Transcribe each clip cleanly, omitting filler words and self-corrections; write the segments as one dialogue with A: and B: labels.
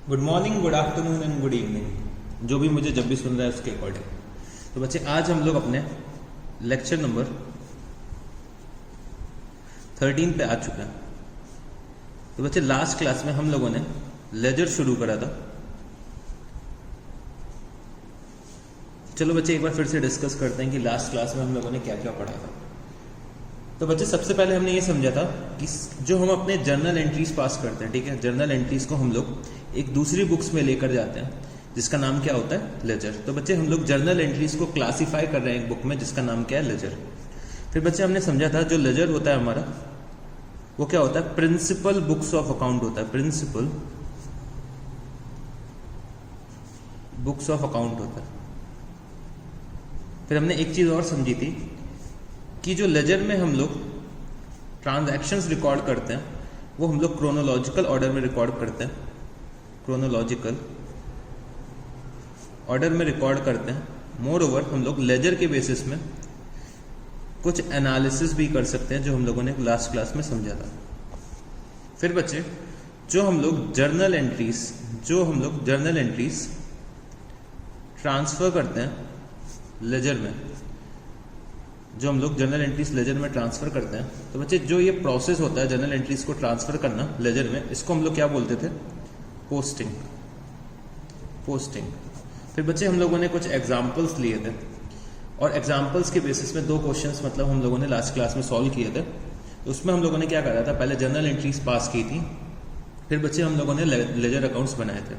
A: Good morning, good afternoon and good evening, जो भी मुझे जब भी सुन रहा है उसके अकॉर्डिंग। तो बच्चे आज हम लोग अपने लेक्चर नंबर 13 पे आ चुके हैं। तो बच्चे लास्ट क्लास में हम लोगों ने लेजर शुरू करा था। चलो बच्चे एक बार फिर से डिस्कस करते हैं कि लास्ट क्लास में हम लोगों ने क्या क्या पढ़ा था। तो बच्चे सबसे पहले हमने ये समझा था कि जो हम अपने जर्नल एंट्रीज पास करते हैं, ठीक है, जर्नल एंट्रीज को हम लोग एक दूसरी बुक्स में लेकर जाते हैं जिसका नाम क्या होता है, लेजर। तो बच्चे हम लोग जर्नल एंट्रीज को क्लासिफाई कर रहे हैं एक बुक में जिसका नाम क्या है, लेजर। फिर बच्चे हमने समझा था जो लेजर होता है हमारा वो क्या होता है, प्रिंसिपल बुक्स ऑफ अकाउंट होता है, प्रिंसिपल बुक्स ऑफ अकाउंट होता है। फिर हमने एक चीज और समझी थी कि जो लेजर में हम लोग ट्रांजैक्शंस रिकॉर्ड करते हैं वो हम लोग क्रोनोलॉजिकल ऑर्डर में रिकॉर्ड करते हैं, क्रोनोलॉजिकल ऑर्डर में रिकॉर्ड करते हैं। मोर ओवर हम लोग लेजर के बेसिस में कुछ एनालिसिस भी कर सकते हैं, जो हम लोगों ने लास्ट क्लास में समझा था। फिर बच्चे जो हम लोग जर्नल एंट्रीज ट्रांसफर करते हैं लेजर में, जो हम लोग जर्नल एंट्रीज लेजर में ट्रांसफर करते हैं, तो बच्चे जो ये प्रोसेस होता है जर्नल एंट्रीज को ट्रांसफर करना लेजर में, इसको हम लोग क्या बोलते थे, पोस्टिंग। फिर बच्चे हम लोगों ने कुछ एग्जांपल्स लिए थे और एग्जांपल्स के बेसिस में दो क्वेश्चंस मतलब हम लोगों ने लास्ट क्लास में सॉल्व किए थे। तो उसमें हम लोगों ने क्या करा था, पहले जर्नल एंट्रीज पास की थी, फिर बच्चे हम लोगों ने लेजर अकाउंट्स बनाए थे।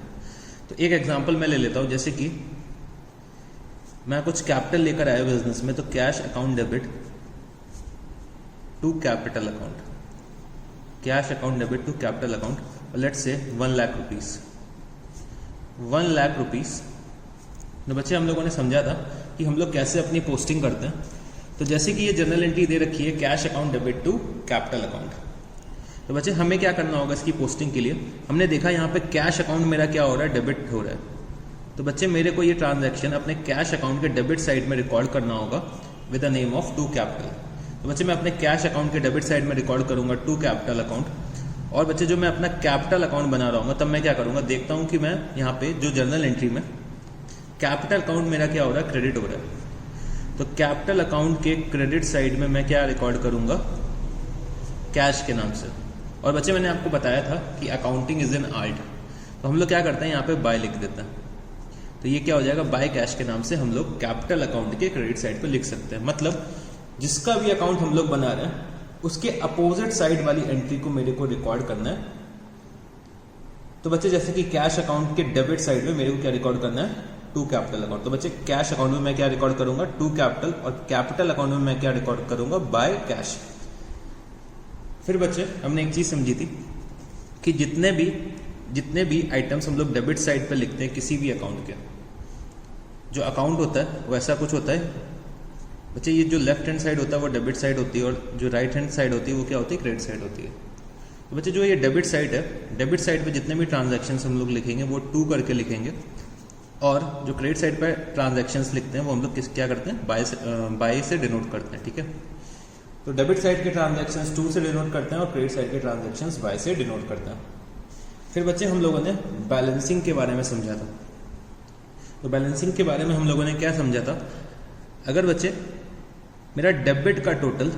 A: तो एक एग्जाम्पल मैं ले लेता हूँ, जैसे कि मैं कुछ कैपिटल लेकर आया बिजनेस में, तो cash account debit to capital account, cash account debit to capital account, let's say 1 lakh rupees, 1 lakh rupees. तो बच्चे हम लोगों ने समझा था कि हम लोग कैसे अपनी पोस्टिंग करते हैं। तो जैसे कि ये जर्नल एंट्री दे रखी है cash account debit to capital account, तो बच्चे हमें क्या करना होगा इसकी पोस्टिंग के लिए। हमने देखा यहाँ पे कैश अकाउंट मेरा क्या हो रहा है, डेबिट हो रहा है। तो बच्चे मेरे को ये ट्रांजैक्शन अपने कैश अकाउंट के डेबिट साइड में रिकॉर्ड करना होगा with the name of to capital. तो बच्चे मैं अपने कैश अकाउंट के डेबिट साइड में रिकॉर्ड करूंगा टू कैपिटल अकाउंट। और बच्चे जो मैं अपना कैपिटल अकाउंट बना रहा हूँ तब मैं क्या करूंगा, देखता हूँ कि मैं यहाँ पे जो जर्नल एंट्री में कैपिटल अकाउंट मेरा क्या हो रहा है, क्रेडिट हो रहा है। तो कैपिटल अकाउंट के क्रेडिट साइड में मैं क्या रिकॉर्ड करूंगा, कैश के नाम से। और बच्चे मैंने आपको बताया था कि अकाउंटिंग इज एन आर्ट, तो हम लोग क्या करते हैं यहाँ पे बाय लिख देते हैं। तो ये क्या हो जाएगा, बाय कैश के नाम से हम लोग कैपिटल अकाउंट के क्रेडिट साइड पे लिख सकते हैं। मतलब जिसका भी अकाउंट हम लोग बना रहे हैं उसके अपोजिट साइड वाली एंट्री को मेरे को रिकॉर्ड करना है। तो बच्चे जैसे कि कैश अकाउंट के डेबिट साइड में मेरे को क्या रिकॉर्ड करना है, टू कैपिटल अकाउंट। तो बच्चे कैश अकाउंट में मैं क्या रिकॉर्ड करूंगा, टू कैपिटल, और कैपिटल अकाउंट में मैं क्या रिकॉर्ड करूंगा, बाय कैश। फिर बच्चे हमने एक चीज समझी थी कि जितने भी आइटम्स हम लोग डेबिट साइड पे लिखते हैं किसी भी अकाउंट के, जो अकाउंट होता है वैसा कुछ होता है बच्चे। ये जो लेफ्ट हैंड साइड होता है वो डेबिट साइड होती है और जो राइट हैंड साइड होती है वो क्या होती है, क्रेडिट साइड होती है। तो बच्चे जो ये डेबिट साइड है, डेबिट साइड पे जितने भी ट्रांजैक्शंस हम लोग लिखेंगे वो टू करके लिखेंगे, और जो क्रेडिट साइड पे ट्रांजैक्शंस लिखते हैं वो हम लोग क्या करते हैं, बाय से डिनोट करते हैं, ठीक है। तो डेबिट साइड के ट्रांजैक्शंस टू से डिनोट करते हैं और क्रेडिट साइड के ट्रांजैक्शंस बाय से डिनोट करते हैं। फिर बच्चे हम लोगों ने बैलेंसिंग के बारे में समझा था। तो बैलेंसिंग के बारे में हम लोगों ने क्या समझा था, अगर बच्चे मेरा डेबिट का टोटल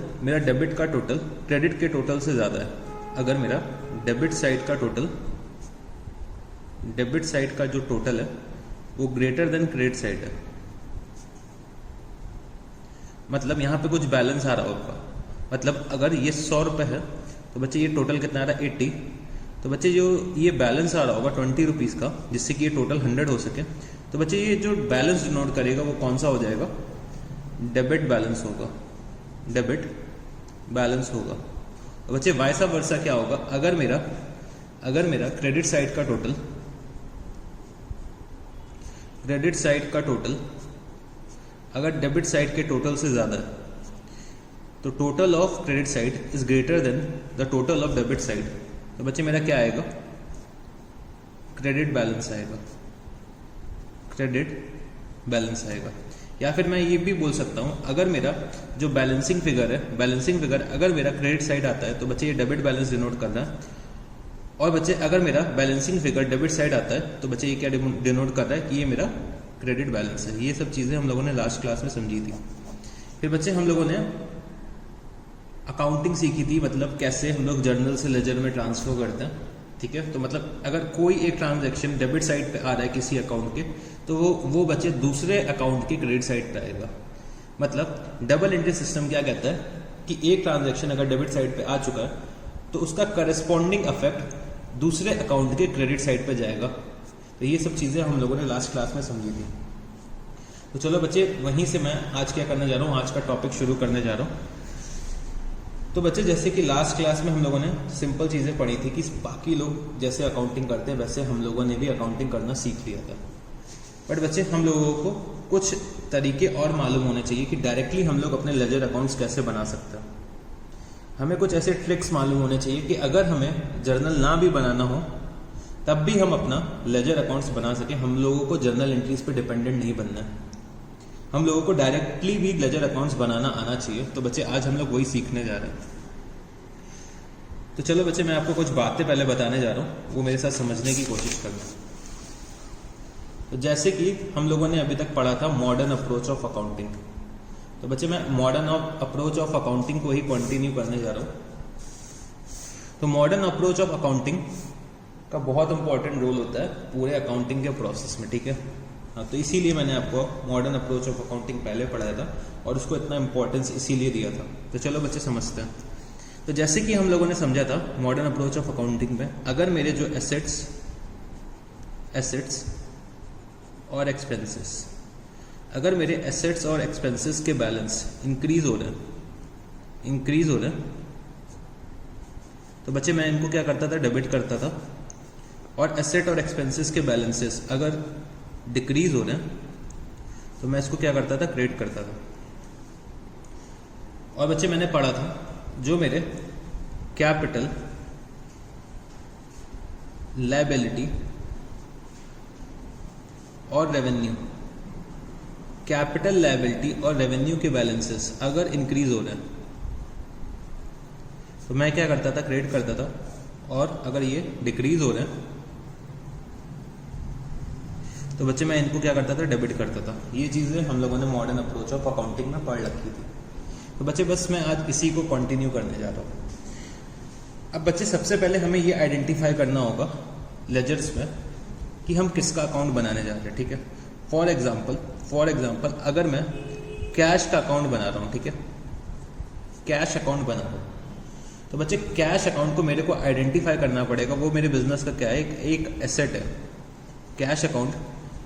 A: क्रेडिट के टोटल से ज़्यादा है, अगर मेरा डेबिट साइड का जो टोटल है वो ग्रेटर देन क्रेडिट साइड है, मतलब यहाँ पे कुछ बैलेंस आ रहा होगा। मतलब अगर ये 100 रुपये है तो बच्चे ये टोटल कितना आ रहा है, 80। तो बच्चे जो ये बैलेंस आ रहा होगा 20 रुपीज़ का, जिससे कि ये टोटल 100 हो सके, तो बच्चे ये जो बैलेंस डिनोट करेगा वो कौन सा हो जाएगा, डेबिट बैलेंस होगा, डेबिट बैलेंस होगा। तो बच्चे वाइसा वर्सा क्या होगा, अगर मेरा क्रेडिट साइड का टोटल अगर डेबिट साइड के टोटल से ज़्यादा है तो total of credit side is greater than the total of debit side, तो बच्चे मेरा क्या आएगा, क्रेडिट बैलेंस आएगा। या फिर मैं ये भी बोल सकता हूँ, अगर मेरा जो बैलेंसिंग फिगर अगर मेरा क्रेडिट साइड आता है तो बच्चे ये डेबिट बैलेंस डिनोट कर रहा है, और बच्चे अगर मेरा बैलेंसिंग फिगर डेबिट साइड आता है तो बच्चे ये क्या डिनोट कर रहा है कि ये मेरा क्रेडिट बैलेंस है। ये सब चीज़ें हम लोगों ने लास्ट क्लास में समझी थी। फिर बच्चे हम लोगों ने अकाउंटिंग सीखी थी, मतलब कैसे हम लोग जर्नल से लेजर में ट्रांसफर करते हैं। ठीक है, तो मतलब अगर कोई एक ट्रांजैक्शन डेबिट साइड पे आ रहा है किसी अकाउंट के, तो वो बच्चे दूसरे अकाउंट के क्रेडिट साइड पे आएगा। मतलब डबल एंट्री सिस्टम क्या कहता है कि एक ट्रांजैक्शन अगर डेबिट साइड पे आ चुका है तो उसका करस्पॉन्डिंग इफेक्ट दूसरे अकाउंट के क्रेडिट साइड पे जाएगा। तो ये सब चीज़ें हम लोगों ने लास्ट क्लास में समझी थी। तो चलो बच्चे, वहीं से मैं आज क्या करने जा रहा हूँ, आज का टॉपिक शुरू करने जा रहा हूँ। तो बच्चे जैसे कि लास्ट क्लास में हम लोगों ने सिंपल चीज़ें पढ़ी थी कि बाकी लोग जैसे अकाउंटिंग करते हैं वैसे हम लोगों ने भी अकाउंटिंग करना सीख लिया था। बट बच्चे हम लोगों को कुछ तरीके और मालूम होने चाहिए कि डायरेक्टली हम लोग अपने लेजर अकाउंट्स कैसे बना सकते हैं। हमें कुछ ऐसे ट्रिक्स मालूम होने चाहिए कि अगर हमें जर्नल ना भी बनाना हो तब भी हम अपना लेजर अकाउंट्स बना सकें। हम लोगों को जर्नल एंट्रीज पे डिपेंडेंट नहीं बनना है, हम लोगों को डायरेक्टली भी लेजर अकाउंट्स बनाना आना चाहिए। तो बच्चे आज हम लोग वही सीखने जा रहे हैं। तो चलो बच्चे, मैं आपको कुछ बातें पहले बताने जा रहा हूँ, वो मेरे साथ समझने की कोशिश करना। तो जैसे कि हम लोगों ने अभी तक पढ़ा था मॉडर्न अप्रोच ऑफ अकाउंटिंग, तो बच्चे मैं मॉडर्न अप्रोच ऑफ अकाउंटिंग को ही कंटिन्यू करने जा रहा हूँ। तो मॉडर्न अप्रोच ऑफ अकाउंटिंग का बहुत इंपॉर्टेंट रोल होता है पूरे अकाउंटिंग के प्रोसेस में। ठीक है, हाँ, तो इसीलिए मैंने आपको मॉडर्न अप्रोच ऑफ अकाउंटिंग पहले पढ़ाया था और उसको इतना इंपॉर्टेंस इसीलिए दिया था। तो चलो बच्चे समझते हैं। तो जैसे कि हम लोगों ने समझा था मॉडर्न अप्रोच ऑफ अकाउंटिंग में, अगर मेरे जो एसेट्स और एक्सपेंसेस, अगर मेरे एसेट्स और एक्सपेंसेस के बैलेंस इंक्रीज हो रहे हैं, तो बच्चे मैं इनको क्या करता था, डेबिट करता था। और एसेट और एक्सपेंसेस के बैलेंसेस अगर डिक्रीज हो रहे हैं तो मैं इसको क्या करता था, क्रेडिट करता था। और बच्चे मैंने पढ़ा था जो मेरे कैपिटल, लायबिलिटी और रेवेन्यू, कैपिटल, लायबिलिटी और रेवेन्यू के बैलेंसेस अगर इंक्रीज हो रहे हैं तो मैं क्या करता था, क्रेडिट करता था। और अगर ये डिक्रीज हो रहे हैं तो बच्चे मैं इनको क्या करता था, डेबिट करता था। ये चीज़ें हम लोगों ने मॉडर्न अप्रोच ऑफ अकाउंटिंग में पढ़ रखी थी। तो बच्चे बस मैं आज इसी को कंटिन्यू करने जा रहा हूँ। अब बच्चे सबसे पहले हमें ये आइडेंटिफाई करना होगा लेजर्स में कि हम किसका अकाउंट बनाने जा रहे हैं। ठीक है, फॉर एग्जाम्पल अगर मैं कैश का अकाउंट बना रहा हूँ, ठीक है, कैश अकाउंट बना रहा हूँ, तो बच्चे कैश अकाउंट को मेरे को आइडेंटिफाई करना पड़ेगा। वो मेरे बिजनेस का क्या है, एक एसेट है। कैश अकाउंट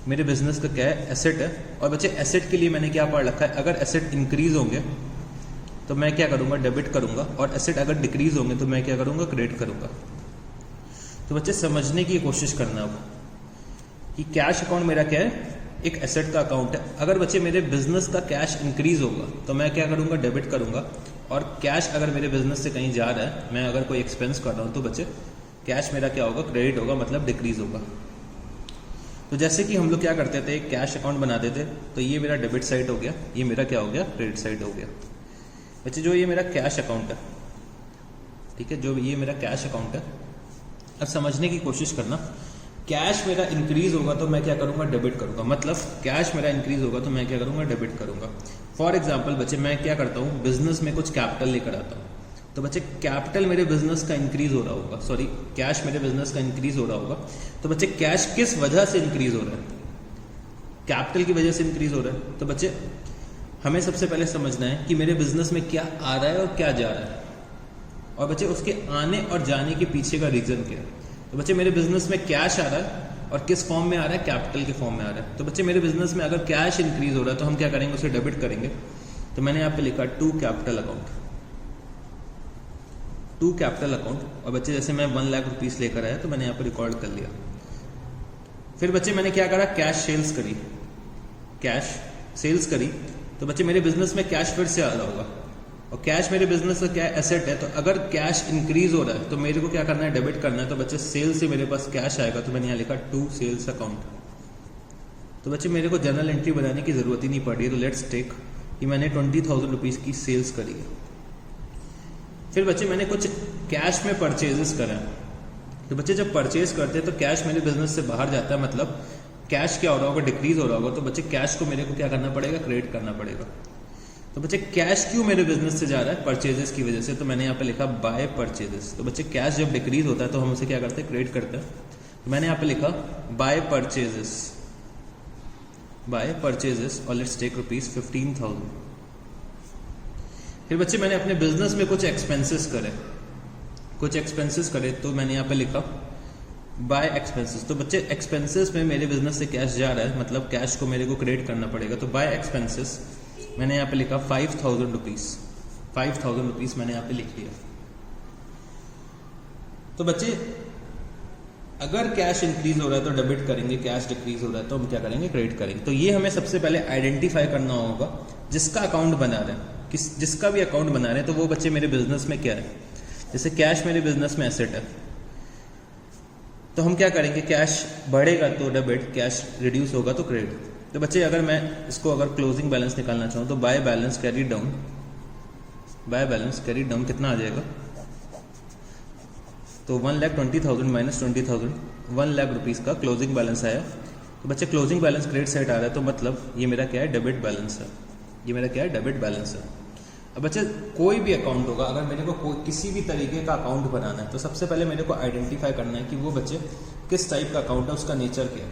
A: मेरे बिजनेस का क्या है, एसेट है। और बच्चे एसेट के लिए मैंने क्या पढ़ रखा है, अगर एसेट इंक्रीज होंगे तो मैं क्या करूँगा, डेबिट करूँगा। और एसेट अगर डिक्रीज होंगे तो मैं क्या करूँगा, क्रेडिट करूँगा। तो बच्चे समझने की कोशिश करना होगा कि कैश अकाउंट मेरा क्या है, एक एसेट का अकाउंट है। अगर बच्चे मेरे बिजनेस का कैश इंक्रीज होगा तो मैं क्या करूँगा, डेबिट करूँगा। और कैश अगर मेरे बिजनेस से कहीं जा रहा है, मैं अगर कोई एक्सपेंस कर रहा हूँ, तो बच्चे कैश मेरा क्या होगा, क्रेडिट होगा, मतलब डिक्रीज होगा। तो जैसे कि हम लोग क्या करते थे, कैश अकाउंट बनाते थे, तो ये मेरा डेबिट साइड हो गया, ये मेरा क्या हो गया, क्रेडिट साइड हो गया। बच्चे जो ये मेरा कैश अकाउंट है, ठीक है, जो ये मेरा कैश अकाउंट है, अब समझने की कोशिश करना। कैश मेरा इंक्रीज होगा तो मैं क्या करूँगा, डेबिट करूँगा। मतलब कैश मेरा इंक्रीज होगा तो मैं क्या करूँगा, डेबिट करूँगा। फॉर एग्जाम्पल बच्चे मैं क्या करता हूँ, बिजनेस में कुछ कैपिटल लेकर आता हूँ, तो बच्चे कैपिटल मेरे बिजनेस का इंक्रीज हो रहा होगा, सॉरी कैश मेरे बिजनेस का इंक्रीज हो रहा होगा। तो बच्चे कैश किस वजह से इंक्रीज हो रहा है, कैपिटल की वजह से इंक्रीज हो रहा है। तो बच्चे हमें सबसे पहले समझना है कि मेरे बिजनेस में क्या आ रहा है और क्या जा रहा है, और बच्चे उसके आने और जाने के पीछे का रीजन क्या है। तो बच्चे मेरे बिजनेस में कैश आ रहा है और किस फॉर्म में आ रहा है, कैपिटल के फॉर्म में आ रहा है। तो बच्चे मेरे बिजनेस में अगर कैश इंक्रीज हो रहा है तो हम क्या करेंगे, उसे डेबिट करेंगे। तो मैंने यहाँ पे लिखा to capital account, to capital account. और बच्चे जैसे मैं 1 लाख रुपीस लेकर आया तो मैंने यहाँ पर रिकॉर्ड कर लिया। फिर बच्चे मैंने क्या करा, कैश सेल्स करी, कैश सेल्स करी। तो बच्चे मेरे बिजनेस में कैश फिर से आ रहा होगा, और कैश मेरे बिजनेस का क्या एसेट है। तो अगर कैश इंक्रीज हो रहा है तो मेरे को क्या करना है, डेबिट करना है। तो बच्चे सेल से मेरे पास कैश आएगा, तो मैंने यहाँ लिखा टू सेल्स अकाउंट। तो बच्चे मेरे को जर्नल एंट्री बनाने की जरूरत ही नहीं पड़ी। तो लेट्स टेक कि मैंने 20,000 रुपीज़ की सेल्स करी है। फिर बच्चे मैंने कुछ कैश में परचेजेस करें, तो बच्चे जब परचेज करते हैं तो कैश मेरे बिजनेस से बाहर जाता है, मतलब कैश क्या हो रहा होगा, डिक्रीज हो रहा होगा। तो बच्चे कैश को मेरे को क्या करना पड़ेगा, क्रेडिट करना पड़ेगा। तो बच्चे कैश क्यों मेरे बिजनेस से जा रहा है, परचेजेस की वजह से। तो मैंने यहाँ पे लिखा बाय परचेजेस। तो बच्चे कैश जब डिक्रीज होता है तो हम उसे क्या करते हैं, क्रेडिट करते हैं। तो मैंने यहाँ पे लिखा बाय परचेजेस, बाय परचेजेस और लेट्स टेक ₹15,000। फिर बच्चे मैंने अपने बिजनेस में कुछ एक्सपेंसेस करे, तो मैंने यहाँ पे लिखा बाय एक्सपेंसेस। तो बच्चे एक्सपेंसेस में मेरे बिजनेस से कैश जा रहा है, मतलब कैश को मेरे को क्रेडिट करना पड़ेगा। तो बाय एक्सपेंसेस मैंने यहाँ पे लिखा ₹5,000 मैंने यहाँ पे लिख लिया। तो बच्चे अगर कैश इंक्रीज हो रहा है तो डेबिट करेंगे, कैश डिक्रीज हो रहा है तो हम क्या करेंगे, क्रेडिट करेंगे। तो ये हमें सबसे पहले आइडेंटिफाई करना होगा जिसका अकाउंट बना रहे हैं, जिसका भी अकाउंट बना रहे हैं तो वो बच्चे मेरे बिजनेस में क्या है। जैसे कैश मेरे बिजनेस में एसेट है, तो हम क्या करेंगे, कैश बढ़ेगा तो डेबिट, कैश रिड्यूस होगा तो क्रेडिट। तो बच्चे अगर मैं इसको अगर क्लोजिंग बैलेंस निकालना चाहूँ तो बाय बैलेंस कैरी डाउन, कितना आ जाएगा, तो 1,20,000 माइनस 20,000, 1 लाख रुपीज़ का क्लोजिंग बैलेंस आया। तो बच्चे क्लोजिंग बैलेंस क्रेडिट साइड आ रहा है, तो मतलब ये मेरा क्या है, डेबिट बैलेंस है। अब बच्चे कोई भी अकाउंट होगा, अगर मेरे को किसी भी तरीके का अकाउंट बनाना है तो सबसे पहले मेरे को आइडेंटिफाई करना है कि वो बच्चे किस टाइप का अकाउंट है, उसका नेचर क्या है।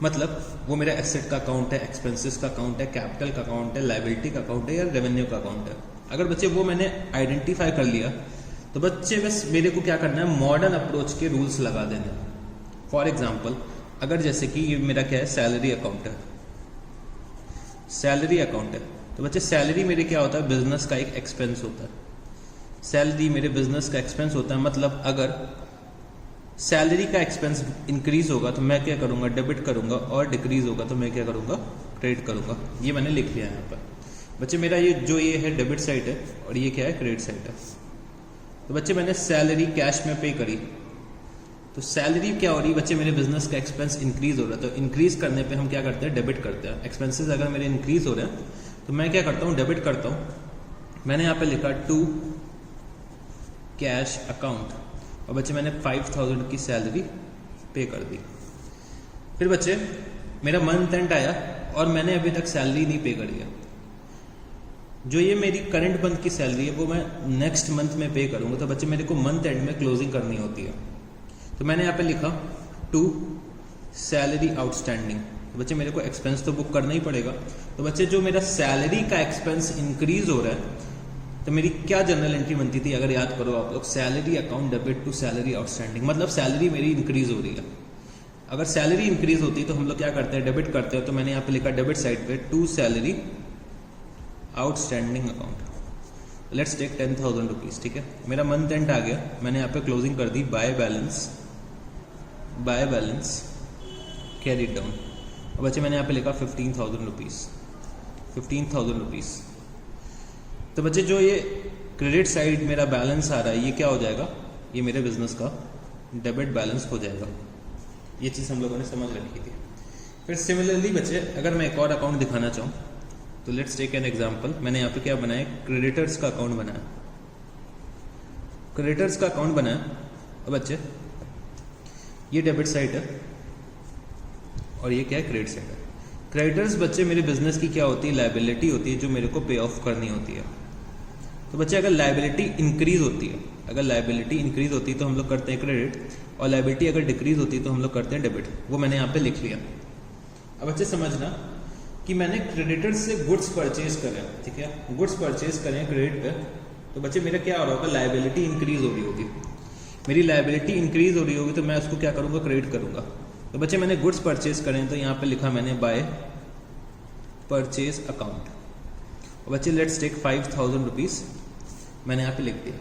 A: मतलब वो मेरा एसेट का अकाउंट है, एक्सपेंसेस का अकाउंट है, कैपिटल का अकाउंट है, लायबिलिटी का अकाउंट है या रेवेन्यू का अकाउंट है। अगर बच्चे वो मैंने आइडेंटिफाई कर लिया तो बच्चे बस मेरे को क्या करना है, मॉडर्न अप्रोच के रूल्स लगा देने। फॉर एग्जाम्पल अगर जैसे कि ये मेरा क्या है, सैलरी अकाउंट है, तो बच्चे सैलरी मेरे क्या होता है, बिजनेस का एक एक्सपेंस होता है। सैलरी मेरे बिजनेस का एक्सपेंस होता है, मतलब अगर सैलरी का एक्सपेंस इंक्रीज होगा तो मैं क्या करूंगा, डेबिट करूंगा, और डिक्रीज होगा तो मैं क्या करूंगा, क्रेडिट करूंगा। ये मैंने लिख लिया यहाँ पर। बच्चे मेरा ये है डेबिट साइड है और ये क्या है, क्रेडिट साइड है। तो बच्चे मैंने सैलरी कैश में पे करी, तो सैलरी क्या हो रही है बच्चे, मेरे बिजनेस का एक्सपेंस इंक्रीज हो रहा है। तो इंक्रीज करने पे हम क्या करते हैं, डेबिट करते हैं। एक्सपेंसेस अगर मेरे इंक्रीज हो रहे हैं तो मैं क्या करता हूँ, डेबिट करता हूँ। मैंने यहाँ पे लिखा टू कैश अकाउंट, और बच्चे मैंने 5,000 की सैलरी पे कर दी। फिर बच्चे मेरा मंथ एंड आया और मैंने अभी तक सैलरी नहीं पे करी है। जो ये मेरी करंट मंथ की सैलरी है वो मैं नेक्स्ट मंथ में पे करूंगा। तो बच्चे मेरे को मंथ एंड में क्लोजिंग करनी होती है। तो मैंने यहाँ पे लिखा टू सैलरी आउटस्टैंडिंग। तो बच्चे मेरे को एक्सपेंस तो बुक करना ही पड़ेगा। तो बच्चे जो मेरा सैलरी का एक्सपेंस इंक्रीज हो रहा है, तो मेरी क्या जनरल एंट्री बनती थी, अगर याद करो आप लोग, salary account debit to salary outstanding. मतलब सैलरी मेरी इंक्रीज हो रही है। अगर सैलरी इंक्रीज होती है तो हम लोग क्या करते हैं, डेबिट करते हैं। तो मैंने यहाँ पे लिखा डेबिट साइड पे to salary outstanding account. Let's take 10,000 rupees. ठीक है, मेरा मंथ एंड आ गया, मैंने यहाँ पे क्लोजिंग कर दी, बाय बैलेंस कैरी डाउन। और बच्चे मैंने यहाँ पे लिखा 15,000 रुपीज़। तो बच्चे जो ये क्रेडिट साइड मेरा बैलेंस आ रहा है, ये क्या हो जाएगा, ये मेरे बिजनेस का डेबिट बैलेंस हो जाएगा। ये चीज़ हम लोगों ने समझ रखी थी। फिर सिमिलरली बच्चे अगर मैं एक और अकाउंट दिखाना चाहूँ तो लेट्स टेक एन एग्जांपल। मैंने यहाँ पे क्या बनाया, क्रेडिटर्स का अकाउंट बनाया। अब बच्चे ये डेबिट साइड है और ये क्या है, क्रेडिट साइड है। क्रेडिटर्स बच्चे मेरे बिजनेस की क्या होती है, लायबिलिटी होती है जो मेरे को पे ऑफ करनी होती है। तो बच्चे अगर लायबिलिटी इंक्रीज होती है तो हम लोग करते हैं क्रेडिट, और लायबिलिटी अगर डिक्रीज होती है तो हम लोग करते हैं डेबिट। वो मैंने यहाँ पे लिख लिया। अब बच्चे समझना कि मैंने क्रेडिटर्स से गुड्स परचेज करें, ठीक है, गुड्स परचेज करें क्रेडिट पे, तो बच्चे मेरा क्या हो रहा होगा, लायबिलिटी इंक्रीज हो रही होगी। मेरी लायबिलिटी इंक्रीज हो रही होगी तो मैं उसको क्या करूँगा, क्रेडिट करूँगा। तो बच्चे मैंने गुड्स परचेज करें तो यहाँ पे लिखा मैंने बाय परचेज अकाउंट। और बच्चे लेट्स टेक 5,000 रुपीज़ मैंने यहाँ पे लिख दिया।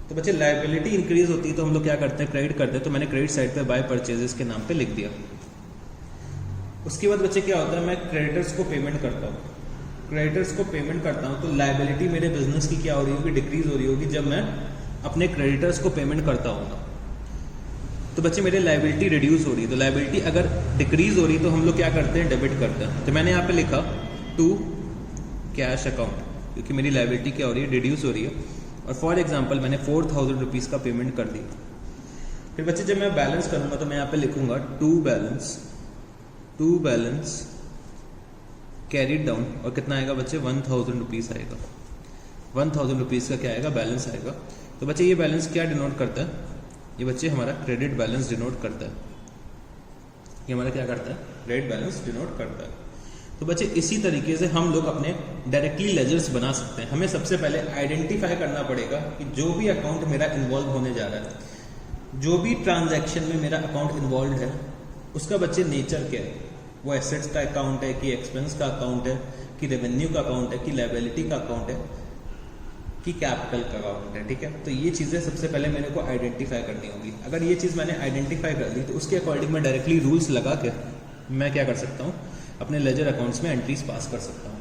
A: तो बच्चे लायबिलिटी इंक्रीज होती है तो हम लोग क्या करते हैं, क्रेडिट करते हैं। तो मैंने क्रेडिट साइड पे बाय परचेजेस के नाम पे लिख दिया। उसके बाद बच्चे क्या होता है, मैं क्रेडिटर्स को पेमेंट करता हूँ। तो लायबिलिटी मेरे बिजनेस की क्या हो रही होगी, डिक्रीज हो रही होगी जब मैं अपने क्रेडिटर्स को पेमेंट करता हूँ। तो बच्चे मेरे लायबिलिटी रिड्यूस हो रही है। तो लायबिलिटी अगर डिक्रीज हो रही है तो हम लोग क्या करते हैं, डेबिट करते हैं। तो मैंने यहाँ पे लिखा टू कैश अकाउंट, क्योंकि मेरी लायबिलिटी क्या हो रही है, रिड्यूस हो रही है। और फॉर एग्जांपल मैंने 4,000 रुपीज़ का पेमेंट कर दिया। फिर बच्चे जब मैं बैलेंस करूंगा तो मैं यहाँ पे लिखूंगा टू बैलेंस कैरीड डाउन, और कितना आएगा बच्चे 1000 रुपीज़ आएगा। 1000 रुपीज़ का क्या आएगा, बैलेंस आएगा। तो बच्चे ये बैलेंस क्या डिनोट करता है, ये बच्चे हमारा क्रेडिट बैलेंस डिनोट करता है। ये हमारा क्या करता है, क्रेडिट बैलेंस डिनोट करता है। तो बच्चे इसी तरीके से हम लोग अपने डायरेक्टली लेजर्स बना सकते हैं। हमें सबसे पहले आइडेंटिफाई करना पड़ेगा कि जो भी अकाउंट मेरा इन्वॉल्व होने जा रहा है, जो भी ट्रांजैक्शन में मेरा अकाउंट इन्वॉल्व है, उसका बच्चे नेचर क्या है। वो एसेट्स का अकाउंट है कि एक्सपेंस का अकाउंट है कि रेवेन्यू का अकाउंट है कि लायबिलिटी का अकाउंट है कि कैपिटल का अकाउंट है। ठीक है, तो ये चीज़ें सबसे पहले मेरे को आइडेंटिफाई करनी होगी। अगर ये चीज़ मैंने आइडेंटिफाई कर ली तो उसके अकॉर्डिंग मैं डायरेक्टली रूल्स लगा के मैं क्या कर सकता हूँ, अपने लेजर अकाउंट्स में एंट्रीज पास कर सकता हूँ।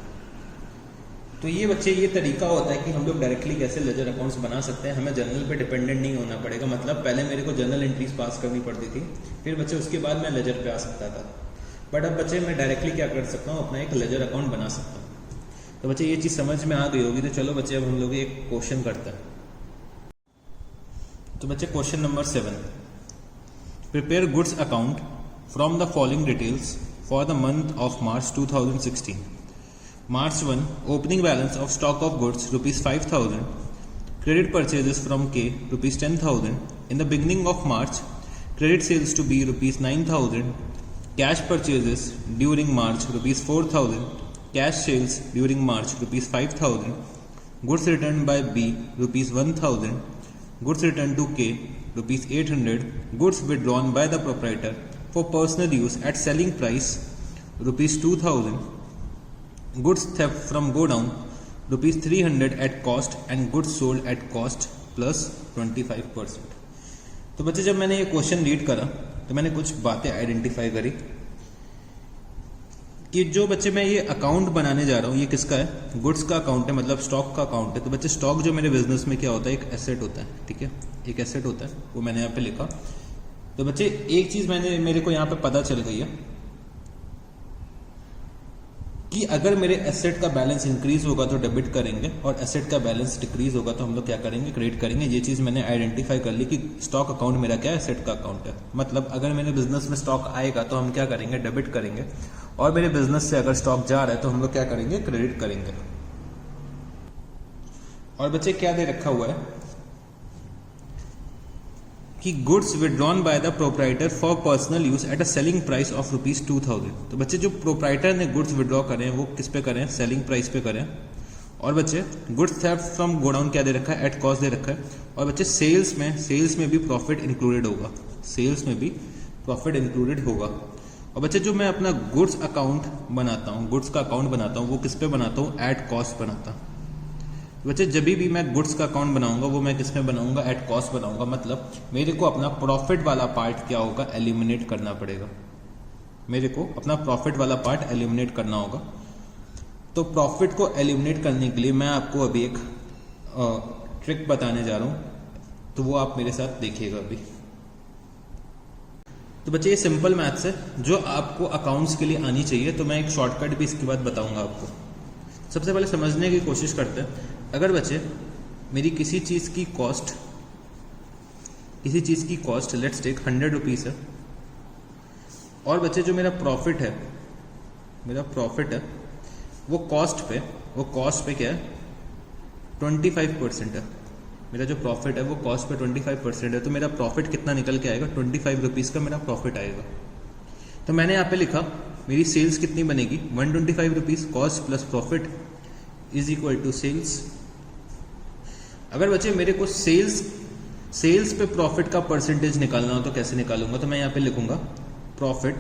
A: तो ये बच्चे ये तरीका होता है कि हम लोग डायरेक्टली कैसे लेजर अकाउंट्स बना सकते हैं। हमें जर्नल पे डिपेंडेंट नहीं होना पड़ेगा। मतलब पहले मेरे को जर्नल एंट्रीज पास करनी पड़ती थी, फिर बच्चे उसके बाद मैं लेजर पे आ सकता था। बट अब बच्चे मैं डायरेक्टली क्या कर सकता हूँ, अपना एक लेजर अकाउंट बना सकता हूँ। तो बच्चे ये चीज़ समझ में आ गई होगी। तो चलो बच्चे अब हम लोग एक क्वेश्चन करते हैं। तो बच्चे question number 7, prepare goods account from the following details for the month of March 2016। March 1, opening balance of stock of goods rupees 5,000, credit purchases from K rupees 10,000. In the beginning of March, credit sales to B rupees 9,000, cash purchases during March rupees 4,000, cash sales during March rupees 5,000, goods returned by B rupees 1,000, goods returned to K rupees 800, goods withdrawn by the proprietor for personal use at selling price rupees 2,000. Goods theft from godown rupees 300 at cost and goods sold at cost plus 25%। तो बच्चे जब मैंने ये question read करा तो मैंने कुछ बातें आइडेंटिफाई करी कि जो बच्चे मैं ये अकाउंट बनाने जा रहा हूँ ये किसका है, गुड्स का अकाउंट है, मतलब स्टॉक का अकाउंट है। तो बच्चे स्टॉक जो मेरे बिजनेस में क्या होता है, एक एसेट होता है। ठीक है, एक एसेट होता है, वो मैंने यहाँ पे लिखा। तो बच्चे एक चीज मेरे को यहाँ पे पता चल गई है कि अगर मेरे एसेट का बैलेंस इंक्रीज होगा तो डेबिट करेंगे और एसेट का बैलेंस डिक्रीज होगा तो हम लोग क्या करेंगे, क्रेडिट करेंगे। ये चीज़ मैंने आइडेंटिफाई कर ली कि स्टॉक अकाउंट मेरा क्या है, एसेट का अकाउंट है। मतलब अगर मेरे बिजनेस में स्टॉक आएगा तो हम क्या करेंगे, डेबिट करेंगे, और मेरे बिजनेस से अगर स्टॉक जा रहा है तो हम लोग क्या करेंगे, क्रेडिट करेंगे। और बच्चे क्या दे रखा हुआ है कि goods withdrawn by the proprietor for personal use at a selling price of rupees 2000। तो बच्चे जो प्रोप्राइटर ने गुड्स विड्रॉ करें वो किस पे करें, सेलिंग प्राइस पे करें। और बच्चे गुड्स थेफ्ट फ्रॉम गोडाउन क्या दे रखा है, एट कॉस्ट दे रखा है। और बच्चे सेल्स में भी प्रॉफिट इंक्लूडेड होगा, सेल्स में भी प्रॉफिट इंक्लूडेड होगा। और बच्चे जो मैं अपना गुड्स अकाउंट बनाता हूँ, गुड्स का अकाउंट बनाता हूँ, वो किस पे बनाता हूँ, एट कॉस्ट बनाता हूँ। बच्चे जब भी मैं गुड्स का अकाउंट बनाऊंगा वो मैं किस में बनाऊंगा, एट कॉस्ट बनाऊंगा। मतलब मेरे को अपना प्रॉफिट वाला पार्ट क्या होगा, एलिमिनेट करना पड़ेगा। मेरे को अपना प्रॉफिट वाला पार्ट एलिमिनेट करना होगा। तो प्रॉफिट को एलिमिनेट करने के लिए मैं आपको अभी एक ट्रिक बताने जा रहा हूं, तो वो आप मेरे साथ देखिएगा अभी। तो बच्चे ये सिंपल मैथ्स है जो आपको अकाउंट्स के लिए आनी चाहिए। तो मैं एक शॉर्टकट भी इसके बाद बताऊंगा आपको। सबसे पहले समझने की कोशिश करते हैं। अगर बच्चे मेरी किसी चीज़ की कॉस्ट लेट्स टेक 100 रुपीज़ है, और बच्चे जो मेरा प्रॉफिट है वो कॉस्ट पे क्या है, 25% है। मेरा जो प्रॉफिट है वो कॉस्ट पे 25% है। तो मेरा प्रॉफिट कितना निकल के आएगा, 25 रुपीज़ का मेरा प्रॉफिट आएगा। तो मैंने यहाँ पे लिखा मेरी सेल्स कितनी बनेगी, 125 rupees, cost plus profit is equal to sales. अगर बच्चे मेरे को सेल्स पे प्रॉफिट का परसेंटेज निकालना हो तो कैसे निकालूंगा, तो मैं यहाँ पे लिखूंगा प्रॉफिट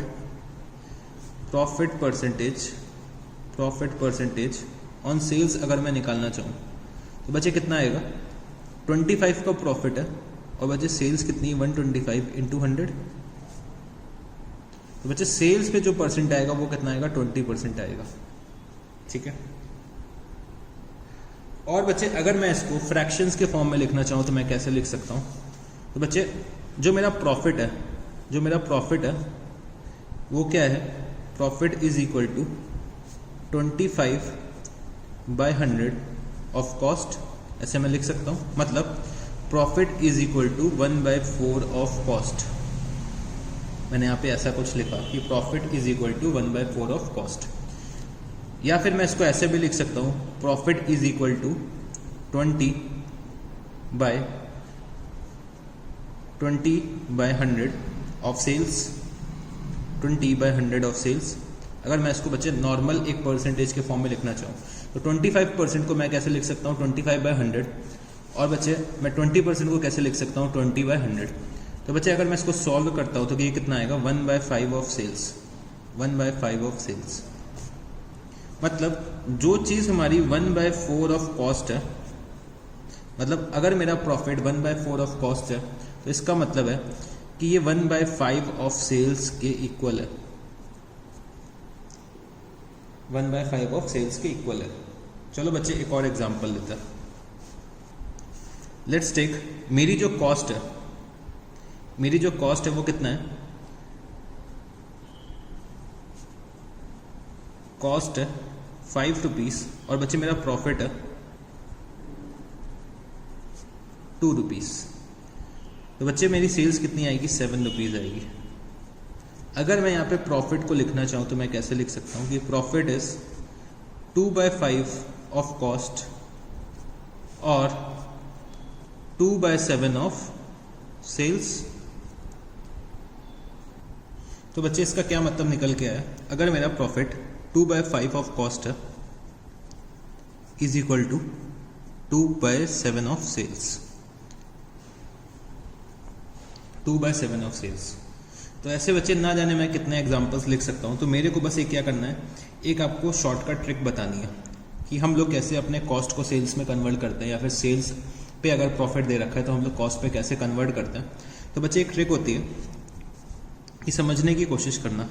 A: परसेंटेज ऑन सेल्स। अगर मैं निकालना चाहूँ तो बच्चे कितना आएगा, 25 का प्रॉफिट है और बच्चे सेल्स कितनी, 125 इंटू 100। तो बच्चे सेल्स पे जो परसेंट आएगा वो कितना आएगा, 20% आएगा। ठीक है। और बच्चे अगर मैं इसको फ्रैक्शंस के फॉर्म में लिखना चाहूँ तो मैं कैसे लिख सकता हूँ, तो बच्चे जो मेरा प्रॉफिट है वो क्या है, profit is equal to 25/100 of cost, ऐसे मैं लिख सकता हूँ। मतलब profit is equal to 1/4 of cost. मैंने यहाँ पे ऐसा कुछ लिखा कि profit is equal to 1/4 of cost, या फिर मैं इसको ऐसे भी लिख सकता हूँ, profit is equal to 20/100 of sales, 20/100 of sales. अगर मैं इसको बच्चे नॉर्मल एक परसेंटेज के फॉर्म में लिखना चाहूँ तो 25% को मैं कैसे लिख सकता हूँ 20/100, और बच्चे मैं 20% को कैसे लिख सकता हूँ 20/100। तो बच्चे अगर मैं इसको सॉल्व करता हूँ तो ये कितना आएगा 1/5 ऑफ सेल्स, 1/5 ऑफ सेल्स। मतलब जो चीज़ हमारी 1/4 ऑफ कॉस्ट है, मतलब अगर मेरा प्रॉफिट 1/4 ऑफ कॉस्ट है तो इसका मतलब है कि ये 1/5 ऑफ सेल्स के इक्वल है, 1/5 ऑफ सेल्स के इक्वल है। चलो बच्चे एक और एग्जांपल लेते हैं। लेट्स टेक मेरी जो कॉस्ट है, मेरी जो कॉस्ट है वो कितना है, कॉस्ट है 5 रुपीज़, और बच्चे मेरा प्रॉफिट है 2 रुपीज़। तो बच्चे मेरी सेल्स कितनी आएगी 7 रुपीज़ आएगी। अगर मैं यहाँ पे प्रॉफिट को लिखना चाहूँ तो मैं कैसे लिख सकता हूँ कि प्रॉफिट इज 2/5 ऑफ कॉस्ट और 2/7 ऑफ सेल्स। तो बच्चे इसका क्या मतलब निकल के आया, अगर मेरा प्रॉफिट 2/5 ऑफ कॉस्ट है is equal to 2/7 of sales, 2/7 of sales. तो ऐसे बच्चे ना जाने मैं कितने एग्जांपल्स लिख सकता हूँ। तो मेरे को बस एक क्या करना है, एक आपको शॉर्टकट ट्रिक बतानी है कि हम लोग कैसे अपने कॉस्ट को सेल्स में कन्वर्ट करते हैं, या फिर सेल्स पे अगर प्रॉफिट दे रखा है तो हम लोग कॉस्ट पे कैसे कन्वर्ट करते हैं। तो बच्चे एक ट्रिक होती है कि समझने की कोशिश करना।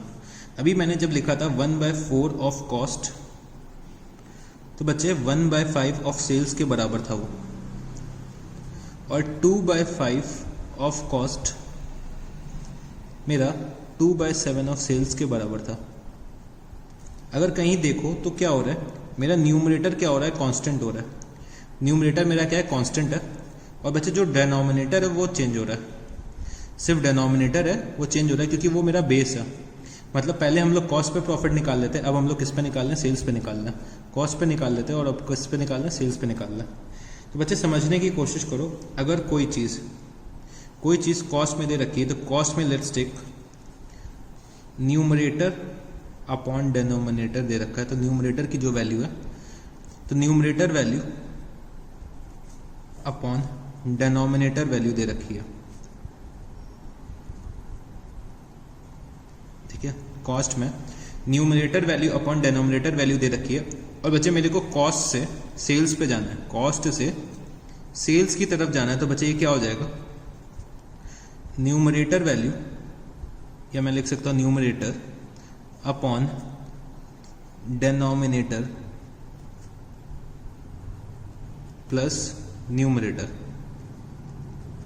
A: अभी मैंने जब लिखा था 1/4 ऑफ कॉस्ट, तो बच्चे 1/5 ऑफ सेल्स के बराबर था वो, और 2/5 ऑफ कॉस्ट मेरा 2/7 ऑफ सेल्स के बराबर था। अगर कहीं देखो तो क्या हो रहा है, मेरा न्यूमरेटर क्या हो रहा है, कांस्टेंट हो रहा है। न्यूमरेटर मेरा क्या है, कांस्टेंट है, और बच्चे जो डिनोमिनेटर है वो चेंज हो रहा है। सिर्फ डिनोमिनेटर है वो चेंज हो रहा है क्योंकि वो मेरा बेस है। मतलब पहले हम लोग कॉस्ट पे प्रॉफिट निकाल लेते हैं, अब हम लोग किस पे निकाल रहे हैं, सेल्स पे निकाल रहे हैं। कॉस्ट पे निकाल लेते हैं और अब किस पे निकाल रहे हैं, सेल्स पे निकाल रहे हैं। तो बच्चे समझने की कोशिश करो, अगर कोई चीज़ कॉस्ट में दे रखी है तो कॉस्ट में let's take numerator upon denominator दे रखा है। तो न्यूमरेटर की जो वैल्यू है, तो numerator value upon denominator value दे रखी है, ठीक है। कॉस्ट में numerator value upon denominator value दे रखी है, और बच्चे मेरे को कॉस्ट से सेल्स पे जाना है, कॉस्ट से सेल्स की तरफ जाना है। तो बच्चे ये क्या हो जाएगा, न्यूमरेटर वैल्यू, या मैं लिख सकता हूँ numerator upon denominator plus numerator,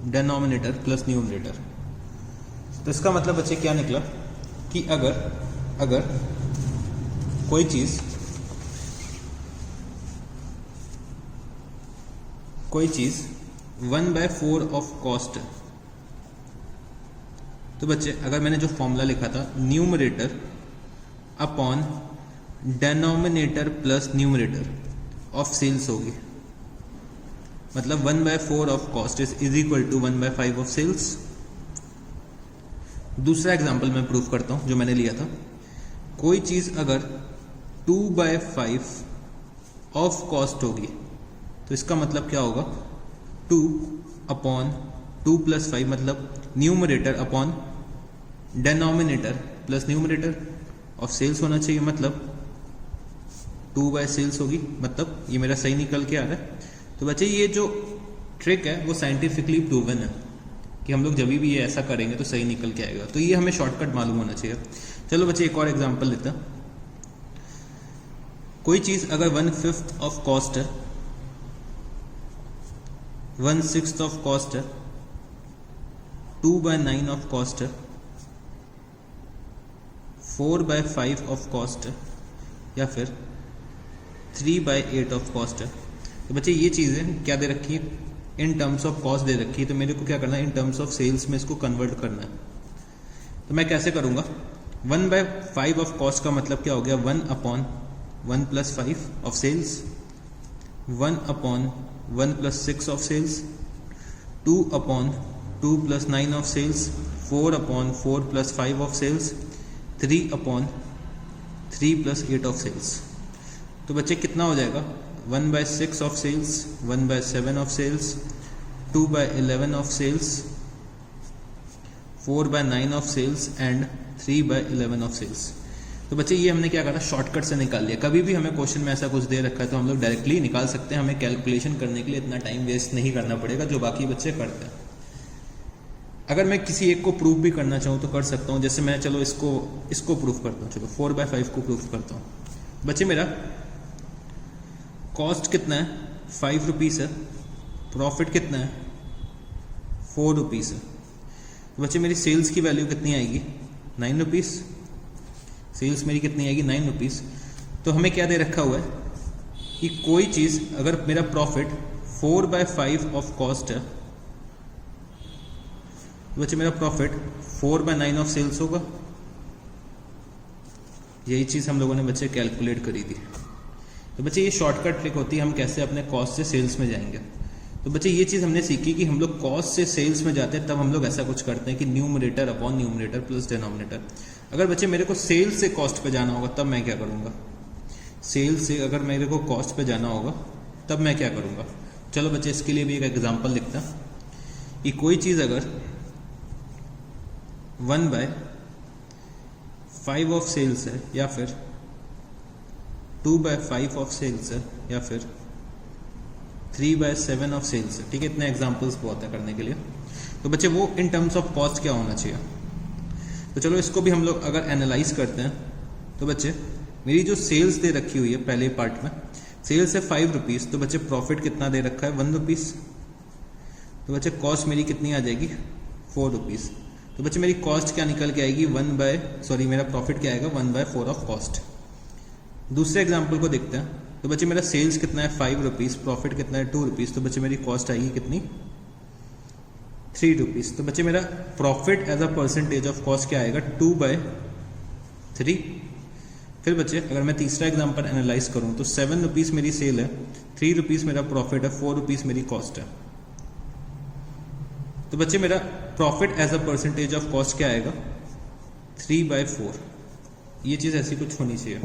A: denominator plus numerator. तो इसका मतलब बच्चे क्या निकला कि अगर कोई चीज़ 1/4 ऑफ कॉस्ट है, तो बच्चे अगर मैंने जो फॉर्मूला लिखा था numerator upon denominator plus numerator of sales होगी, मतलब 1/4 of cost is equal to 1/5 of sales. दूसरा एग्जांपल मैं प्रूफ करता हूं जो मैंने लिया था, कोई चीज़ अगर 2/5 ऑफ कॉस्ट होगी तो इसका मतलब क्या होगा, 2 अपॉन 2 + 5, मतलब numerator upon denominator plus numerator of sales होना चाहिए, मतलब 2/सेल्स होगी। मतलब ये मेरा सही निकल के आ रहा है। तो बच्चे ये जो ट्रिक है वो साइंटिफिकली प्रूवन है कि हम लोग जब भी ये ऐसा करेंगे तो सही निकल के आएगा। तो ये हमें शॉर्टकट मालूम होना चाहिए। चलो बच्चे एक और एग्जांपल लेते हैं। कोई चीज़ अगर 1/5 ऑफ कॉस्ट है, 1/6 ऑफ कॉस्ट है, 2/9 ऑफ कॉस्ट है, 4/5 ऑफ कॉस्ट है, या फिर 3/8 ऑफ कॉस्ट है। तो बच्चे ये चीज़ें क्या दे रखी है, इन टर्म्स ऑफ कॉस्ट दे रखी है, तो मेरे को क्या करना है, इन टर्म्स ऑफ सेल्स में इसको कन्वर्ट करना है। तो मैं कैसे करूँगा, 1/5 ऑफ कॉस्ट का मतलब क्या हो गया, 1/1 + 5 of sales, 1/1 + 6 of sales, 2/2 + 9 of sales, 4/4 + 5 of sales, 3/3 + 8 of sales. तो बच्चे कितना हो जाएगा, 1/6 of sales, 1/7 of sales, 2/11 of sales, 4/9 of sales and 3/11 of sales. तो बच्चे ये हमने क्या करा, शॉर्टकट से निकाल लिया। कभी भी हमें क्वेश्चन में ऐसा कुछ दे रखा है तो हम लोग डायरेक्टली निकाल सकते हैं, हमें कैलकुलेशन करने के लिए इतना टाइम वेस्ट नहीं करना पड़ेगा जो बाकी बच्चे करते हैं। अगर मैं किसी एक को प्रूफ भी करना चाहूँ तो कर सकता हूँ, जैसे मैं चलो इसको प्रूफ करता हूँ, चलो 4/5 को प्रूफ करता हूँ। बच्चे मेरा कॉस्ट कितना है, 5 रुपीज़ है, प्रॉफिट कितना है, 4 रुपीज़ है। तो बच्चे मेरी सेल्स की वैल्यू कितनी आएगी, 9 रुपीज़। सेल्स मेरी कितनी आएगी, 9 रुपीज़। तो हमें क्या दे रखा हुआ है कि कोई चीज़ अगर मेरा प्रॉफिट 4/5 ऑफ कॉस्ट है, तो बच्चे मेरा प्रॉफिट 4/9 ऑफ सेल्स होगा। यही चीज़ हम लोगों ने बच्चे कैलकुलेट करी थी। तो बच्चे ये शॉर्टकट ट्रिक होती है, हम कैसे अपने कॉस्ट से सेल्स में जाएंगे। तो बच्चे ये चीज़ हमने सीखी कि हम लोग कॉस्ट से सेल्स में जाते हैं, तब हम लोग ऐसा कुछ करते हैं कि numerator upon numerator plus denominator. अगर बच्चे मेरे को सेल्स से कॉस्ट पे जाना होगा तब मैं क्या करूँगा, सेल्स से अगर मेरे को कॉस्ट पे जाना होगा तब मैं क्या करूँगा। चलो बच्चे इसके लिए भी एक एग्जाम्पल लिखता है कि कोई चीज़ अगर 1/5 ऑफ सेल्स है, या फिर 2/5 ऑफ सेल्स है, या फिर 3/7 ऑफ सेल्स है, ठीक है। इतने एग्जांपल्स बहुत है करने के लिए। तो बच्चे वो इन टर्म्स ऑफ कॉस्ट क्या होना चाहिए। तो चलो इसको भी हम लोग अगर एनालाइज करते हैं, तो बच्चे मेरी जो सेल्स दे रखी हुई है पहले पार्ट में, सेल्स है 5 रुपीज़, तो बच्चे प्रॉफिट कितना दे रखा है, 1 रुपीज़। तो बच्चे कॉस्ट मेरी कितनी आ जाएगी, 4 रुपीज़। तो बच्चे मेरी कॉस्ट क्या निकल के आएगी, मेरा प्रॉफिट क्या आएगा, 1/4 ऑफ कॉस्ट। दूसरे एग्जाम्पल को देखते हैं। तो बच्चे मेरा सेल्स कितना है, 5 रुपीज़, प्रॉफिट कितना है, 2 रुपीज़। तो बच्चे मेरी कॉस्ट आएगी कितनी, 3 रुपीज़। तो बच्चे मेरा profit as a percentage of cost क्या आएगा, 2/3। फिर बच्चे अगर मैं तीसरा एग्जाम्पल एनालाइज करूं तो 7 रुपीज़ मेरी सेल है, 3 रुपीज़ मेरा प्रॉफिट है, 4 रुपीज़ मेरी कॉस्ट है। तो बच्चे मेरा profit as a percentage of cost क्या आएगा, 3/4। ये चीज़ ऐसी कुछ होनी चाहिए।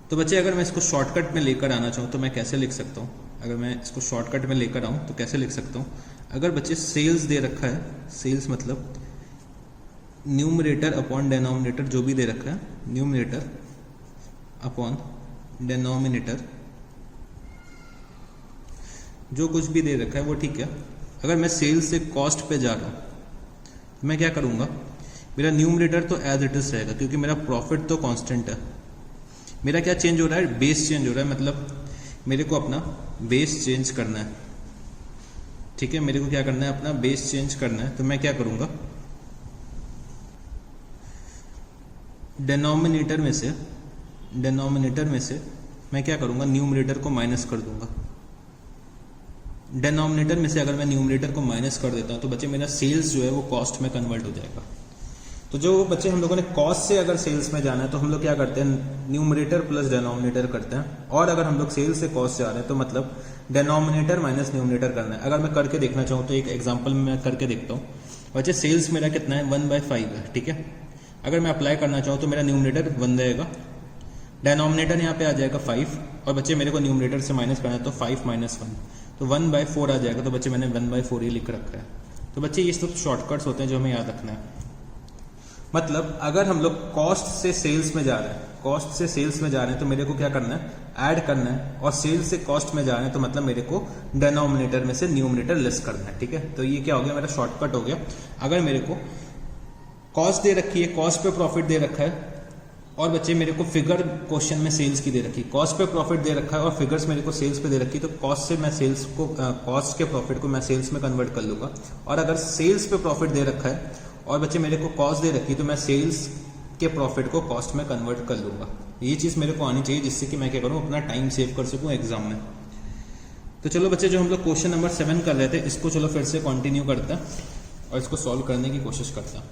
A: तो बच्चे अगर मैं इसको शॉर्टकट में लेकर आना चाहूँ तो मैं कैसे लिख सकता हूँ, अगर मैं इसको शॉर्टकट में लेकर आऊँ तो कैसे लिख सकता हूँ। अगर बच्चे सेल्स दे रखा है, सेल्स मतलब न्यूमरेटर अपॉन डेनोमिनेटर जो भी दे रखा है, न्यूमरेटर अपॉन डेनोमिनेटर जो कुछ भी दे रखा है वो ठीक है। अगर मैं सेल्स से कॉस्ट पे जा रहा हूँ तो मैं क्या करूँगा, मेरा न्यूमरेटर तो एज इट इज रहेगा क्योंकि मेरा प्रॉफिट तो कांस्टेंट है। मेरा क्या चेंज हो रहा है, बेस चेंज हो रहा है, मतलब मेरे को अपना बेस चेंज करना है, ठीक है। मेरे को क्या करना है, अपना बेस चेंज करना है। तो मैं क्या करूँगा, डेनोमिनेटर में से मैं क्या करूँगा, न्यूमरेटर को माइनस कर दूंगा। डेनोमिनेटर में से अगर मैं न्यूमरेटर को माइनस कर देता हूँ तो बच्चे मेरा सेल्स जो है वो कॉस्ट में कन्वर्ट हो जाएगा। तो जो बच्चे हम लोगों ने कॉस्ट से अगर सेल्स में जाना है तो हम लोग क्या करते हैं, न्यूमरेटर प्लस डेनोमिनेटर करते हैं। और अगर हम लोग सेल्स से कॉस्ट से आ रहे हैं तो मतलब डेनोमिनेटर माइनस न्यूमरेटर करना है। अगर मैं करके देखना चाहूँ तो एक एग्जाम्पल में मैं करके देखता हूँ। बच्चे सेल्स मेरा कितना है, 1/5 है, ठीक है। अगर मैं अप्लाई करना चाहूँ तो मेरा न्यूमरेटर 1 रहेगा, डेनोमिनेटर यहाँ पे आ जाएगा 5, और बच्चे मेरे को न्यूमरेटर से माइनस करना है तो 5 - 1 तो 1/4 आ जाएगा। तो बच्चे मैंने 1/4 ही लिख रखा है। तो बच्चे ये सब शॉर्टकट्स होते हैं जो हमें याद रखना है। मतलब अगर हम लोग कॉस्ट से सेल्स में जा रहे हैं तो मेरे को क्या करना है, ऐड करना है, और सेल्स से कॉस्ट में जा रहे हैं तो मतलब मेरे को डेनोमिनेटर में से न्यूमरेटर लेस करना है, ठीक है। तो ये क्या हो गया, मेरा शॉर्टकट हो गया। अगर मेरे को कॉस्ट दे रखी है, कॉस्ट पे प्रॉफिट दे रखा है, और बच्चे मेरे को फिगर क्वेश्चन में सेल्स की दे रखी है, कॉस्ट पे प्रॉफिट दे रखा है और फिगर्स मेरे को सेल्स पे दे रखी है, तो कॉस्ट से मैं सेल्स को कॉस्ट के प्रॉफिट को मैं सेल्स में कन्वर्ट कर लूंगा। और अगर सेल्स पे प्रॉफिट दे रखा है और बच्चे मेरे को कॉस्ट दे रखी है तो मैं सेल्स के प्रॉफिट को कॉस्ट में कन्वर्ट कर लूंगा। ये चीज़ मेरे को आनी चाहिए जिससे कि मैं क्या करूँ, अपना टाइम सेव कर सकूँ एग्जाम में। तो चलो बच्चे, जो हम लोग क्वेश्चन नंबर 7 कर रहे थे, इसको चलो फिर से कंटिन्यू करते हैं और इसको सॉल्व करने की कोशिश करते हैं।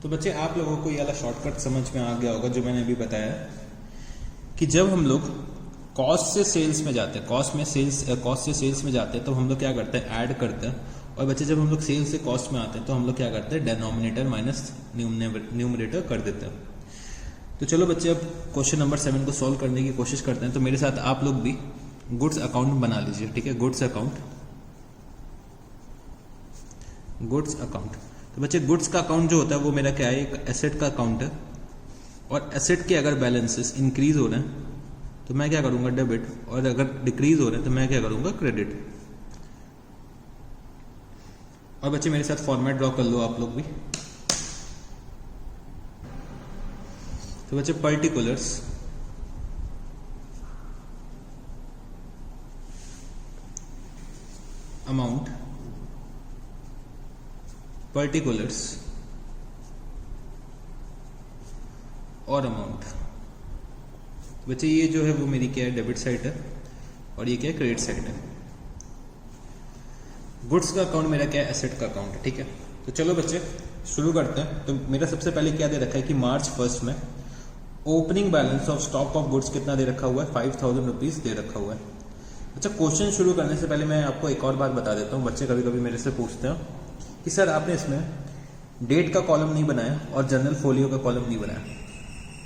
A: तो बच्चे, आप लोगों को ये वाला शॉर्टकट समझ में आ गया होगा जो मैंने अभी बताया कि जब हम लोग कॉस्ट से सेल्स में जाते हैं, कॉस्ट से सेल्स में जाते हैं, तो हम लोग क्या करते हैं, ऐड करते हैं। और बच्चे, जब हम लोग सेल्स से कॉस्ट में आते हैं तो हम लोग क्या करते हैं, डिनोमिनेटर माइनस न्यूमरेटर कर देते हैं। तो चलो बच्चे, अब क्वेश्चन नंबर 7 को सॉल्व करने की कोशिश करते हैं। तो मेरे साथ आप लोग भी गुड्स अकाउंट बना लीजिए, ठीक है। Goods account. तो बच्चे, गुड्स का अकाउंट जो होता है वो मेरा क्या है, एक एसेट का अकाउंट है। और एसेट के अगर बैलेंसेस इंक्रीज हो रहे हैं तो मैं क्या करूंगा, डेबिट, और अगर डिक्रीज हो रहे हैं तो मैं क्या करूंगा, क्रेडिट। और बच्चे, मेरे साथ फॉर्मेट ड्रॉ कर लो आप लोग भी। तो बच्चे, पर्टिकुलर्स, अमाउंट, पर्टिकुलर्स और अमाउंट। बच्चे, ये जो है वो मेरी क्या है, डेबिट साइड है, और ये क्या है, क्रेडिट साइड है। गुड्स का अकाउंट मेरा क्या है, एसेट का अकाउंट है, ठीक है। तो चलो बच्चे, शुरू करते हैं। तो मेरा सबसे पहले क्या दे रखा है कि मार्च 1 में opening balance of stock of goods कितना दे रखा हुआ है, 5000 रुपीज दे रखा हुआ है। अच्छा, क्वेश्चन शुरू करने से पहले मैं आपको एक और बात बता देता हूँ। बच्चे कभी कभी मेरे से पूछते हैं कि सर, आपने इसमें डेट का कॉलम नहीं बनाया और जनरल फोलियो का कॉलम नहीं बनाया।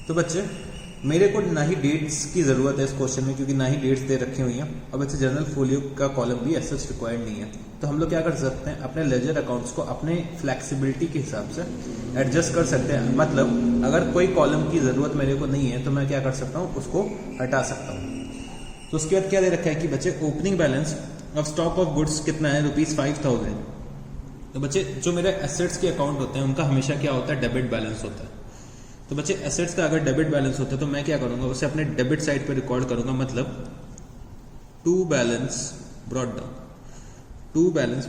A: तो बच्चे, मेरे को ना ही डेट्स की जरूरत है इस क्वेश्चन में, क्योंकि ना ही डेट्स दे रखी हुई हैं, और बच्चे जनरल फोलियो का कॉलम भी ऐसा रिक्वायर्ड नहीं है। तो हम लोग क्या कर सकते हैं, अपने लेजर अकाउंट्स को अपने फ्लेक्सिबिलिटी के हिसाब से एडजस्ट कर सकते हैं। मतलब अगर कोई कॉलम की जरूरत मेरे को नहीं है तो मैं क्या कर सकता हूँ, उसको हटा सकता हूँ। तो उसके बाद क्या दे रखा है कि बच्चे, opening balance of stock of goods कितना है, ₹5000। तो बच्चे, जो मेरे एसेट्स के अकाउंट होते हैं उनका हमेशा क्या होता है, डेबिट बैलेंस होता है। तो बच्चे, एसेट्स का अगर डेबिट बैलेंस होता है तो मैं क्या करूंगा, उसे अपने डेबिट साइड पे रिकॉर्ड करूंगा। मतलब टू बैलेंस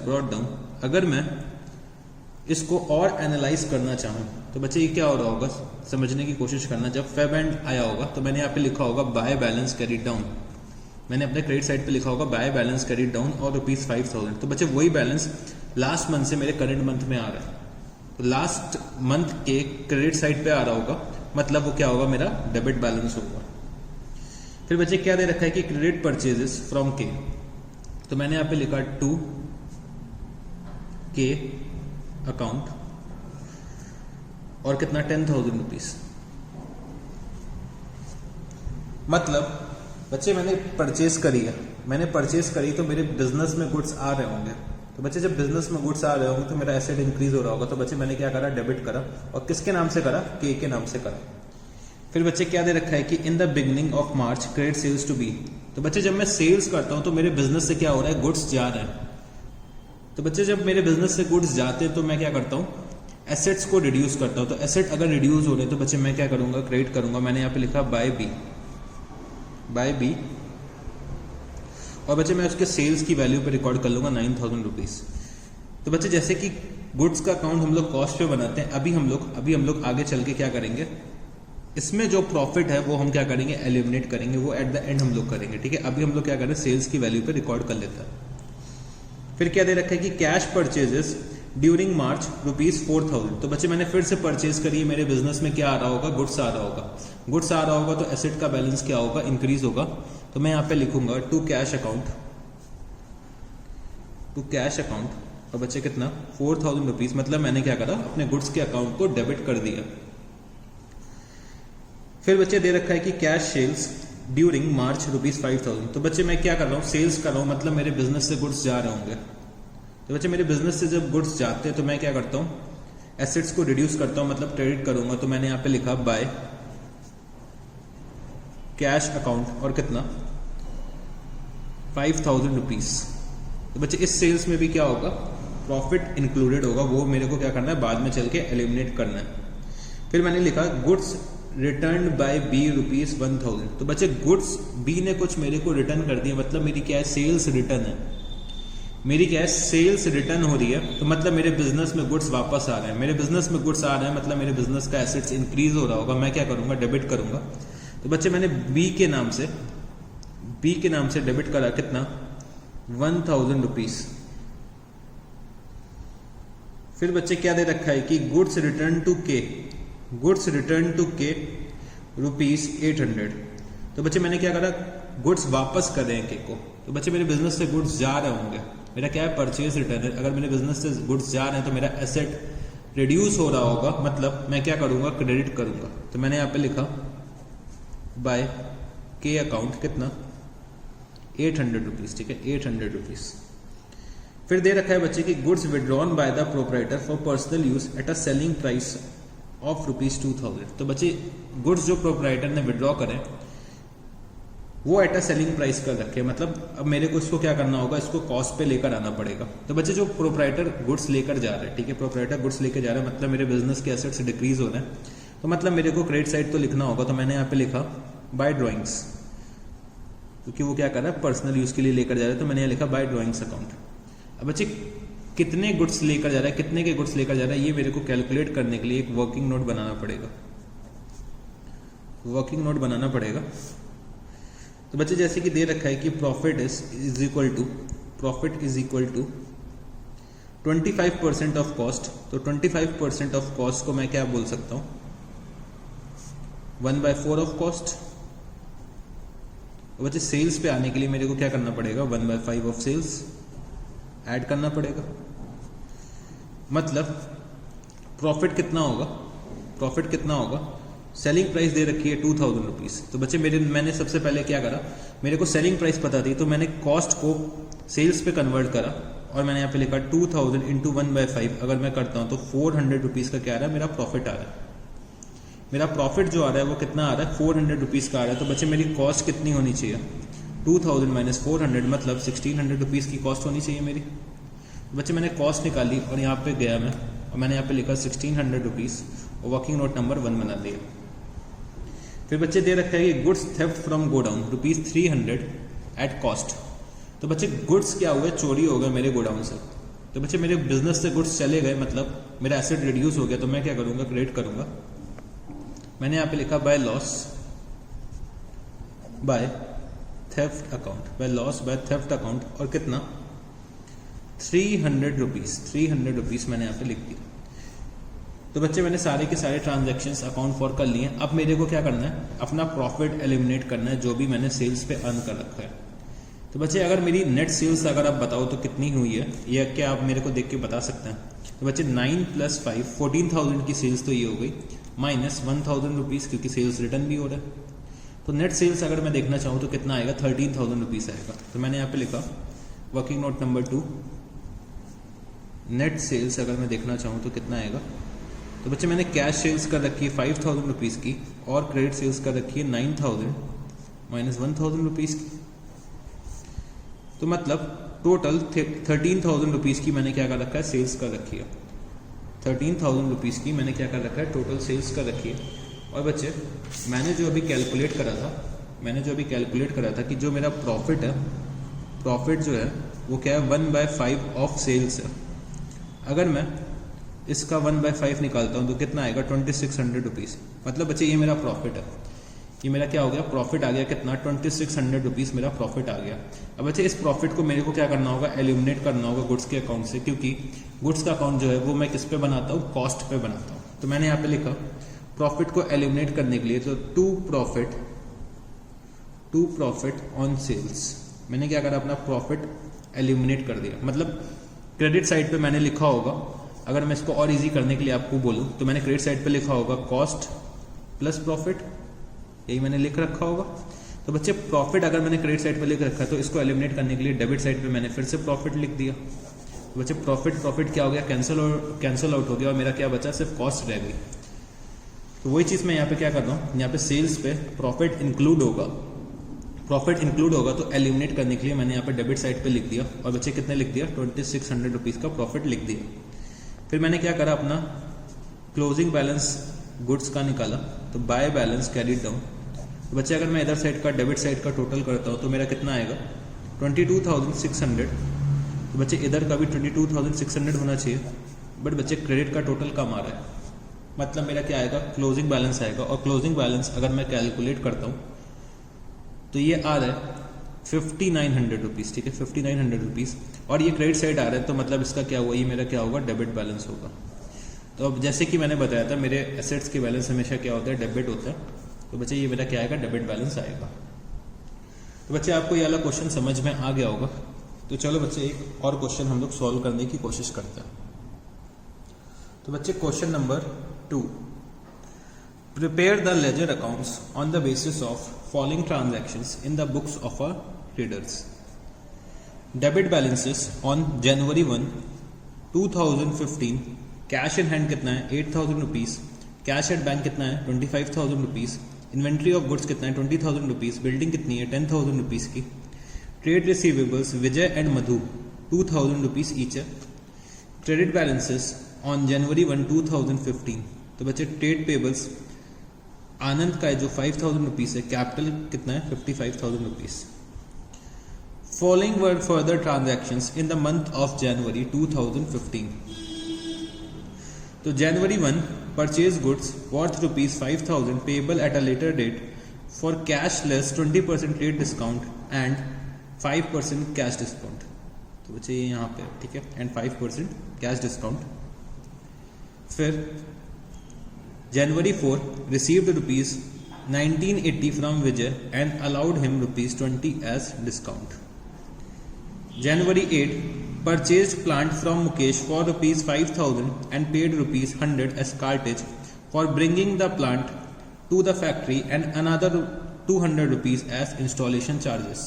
A: ब्रॉट डाउन। अगर मैं इसको और एनालाइज करना चाहूं तो बच्चे, ये क्या हो रहा होगा, समझने की कोशिश करना। जब फेब एंड आया होगा तो मैंने यहाँ पे लिखा होगा बाय बैलेंस कैरीड डाउन। मैंने अपने क्रेडिट साइड पे लिखा होगा बाय बैलेंस कैरीड डाउन और ₹5000। तो बच्चे, वही बैलेंस लास्ट मंथ से मेरे करंट मंथ में आ रहा है। तो लास्ट मंथ के क्रेडिट साइड पे आ रहा होगा, मतलब वो क्या होगा, मेरा डेबिट बैलेंस होगा। फिर बच्चे, क्या दे रखा है कि क्रेडिट परचेजेस फ्रॉम के। तो मैंने यहाँ पे लिखा टू के अकाउंट और कितना, 10,000 रुपीज। मतलब बच्चे, मैंने परचेज करी तो मेरे बिजनेस में गुड्स आ रहे होंगे। तो बच्चे, जब बिजनेस में गुड्स आ रहे होंगे तो मेरा एसेट इंक्रीज हो रहा होगा। तो बच्चे, मैंने क्या करा, डेबिट करा, और किसके नाम से करा, के नाम से करा। फिर बच्चे, क्या दे रखा है कि in the beginning of March credit sales to be. तो बच्चे, जब मैं सेल्स करता हूं तो मेरे बिजनेस से क्या हो रहा है, गुड्स जा रहे हैं। तो बच्चे, जब मेरे बिजनेस से गुड्स जाते हैं तो मैं क्या करता हूं, एसेट्स को रिड्यूस करता हूं। तो एसेट अगर रिड्यूस हो रहे तो बच्चे, मैं क्या करूंगा, क्रेडिट करूंगा। मैंने यहाँ पे लिखा बाय बी, और बच्चे, मैं उसके सेल्स की वैल्यू पे रिकॉर्ड कर लूंगा 9,000 रुपीज। तो बच्चे, जैसे कि गुड्स का अकाउंट हम लोग कॉस्ट पे बनाते हैं, अभी हम लोग आगे चल के क्या करेंगे, इसमें जो प्रॉफिट है वो हम क्या करेंगे, एलिमिनेट करेंगे। वो एट द एंड हम लोग करेंगे, ठीक है। अभी हम लोग क्या करें, सेल्स की वैल्यू पे रिकॉर्ड कर लेते हैं। फिर क्या दे रखा है कि कैश परचेजेस ड्यूरिंग मार्च ₹4,000। तो बच्चे, मैंने फिर से परचेज करी है, मेरे बिजनेस में क्या आ रहा होगा, गुड्स आ रहा होगा। तो एसेट का बैलेंस क्या होगा, इंक्रीज होगा। तो मैं यहाँ पे लिखूंगा टू कैश अकाउंट, और बच्चे कितना, 4,000 रुपीज। मतलब मैंने क्या करा, अपने गुड्स के अकाउंट को डेबिट कर दिया। फिर बच्चे, दे रखा है कि कैश सेल्स ड्यूरिंग मार्च ₹5,000। तो बच्चे, मैं क्या कर रहा हूँ, सेल्स कर रहा हूँ, मतलब मेरे बिजनेस से गुड्स जा रहे होंगे। तो बच्चे, मेरे बिजनेस से जब गुड्स जाते हैं तो मैं क्या करता हूँ, एसेट्स को रिड्यूस करता हूँ, मतलब क्रेडिट करूंगा। तो मैंने यहाँ पे लिखा बाय कैश अकाउंट, और कितना, 5,000 रुपीज। तो बच्चे, इस सेल्स में भी क्या होगा, प्रॉफिट इंक्लूडेड होगा। वो मेरे को क्या करना है, बाद में चल के एलिमिनेट करना है। फिर मैंने लिखा गुड्स रिटर्न बाय बी ₹1,000। तो बच्चे, गुड्स बी ने कुछ मेरे को रिटर्न कर दिया, मतलब मेरी क्या है, सेल्स रिटर्न है। सेल्स रिटर्न हो रही है, तो मतलब मेरे बिजनेस में गुड्स वापस आ रहे हैं। मेरे बिजनेस में गुड्स आ रहे हैं, मतलब मेरे बिजनेस का एसेट्स इंक्रीज हो रहा होगा। मैं क्या करूंगा, डेबिट करूंगा। तो बच्चे, मैंने बी के नाम से पी के नाम से डेबिट करा कितना 1000 रुपीज। फिर बच्चे क्या दे रखा है कि गुड्स रिटर्न टू के रुपीज 800। तो बच्चे मैंने क्या करा, गुड्स वापस कर रहे हैं के को। तो बच्चे मेरे बिजनेस से गुड्स जा रहे होंगे, मेरा क्या है परचेज रिटर्न है। अगर मेरे बिजनेस से गुड्स जा रहे हैं तो मेरा एसेट रिड्यूस हो रहा होगा, मतलब मैं क्या करूंगा, क्रेडिट करूंगा। तो मैंने यहाँ पे लिखा बाय के अकाउंट कितना 800 रुपीज, ठीक है 800 रुपीज। फिर दे रखा है बच्चे की goods withdrawn by the proprietor for personal use at a selling price of ₹2000। तो बच्चे गुड्स जो प्रोपराइटर ने विड्रॉ करें वो एट अ सेलिंग प्राइस कर रखे, मतलब अब मेरे को इसको क्या करना होगा, इसको कॉस्ट पे लेकर आना पड़ेगा। तो बच्चे जो प्रोपराइटर गुड्स लेकर जा रहे हैं, ठीक है प्रोपराइटर गुड्स लेकर जा रहा है, मतलब मेरे बिजनेस के एसेट्स डिक्रीज हो रहे हैं, तो मतलब मेरे को क्रेडिट साइड तो लिखना होगा। तो मैंने यहाँ पे लिखा बाय ड्रॉइंग्स, क्योंकि वो क्या कर रहा है पर्सनल यूज के लिए लेकर जा रहा है। तो मैंने यहाँ लिखा बाय ड्रॉइंग्स अकाउंट। अब बच्चे कितने गुड्स लेकर जा रहा है, कितने के गुड्स लेकर जा रहा है, ये मेरे को कैलकुलेट करने के लिए एक वर्किंग नोट बनाना पड़ेगा। तो बच्चे जैसे कि दे रखा है कि profit is equal to 25% of cost. तो 25% ऑफ कॉस्ट को मैं क्या बोल सकता हूं, 1/4 ऑफ कॉस्ट। बच्चे सेल्स पे आने के लिए मेरे को क्या करना पड़ेगा, 1/5 ऑफ सेल्स ऐड करना पड़ेगा। मतलब प्रॉफिट कितना होगा, सेलिंग प्राइस दे रखी है 2000 रुपीज। तो बच्चे मैंने सबसे पहले क्या करा, मेरे को सेलिंग प्राइस पता थी, तो मैंने कॉस्ट को सेल्स पे कन्वर्ट करा और मैंने यहाँ पे लिखा 2000 इंटू 1/5 अगर मैं करता हूँ तो 400 रुपीज का क्या आ रहा है, मेरा प्रॉफिट आ रहा है। मेरा प्रॉफिट जो आ रहा है वो कितना आ रहा है, 400 रुपीज का आ रहा है। तो बच्चे मेरी कॉस्ट कितनी होनी चाहिए, 2000 माइनस 400 मतलब 1600 रुपीज की कॉस्ट होनी चाहिए मेरी। बच्चे मैंने कॉस्ट निकाली और यहाँ पे गया मैं और मैंने यहाँ पे लिखा 1600 रुपीज और वर्किंग नोट नंबर 1 बना दिया। फिर बच्चे दे रखा है कि goods theft from godown ₹300 at cost. तो बच्चे गुड्स क्या हुए, चोरी हो गए मेरे गोडाउन से। तो बच्चे मेरे बिजनेस से गुड्स चले गए, मतलब मेरा एसेट रिड्यूस हो गया। तो मैं क्या करूंगा, क्रेडिट करूंगा। मैंने यहाँ पे लिखा by loss by theft account, और कितना 300 रुपीज मैंने यहाँ पे लिख दिया। तो बच्चे मैंने सारे के सारे ट्रांजैक्शंस अकाउंट फॉर कर लिए। अब मेरे को क्या करना है, अपना प्रॉफिट एलिमिनेट करना है जो भी मैंने सेल्स पे अर्न कर रखा है। तो बच्चे अगर मेरी नेट सेल्स अगर आप बताओ तो कितनी हुई है, या क्या आप मेरे को देख के बता सकते हैं। तो बच्चे 9 + 5 14,000 की सेल्स तो ये हो गई, माइनस 1000 रुपीज़ क्योंकि सेल्स रिटर्न भी हो रहा है। तो नेट सेल्स अगर मैं देखना चाहूँ तो कितना आएगा, 13,000 रुपीज़ आएगा। तो मैंने यहाँ पे लिखा working note number 2, net sales अगर मैं देखना चाहूँ तो कितना आएगा। तो बच्चे मैंने कैश सेल्स कर रखी है 5,000 रुपीज़ की और क्रेडिट सेल्स कर रखी है 9,000 माइनस 1,000 रुपीज़ की। तो मतलब टोटल 13,000 रुपीज़ की मैंने क्या कर रखा है, सेल्स कर रखी है। 13,000 रुपीज़ की मैंने क्या कर रखा है, टोटल सेल्स कर रखी है। और बच्चे मैंने जो अभी कैलकुलेट करा था कि जो मेरा प्रॉफिट है, प्रॉफिट जो है वो क्या है 1/5 ऑफ सेल्स है। अगर मैं इसका 1/5 निकालता हूँ तो कितना आएगा, 2600 रुपीज़। मतलब बच्चे ये मेरा प्रॉफिट है, ये मेरा क्या हो गया, प्रॉफिट आ गया कितना, 2600 रुपीज़ मेरा प्रॉफिट आ गया। अब बच्चे इस प्रॉफिट को मेरे को क्या करना होगा, एलिमिनेट करना होगा गुड्स के अकाउंट से, क्योंकि गुड्स का अकाउंट जो है वो मैं किस पे बनाता हूँ, कॉस्ट पे बनाता हूँ। तो मैंने यहाँ पे लिखा प्रॉफिट को एलिमिनेट करने के लिए, तो टू प्रॉफिट ऑन सेल्स, मैंने क्या करा, अपना प्रॉफिट एलिमिनेट कर दिया। मतलब क्रेडिट साइड पे मैंने लिखा होगा, अगर मैं इसको और इजी करने के लिए आपको बोलूँ तो मैंने क्रेडिट साइड पे लिखा होगा कॉस्ट प्लस प्रॉफिट, यही मैंने लिख रखा होगा। तो बच्चे प्रॉफिट अगर मैंने क्रेडिट साइड पे लिख रखा है तो इसको एलिमिनेट करने के लिए डेबिट साइड पे मैंने फिर से प्रॉफिट लिख दिया। तो बच्चे प्रॉफिट क्या हो गया, कैंसिल आउट हो गया और मेरा क्या बचा, सिर्फ कॉस्ट रह गई। तो वही चीज़ मैं यहाँ पे क्या कर रहा हूँ, यहाँ पे सेल्स पे प्रॉफिट इंक्लूड होगा तो एलिमिनेट करने के लिए मैंने यहाँ पे डेबिट साइड पे लिख दिया। और बच्चे कितने लिख दिया, 2600 रुपीज़ का प्रॉफिट लिख दिया। फिर मैंने क्या करा, अपना क्लोजिंग बैलेंस गुड्स का निकाला, तो बाय बैलेंस कैरीड डाउन। तो बच्चे अगर मैं इधर साइड का डेबिट साइड का टोटल करता हूँ तो मेरा कितना आएगा, 22,600। तो बच्चे इधर का भी 22,600 होना चाहिए, बट बच्चे क्रेडिट का टोटल कम आ रहा है, मतलब मेरा क्या आएगा, क्लोजिंग बैलेंस आएगा। और क्लोजिंग बैलेंस अगर मैं कैलकुलेट करता हूँ तो ये आ रहा है 5900 रुपीज़, ठीक है, 5900 रुपीज़, और ये क्रेडिट साइड आ रहा है तो मतलब इसका क्या हुआ, ये मेरा क्या होगा, डेबिट बैलेंस होगा। तो अब जैसे कि मैंने बताया था मेरे एसेट्स के बैलेंस हमेशा क्या होता है, डेबिट होता है, तो बच्चे ये मेरा क्या आएगा, डेबिट बैलेंस आएगा। तो बच्चे आपको ये वाला क्वेश्चन समझ में आ गया होगा। तो चलो बच्चे एक और क्वेश्चन हम लोग सॉल्व करने की कोशिश करते हैं। तो बच्चे question number 2, prepare the ledger accounts on the basis of following transactions in the books of a traders. Debit balances on January 1, 2015, cash in hand कितना है 8000 रुपीज़, कैश एट बैंक कितना है 25,000 रुपीज़, इन्वेंट्री ऑफ गुड्स कितना है 20,000 rupees, building कितनी है 10,000 rupees की, trade receivables Vijay and Madhu 2,000 rupees each है। क्रेडिट बैलेंसेस ऑन जनवरी 1, 2015, तो बच्चे ट्रेड पेबल्स आनंद का है जो 5,000 रुपीज़ है, कैपिटल कितना है 55,000 rupees. Following were further transactions in the month of January 2015। तो January 1, purchase goods worth ₹5,000 payable at a later date for cash less 20% rate discount and 5% cash discount. तो बच्चे ये यहाँ पे ठीक है, एंड 5% कैश डिस्काउंट। फिर January 4, received ₹1980 from Vijay and allowed him ₹20 as discount. January 8, purchased plant from Mukesh for ₹5,000 and paid ₹100 as cartage for bringing the plant to the factory and another ₹200 as installation charges.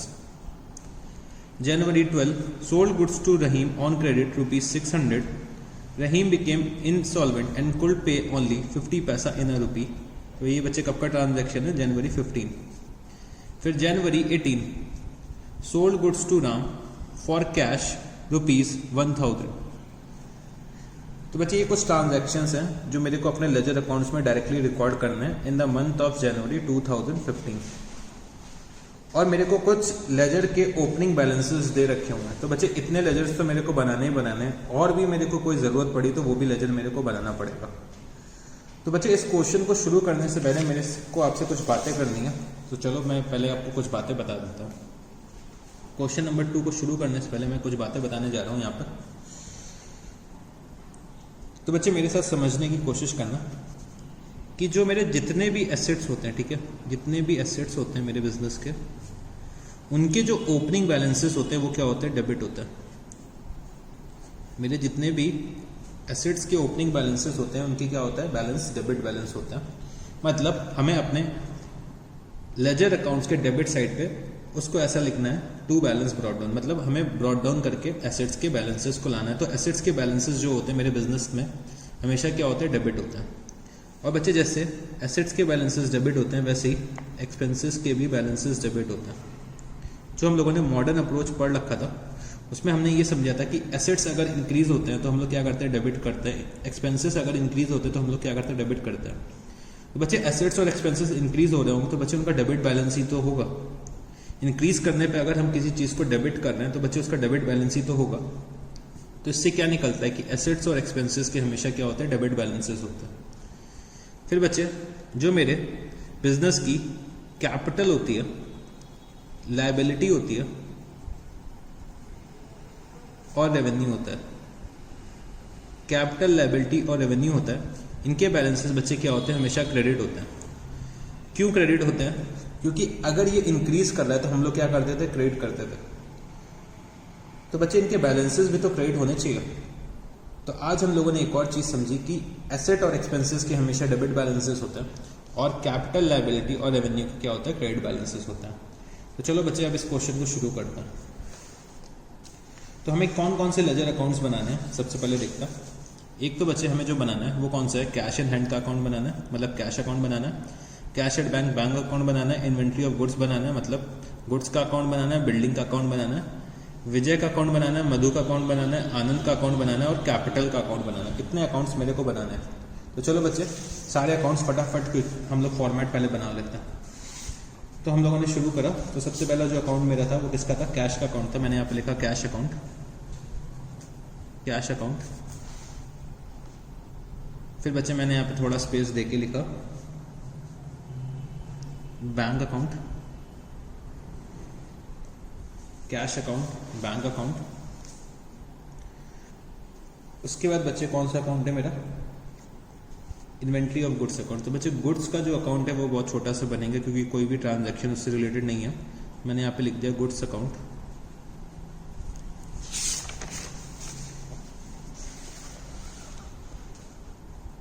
A: January 12, sold goods to Rahim on credit ₹600. Rahim became insolvent and could pay only 50 पैसा in a rupee. तो ये बच्चे कब का transaction है, जनवरी 15। फिर जनवरी 18, sold goods to Ram for cash ₹1,000। तो बच्चे ये कुछ ट्रांजैक्शंस हैं जो मेरे को अपने लेजर अकाउंट्स में डायरेक्टली रिकॉर्ड करने हैं इन द मंथ ऑफ जनवरी 2015, और मेरे को कुछ लेजर के ओपनिंग बैलेंसेस दे रखे हुए हैं। तो बच्चे इतने लेजर्स तो मेरे को बनाने ही बनाने हैं, और भी मेरे को कोई ज़रूरत पड़ी तो वो भी लेजर मेरे को बनाना पड़ेगा। तो बच्चे इस क्वेश्चन को शुरू करने से पहले मेरे को आपसे कुछ बातें करनी है, तो चलो मैं पहले आपको कुछ बातें बता देता हूँ। क्वेश्चन नंबर 2 को शुरू करने से पहले मैं कुछ बातें बताने जा रहा हूँ यहाँ पर। तो बच्चे मेरे साथ समझने की कोशिश करना कि जो मेरे जितने भी एसेट्स होते हैं, ठीक है, जितने भी एसेट्स होते हैं मेरे बिजनेस के, उनके जो ओपनिंग बैलेंसेस होते हैं वो क्या होते हैं, डेबिट होता है। मेरे जितने भी एसेट्स के ओपनिंग बैलेंसेस होते हैं उनकी क्या होता है, बैलेंस डेबिट बैलेंस होता है। मतलब हमें अपने लेजर अकाउंट्स के डेबिट साइड पे उसको ऐसा लिखना है, टू बैलेंस ब्रॉड डाउन, मतलब हमें ब्रॉड डाउन करके एसेट्स के बैलेंसेस को लाना है। तो एसेट्स के बैलेंसेस जो होते हैं मेरे बिजनेस में हमेशा क्या होते हैं, डेबिट होता है। और बच्चे जैसे एसेट्स के बैलेंसेस डेबिट होते हैं वैसे ही एक्सपेंसेस के भी बैलेंसेस डेबिट होते हैं। जो हम लोगों ने मॉडर्न अप्रोच पढ़ रखा था उसमें हमने ये समझा था कि एसेट्स अगर इंक्रीज होते हैं तो हम लोग क्या करते हैं, डेबिट करते हैं। एक्सपेंसेस अगर इंक्रीज होते हैं तो हम लोग क्या करते हैं, डेबिट करते हैं। तो बच्चे एसेट्स और एक्सपेंसेस इंक्रीज हो रहे होंगे तो बच्चे उनका डेबिट बैलेंस ही तो होगा। इंक्रीज करने पे अगर हम किसी चीज़ को डेबिट कर रहे हैं तो बच्चे उसका डेबिट बैलेंस ही तो होगा। तो इससे क्या निकलता है कि एसेट्स और एक्सपेंसेस के हमेशा क्या होते हैं, डेबिट बैलेंसेस होते हैं। फिर बच्चे जो मेरे बिजनेस की कैपिटल होती है, लायबिलिटी होती है और रेवेन्यू होता है। कैपिटल, लायबिलिटी और रेवेन्यू होता है, इनके बैलेंसेस बच्चे क्या होते हैं, हमेशा क्रेडिट होते हैं। क्यों क्रेडिट होते हैं, क्योंकि अगर ये इंक्रीज कर रहा है तो हम लोग क्या करते थे, क्रेडिट करते थे। तो बच्चे इनके बैलेंसेस भी तो क्रेडिट होने चाहिए। तो आज हम लोगों ने एक और चीज़ समझी कि एसेट और एक्सपेंसेस के हमेशा डेबिट बैलेंसेस होते हैं और कैपिटल, लायबिलिटी और रेवेन्यू का क्या होता है, क्रेडिट बैलेंसेस होता है। तो चलो बच्चे अब इस क्वेश्चन को शुरू करते हैं। तो हमें कौन कौन से लेजर अकाउंट्स बनाने हैं सबसे पहले देखते हैं। एक तो बच्चे हमें जो बनाना है वो कौन सा है, कैश इन हैंड का अकाउंट बनाना है, मतलब कैश अकाउंट बनाना है। Cash at bank, bank account बनाना है। इन्वेंट्री ऑफ गुड्स बनाना है, मतलब गुड्स का अकाउंट बनाना है। बिल्डिंग का अकाउंट बनाना है। विजय का अकाउंट बनाना है। मधु का अकाउंट बनाना है। आनंद का अकाउंट बनाना है और कैपिटल का अकाउंट बनाना है। कितने अकाउंट्स मेरे को बनाने हैं। तो चलो बच्चे सारे अकाउंट्स फटाफट हम लोग फॉर्मेट पहले बना लेते हैं। तो हम लोगों ने शुरू करा। तो सबसे पहला जो अकाउंट मेरा था वो किसका था, कैश का अकाउंट था। मैंने यहाँ पे लिखा कैश अकाउंट, कैश अकाउंट। फिर बच्चे मैंने यहाँ पे थोड़ा स्पेस दे के लिखा bank account. Cash account, bank account. उसके बाद बच्चे कौन सा अकाउंट है मेरा, इन्वेंट्री ऑफ गुड्स अकाउंट। तो बच्चे गुड्स का जो अकाउंट है वो बहुत छोटा सा बनेगा क्योंकि कोई भी ट्रांजैक्शन उससे रिलेटेड नहीं है। मैंने यहाँ पे लिख दिया गुड्स अकाउंट।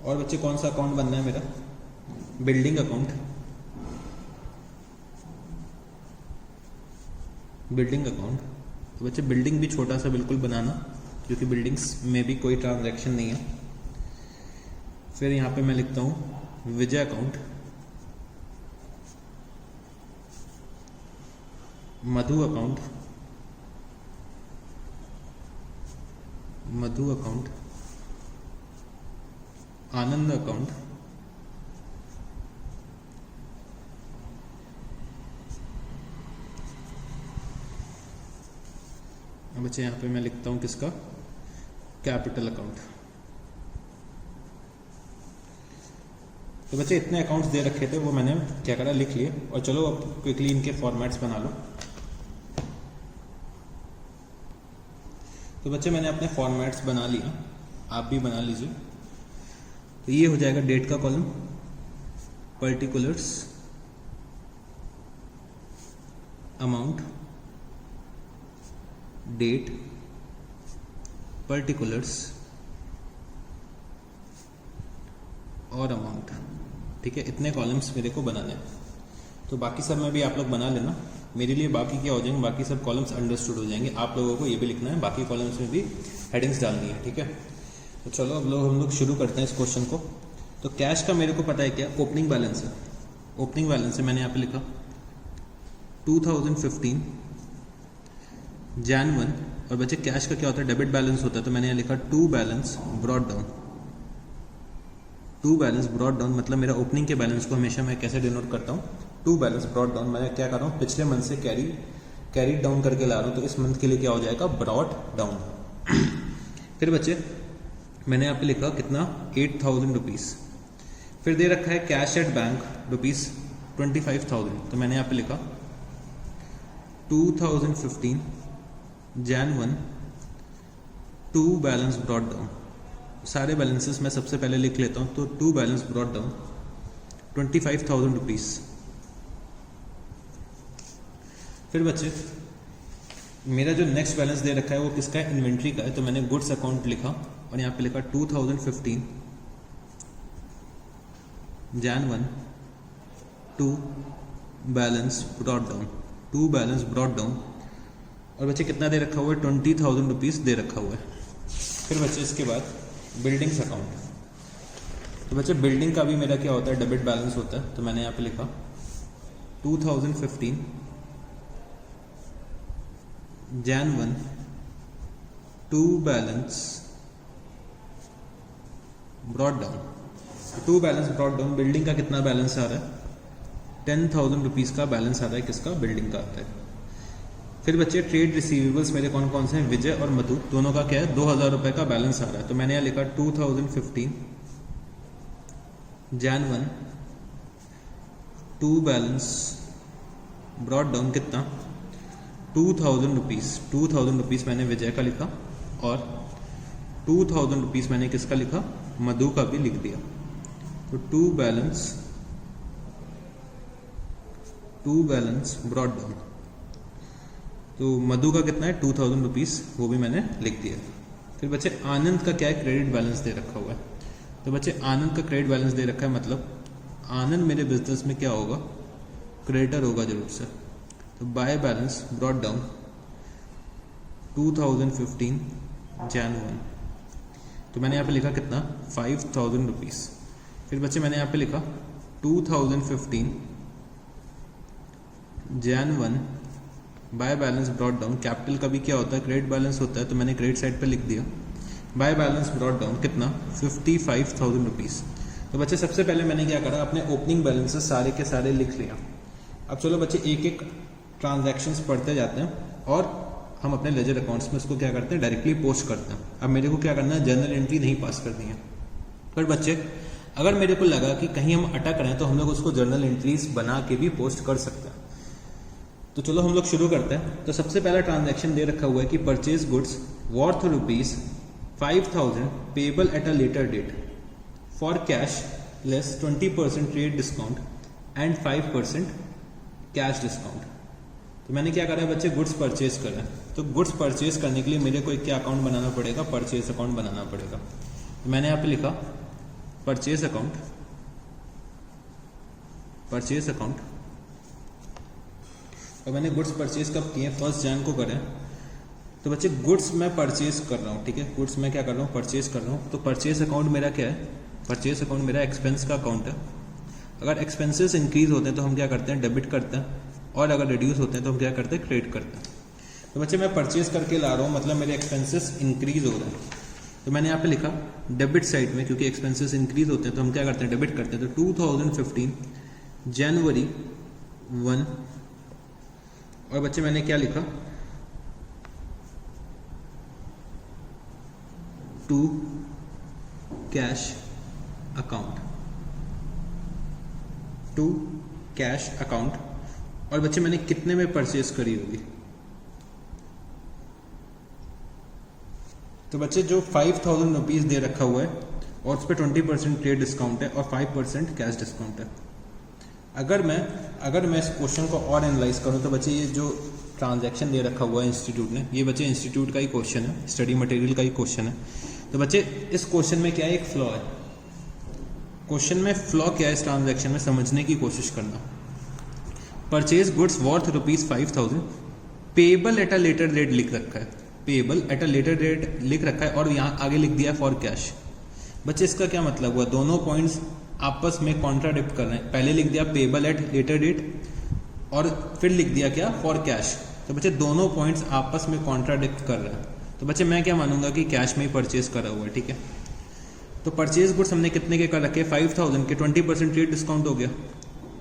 A: और बच्चे कौन सा अकाउंट बनना है मेरा, बिल्डिंग अकाउंट। बिल्डिंग अकाउंट, तो बच्चे बिल्डिंग भी छोटा सा बिल्कुल बनाना क्योंकि बिल्डिंग्स में भी कोई ट्रांजैक्शन नहीं है। फिर यहाँ पे मैं लिखता हूँ विजय अकाउंट, मधु अकाउंट, मधु अकाउंट, आनंद अकाउंट, बच्चे यहाँ पे मैं लिखता हूँ किसका, कैपिटल अकाउंट। तो बच्चे इतने अकाउंट्स दे रखे थे वो मैंने क्या करा, लिख लिए। और चलो अब क्विकली इनके फॉर्मेट्स बना लो। तो बच्चे मैंने अपने फॉर्मेट्स बना लिया, आप भी बना लीजिए। तो ये हो जाएगा डेट का column, particulars, amount, date, particulars और अमाउंट। ठीक है, इतने कॉलम्स मेरे को बनाने हैं। तो बाकी सब में भी आप लोग बना लेना, मेरे लिए बाकी क्या हो जाएंगे, बाकी सब कॉलम्स अंडरस्टूड हो जाएंगे। आप लोगों को ये भी लिखना है, बाकी कॉलम्स में भी हेडिंग्स डालनी है। ठीक है, तो चलो अब हम लोग शुरू करते हैं इस क्वेश्चन को। तो कैश का मेरे को पता है क्या, ओपनिंग बैलेंस है। ओपनिंग बैलेंस है, मैंने यहाँ पे लिखा 2015 Jan 1। और बच्चे कैश का क्या होता है, डेबिट बैलेंस होता है। तो मैंने यहाँ लिखा to balance brought down. To balance brought down मतलब मेरा ओपनिंग के बैलेंस को हमेशा मैं कैसे डिनोट करता हूँ, टू बैलेंस ब्रॉट डाउन। मैं क्या कर रहा हूँ, पिछले मंथ से कैरी डाउन करके ला रहा हूँ। तो इस मंथ के लिए क्या हो जाएगा, ब्रॉट डाउन। फिर बच्चे मैंने यहाँ पे लिखा कितना, 8000 रुपीज़। फिर दे रखा है कैश एट बैंक रुपीज़ 25,000। तो मैंने यहाँ पे लिखा 2015 Jan 1 to balance brought down. सारे बैलेंसेस मैं सबसे पहले लिख लेता हूँ। तो to balance brought down 25,000 rupees. फिर बच्चे मेरा जो नेक्स्ट बैलेंस दे रखा है वो किसका है, इन्वेंट्री का है। तो मैंने गुड्स अकाउंट लिखा और यहाँ पे लिखा 2015 Jan 1 to balance brought down, to balance brought down. और बच्चे कितना दे रखा हुआ है, 20,000 रुपीज़ दे रखा हुआ है। फिर बच्चे इसके बाद बिल्डिंग्स अकाउंट। तो बच्चे बिल्डिंग का भी मेरा क्या होता है, डेबिट बैलेंस होता है। तो मैंने यहाँ पे लिखा 2015 Jan 1 to balance brought down. To balance brought down, building का कितना बैलेंस आ रहा है, 10,000 रुपीज़ का बैलेंस आ रहा है। किसका, बिल्डिंग का आता है। फिर बच्चे ट्रेड रिसीवेबल्स मेरे कौन कौन से हैं, विजय और मधु, दोनों का क्या है, 2,000 रुपये का बैलेंस आ रहा है। तो मैंने यहाँ लिखा 2015 Jan 1 to balance brought down कितना, 2,000 रुपीज़। 2,000 रुपीज़ मैंने विजय का लिखा और 2,000 रुपीज़ मैंने किसका लिखा, मधु का भी लिख दिया। तो टू बैलेंस ब्रॉट डाउन। तो मधु का कितना है, 2,000 रुपीज़, वो भी मैंने लिख दिया। फिर बच्चे आनंद का क्या है, क्रेडिट बैलेंस दे रखा हुआ है। तो बच्चे आनंद का क्रेडिट बैलेंस दे रखा है, मतलब आनंद मेरे बिजनेस में क्या होगा, क्रेडिटर होगा जरूर से। तो by balance brought down 2015 Jan 1। तो मैंने यहाँ पे लिखा कितना, 5,000 रुपीज़। फिर बच्चे मैंने यहाँ पे लिखा 2015 Jan 1 by balance brought down. Capital का भी क्या होता है, क्रेडिट बैलेंस होता है। तो मैंने क्रेडिट साइड पे लिख दिया बाय बैलेंस ब्रॉट डाउन कितना, 55,000 रुपीज़। तो बच्चे सबसे पहले मैंने क्या करा, अपने ओपनिंग बैलेंसेस सारे के सारे लिख लिया। अब चलो बच्चे एक एक ट्रांजैक्शंस पढ़ते जाते हैं और हम अपने लेजर अकाउंट्स में उसको क्या करते हैं, डायरेक्टली पोस्ट करते हैं। अब मेरे को क्या करना है, जर्नल एंट्री नहीं पास करनी है। पर बच्चे अगर मेरे को लगा कि कहीं हम अटक रहे हैं तो हम लोग उसको जर्नल एंट्रीज बना के भी पोस्ट कर सकते हैं। तो चलो हम लोग शुरू करते हैं। तो सबसे पहला ट्रांजैक्शन दे रखा हुआ है कि purchase goods worth ₹5,000 payable at a later date for cash less 20% trade discount and 5% cash discount. तो मैंने क्या करा है बच्चे, गुड्स परचेज करा है। तो गुड्स परचेज करने के लिए मेरे को एक क्या अकाउंट बनाना पड़ेगा, परचेज अकाउंट बनाना पड़ेगा। तो मैंने यहाँ पे लिखा परचेज अकाउंट, परचेज अकाउंट, और मैंने गुड्स परचेज कब किए, 1 जनवरी को करें। तो बच्चे गुड्स मैं परचेज कर रहा हूँ, ठीक है, गुड्स मैं क्या कर रहा हूँ, परचेज कर रहा हूँ। तो परचेज अकाउंट मेरा क्या है, परचेज अकाउंट मेरा एक्सपेंस का अकाउंट है। अगर एक्सपेंसेस इंक्रीज होते हैं तो हम क्या करते हैं, डेबिट करते हैं, और अगर रिड्यूस होते हैं तो हम क्या करते हैं, क्रेडिट करते हैं। तो बच्चे मैं परचेज करके ला रहा हूँ, मतलब मेरे एक्सपेंसेस इंक्रीज हो रहे हैं। तो मैंने यहाँ पे लिखा डेबिट साइड में, क्योंकि एक्सपेंसेस इंक्रीज होते हैं तो हम क्या करते हैं, डेबिट करते हैं। तो 2015 जनवरी 1, और बच्चे मैंने क्या लिखा, to cash account, to cash account. और बच्चे मैंने कितने में परचेज करी होगी, तो बच्चे जो 5,000 रुपीज दे रखा हुआ है और उस पर 20% ट्रेड डिस्काउंट है और 5% कैश डिस्काउंट है। अगर मैं इस क्वेश्चन को और एनालाइज करूं तो बच्चे ये जो ट्रांजैक्शन दे रखा हुआ है इंस्टीट्यूट ने, ये बच्चे इंस्टीट्यूट का ही क्वेश्चन है, स्टडी मटेरियल का ही क्वेश्चन है। तो बच्चे इस क्वेश्चन में क्या है, एक फ्लॉ है। क्वेश्चन में फ्लॉ क्या है इस ट्रांजैक्शन में, समझने की कोशिश करना। Purchase goods worth ₹5,000 payable at a later date लिख रखा है, payable at a later date लिख रखा है, और यहाँ आगे लिख दिया फॉर कैश। बच्चे इसका क्या मतलब हुआ, दोनों पॉइंट्स आपस में कॉन्ट्राडिक्ट कर रहे हैं। पहले लिख दिया पेबल एट लेटर डेट और फिर लिख दिया क्या, फॉर कैश। तो बच्चे दोनों पॉइंट्स आपस में कॉन्ट्राडिक्ट कर रहे हैं। तो बच्चे मैं क्या मानूंगा कि कैश में ही परचेज करा हुआ है, ठीक है। तो परचेज गुड्स हमने कितने के कर रखे, 5,000 के, 20% ट्रेड डिस्काउंट हो गया,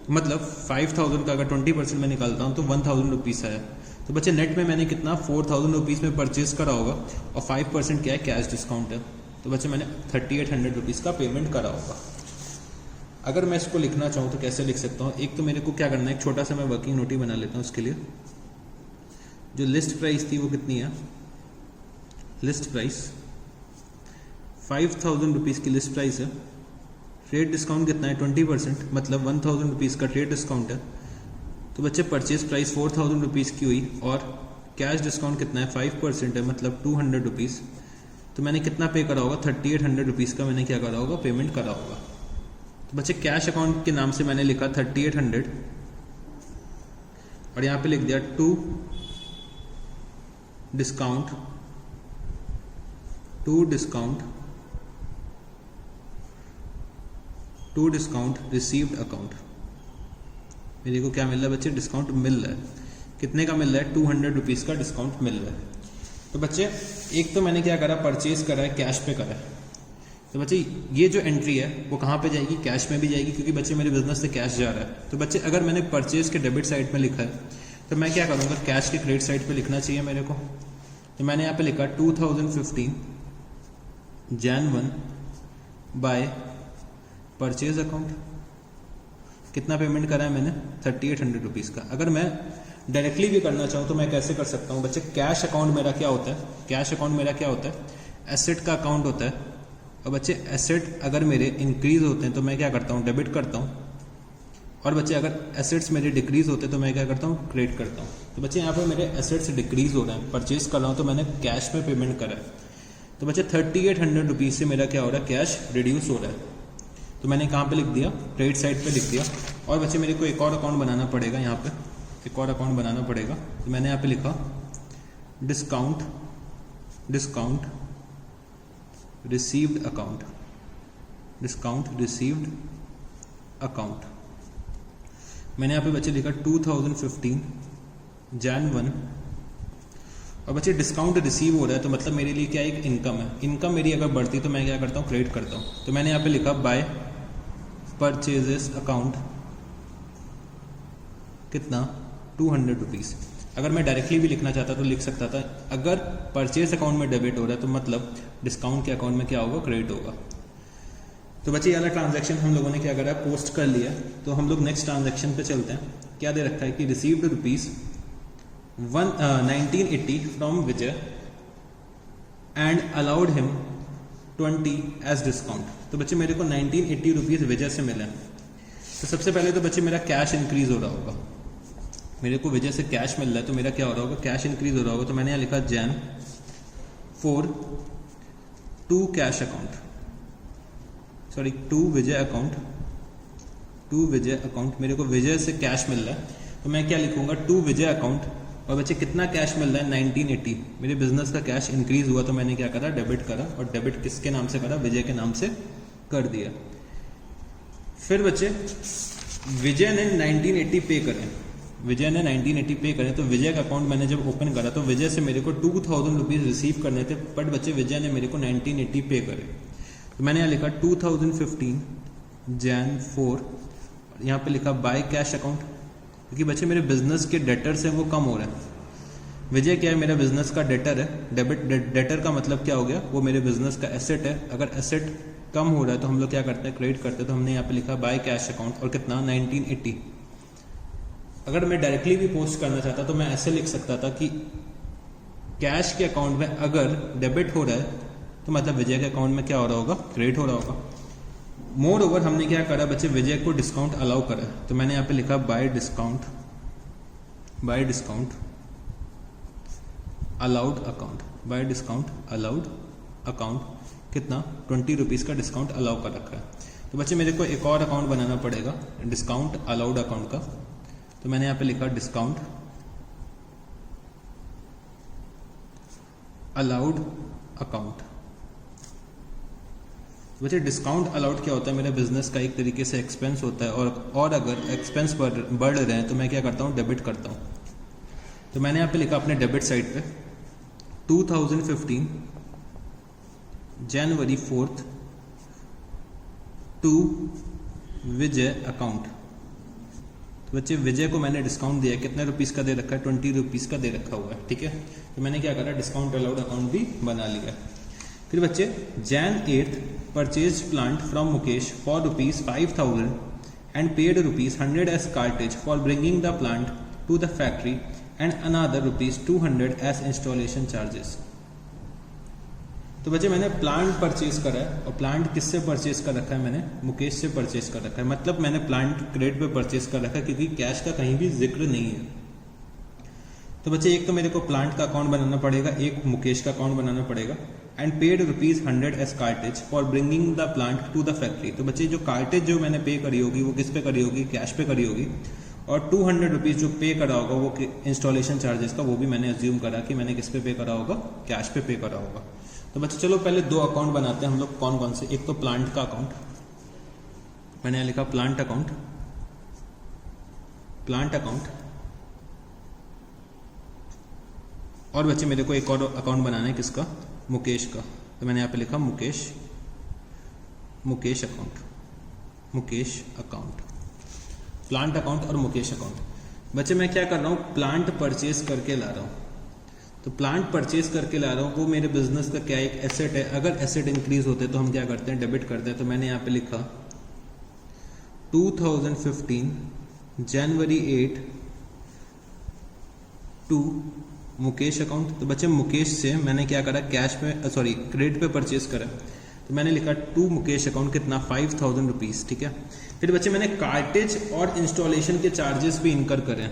A: मतलब 5,000 का अगर 20% में निकालता हूँ तो 1,000 रुपीज़ आया। तो बच्चे नेट में मैंने कितना, 4,000 रुपीज़ में परचेज करा होगा, और 5% क्या है, कैश डिस्काउंट है। तो बच्चे मैंने 3,800 रुपीज़ का पेमेंट करा होगा। अगर मैं इसको लिखना चाहूँ तो कैसे लिख सकता हूँ, एक तो मेरे को क्या करना है, एक छोटा सा मैं वर्किंग नोट ही बना लेता हूँ उसके लिए। जो लिस्ट प्राइस थी वो कितनी है, लिस्ट प्राइस 5,000 रुपीज़ की लिस्ट प्राइस है। ट्रेड डिस्काउंट कितना है, 20%, मतलब 1,000 रुपीज़ का ट्रेड डिस्काउंट है। तो बच्चे परचेज प्राइस 4,000 रुपीज़ की हुई, और कैश डिस्काउंट कितना है, 5% है, मतलब 200 रुपीज़। तो मैंने कितना पे करा होगा, 3,800 रुपीज़ का मैंने क्या करा होगा, पेमेंट करा होगा। तो बच्चे कैश अकाउंट के नाम से मैंने लिखा 3,800, और यहाँ पे लिख दिया टू डिस्काउंट रिसीव्ड अकाउंट। मेरे को क्या मिल रहा है बच्चे, डिस्काउंट मिल रहा है। कितने का मिल रहा है, 200 रुपीज़ का डिस्काउंट मिल रहा है। तो बच्चे एक तो मैंने क्या करा, परचेज करा है, कैश पे करा है। तो बच्चे ये जो एंट्री है वो कहाँ पे जाएगी, कैश में भी जाएगी, क्योंकि बच्चे मेरे बिजनेस से कैश जा रहा है। तो बच्चे अगर मैंने परचेज के डेबिट साइड में लिखा है तो मैं क्या करूँगा, कैश के क्रेडिट साइड पे लिखना चाहिए मेरे को। तो मैंने यहाँ पे लिखा 2015 Jan 1 बाय परचेज अकाउंट। कितना पेमेंट करा है मैंने, 3,800 रुपीज़ का। अगर मैं डायरेक्टली भी करना चाहूँ तो मैं कैसे कर सकता हूँ बच्चे, कैश अकाउंट मेरा क्या होता है, कैश अकाउंट मेरा क्या होता है, एसेट का अकाउंट होता है। और बच्चे एसेट अगर मेरे इंक्रीज होते हैं तो मैं क्या करता हूँ, डेबिट करता हूँ, और बच्चे अगर एसेट्स मेरे डिक्रीज होते हैं तो मैं क्या करता हूँ, क्रेडिट करता हूँ। तो बच्चे यहाँ पे मेरे एसेट्स डिक्रीज हो रहे हैं, परचेज कर रहा हूँ तो मैंने कैश में पेमेंट करा है। तो बच्चे 3,800 रुपीज़ से मेरा क्या हो रहा है, कैश रिड्यूस हो रहा है। तो मैंने कहाँ पे लिख दिया, क्रेडिट साइड पे लिख दिया। और बच्चे मेरे को एक और अकाउंट बनाना पड़ेगा, यहाँ पे एक और अकाउंट बनाना पड़ेगा। तो मैंने यहाँ पे लिखा discount received account, discount received account. मैंने यहाँ पे बच्चे लिखा 2015 Jan 1, और बच्चे डिस्काउंट रिसीव हो रहा है तो मतलब मेरे लिए क्या एक इनकम है। इनकम मेरी अगर बढ़ती तो मैं क्या करता हूँ, क्रेडिट करता हूँ। तो मैंने यहाँ पे लिखा बाय परचेजेस अकाउंट, कितना, 200 रुपीज़। अगर मैं डायरेक्टली भी लिखना चाहता तो लिख सकता था, अगर परचेज अकाउंट में डेबिट हो रहा है तो मतलब डिस्काउंट के अकाउंट में क्या होगा, क्रेडिट होगा। तो बच्चे ये वाला ट्रांजैक्शन हम लोगों ने क्या करा, पोस्ट कर लिया। तो हम लोग नेक्स्ट ट्रांजैक्शन पे चलते हैं। क्या दे रखा है कि received 1980 from Vijay and allowed him 20 as discount. तो बच्चे मेरे को 1980 रुपीज़ विजय से मिले। तो सबसे पहले तो बच्चे मेरा कैश इंक्रीज हो रहा होगा, मेरे को विजय से कैश मिल रहा है तो मेरा क्या हो रहा होगा, कैश इंक्रीज हो रहा होगा। तो मैंने यहाँ लिखा Jan four to cash account, sorry to Vijay account, to Vijay account, मेरे को विजय से कैश मिल रहा है तो मैं क्या लिखूंगा, टू विजय अकाउंट। और बच्चे कितना कैश मिल रहा है, 1980। मेरे बिजनेस का कैश इंक्रीज हुआ तो मैंने क्या करा, डेबिट करा। और डेबिट किसके नाम से करा, विजय के नाम से कर दिया। फिर बच्चे विजय ने 1980 पे करें, विजय ने 1980 पे करें तो विजय का अकाउंट मैंने जब ओपन करा तो विजय से मेरे को 2000 रुपीज़ रिसीव करने थे, बट बच्चे विजय ने मेरे को 1980 पे करे। तो मैंने यहाँ लिखा 2015 जैन 4, यहाँ पे लिखा बाय कैश अकाउंट, क्योंकि बच्चे मेरे बिजनेस के डेटर्स हैं वो कम हो रहे हैं। विजय क्या है, मेरा बिजनेस का डेटर है। डेटर का मतलब क्या हो गया, वो मेरे बिजनेस का एसेट है। अगर एसेट कम हो रहा है तो हम लोग क्या करते हैं, क्रेडिट करते हैं। तो हमने यहाँ पे लिखा बाय कैश अकाउंट और कितना, 1980। अगर मैं डायरेक्टली भी पोस्ट करना चाहता तो मैं ऐसे लिख सकता था कि कैश के अकाउंट में अगर डेबिट हो रहा है तो मतलब विजय के अकाउंट में क्या हो रहा होगा, क्रेडिट हो रहा होगा। मोर ओवर हमने क्या करा बच्चे, विजय को डिस्काउंट अलाउ करा। तो मैंने यहाँ पे लिखा bye discount, bye discount allowed account, bye discount allowed account, कितना, 20 रुपीज़ का डिस्काउंट अलाउ कर रखा है। तो बच्चे मेरे को एक और अकाउंट बनाना पड़ेगा डिस्काउंट अलाउड अकाउंट का। तो मैंने यहाँ पे लिखा डिस्काउंट अलाउड अकाउंट। वैसे डिस्काउंट अलाउड क्या होता है, मेरे बिजनेस का एक तरीके से एक्सपेंस होता है। और अगर एक्सपेंस बढ़ रहे हैं तो मैं क्या करता हूँ, डेबिट करता हूँ। तो मैंने यहाँ पे लिखा अपने डेबिट साइड पे 2015 जनवरी 4 टू विजय अकाउंट। तो बच्चे विजय को मैंने डिस्काउंट दिया, कितने रुपीज़ का दे रखा है, 20 रुपीज़ का दे रखा हुआ है, ठीक है। तो मैंने क्या करा, डिस्काउंट अलाउड अकाउंट भी बना लिया। फिर बच्चे Jan 8 purchase plant from Mukesh for ₹5,000 and paid ₹100 as cartage for bringing the plant to the factory and another ₹200 as installation charges. तो बच्चे मैंने प्लांट परचेज करा है, और प्लांट किससे परचेज कर रखा है, मैंने मुकेश से परचेज कर रखा है। मतलब मैंने प्लांट क्रेडिट पे परचेज कर रखा है, क्योंकि कैश का कहीं भी जिक्र नहीं है। तो बच्चे एक तो मेरे को प्लांट का अकाउंट बनाना पड़ेगा, एक मुकेश का अकाउंट बनाना पड़ेगा। And paid ₹100 as cartage for bringing the plant to the factory. तो बच्चे जो कार्टेज जो मैंने पे करी होगी वो किस पे करी होगी, कैश पे करी होगी। और 200 रुपीज़ जो पे करा होगा वो इंस्टॉलेशन चार्जेस का, वो भी मैंने अज्यूम करा कि मैंने किस पे करा होगा, कैश पे करा होगा। तो बच्चे चलो पहले दो अकाउंट बनाते हैं हम लोग, कौन कौन से। एक तो प्लांट का अकाउंट, मैंने लिखा प्लांट अकाउंट, प्लांट अकाउंट। और बच्चे मेरे को एक और अकाउंट बनाना है, किसका, मुकेश का। तो मैंने यहाँ पे लिखा Mukesh account, Mukesh account, plant account और मुकेश अकाउंट। बच्चे मैं क्या कर रहा हूँ, प्लांट परचेज करके ला रहा हूँ। तो प्लांट परचेज करके ला रहा हूँ, वो मेरे बिजनेस का क्या एक एसेट है। अगर एसेट इंक्रीज होते हैं तो हम क्या करते हैं, डेबिट करते हैं। तो मैंने यहाँ पे लिखा 2015 जनवरी 8 टू मुकेश अकाउंट। तो बच्चे मुकेश से मैंने क्या करा, कैश पे सॉरी क्रेडिट पे परचेज करा। तो मैंने लिखा टू मुकेश अकाउंट, कितना, 5,000 रुपीज़, ठीक है। फिर बच्चे मैंने कार्टेज और इंस्टॉलेशन के चार्जेस भी इनकर करें।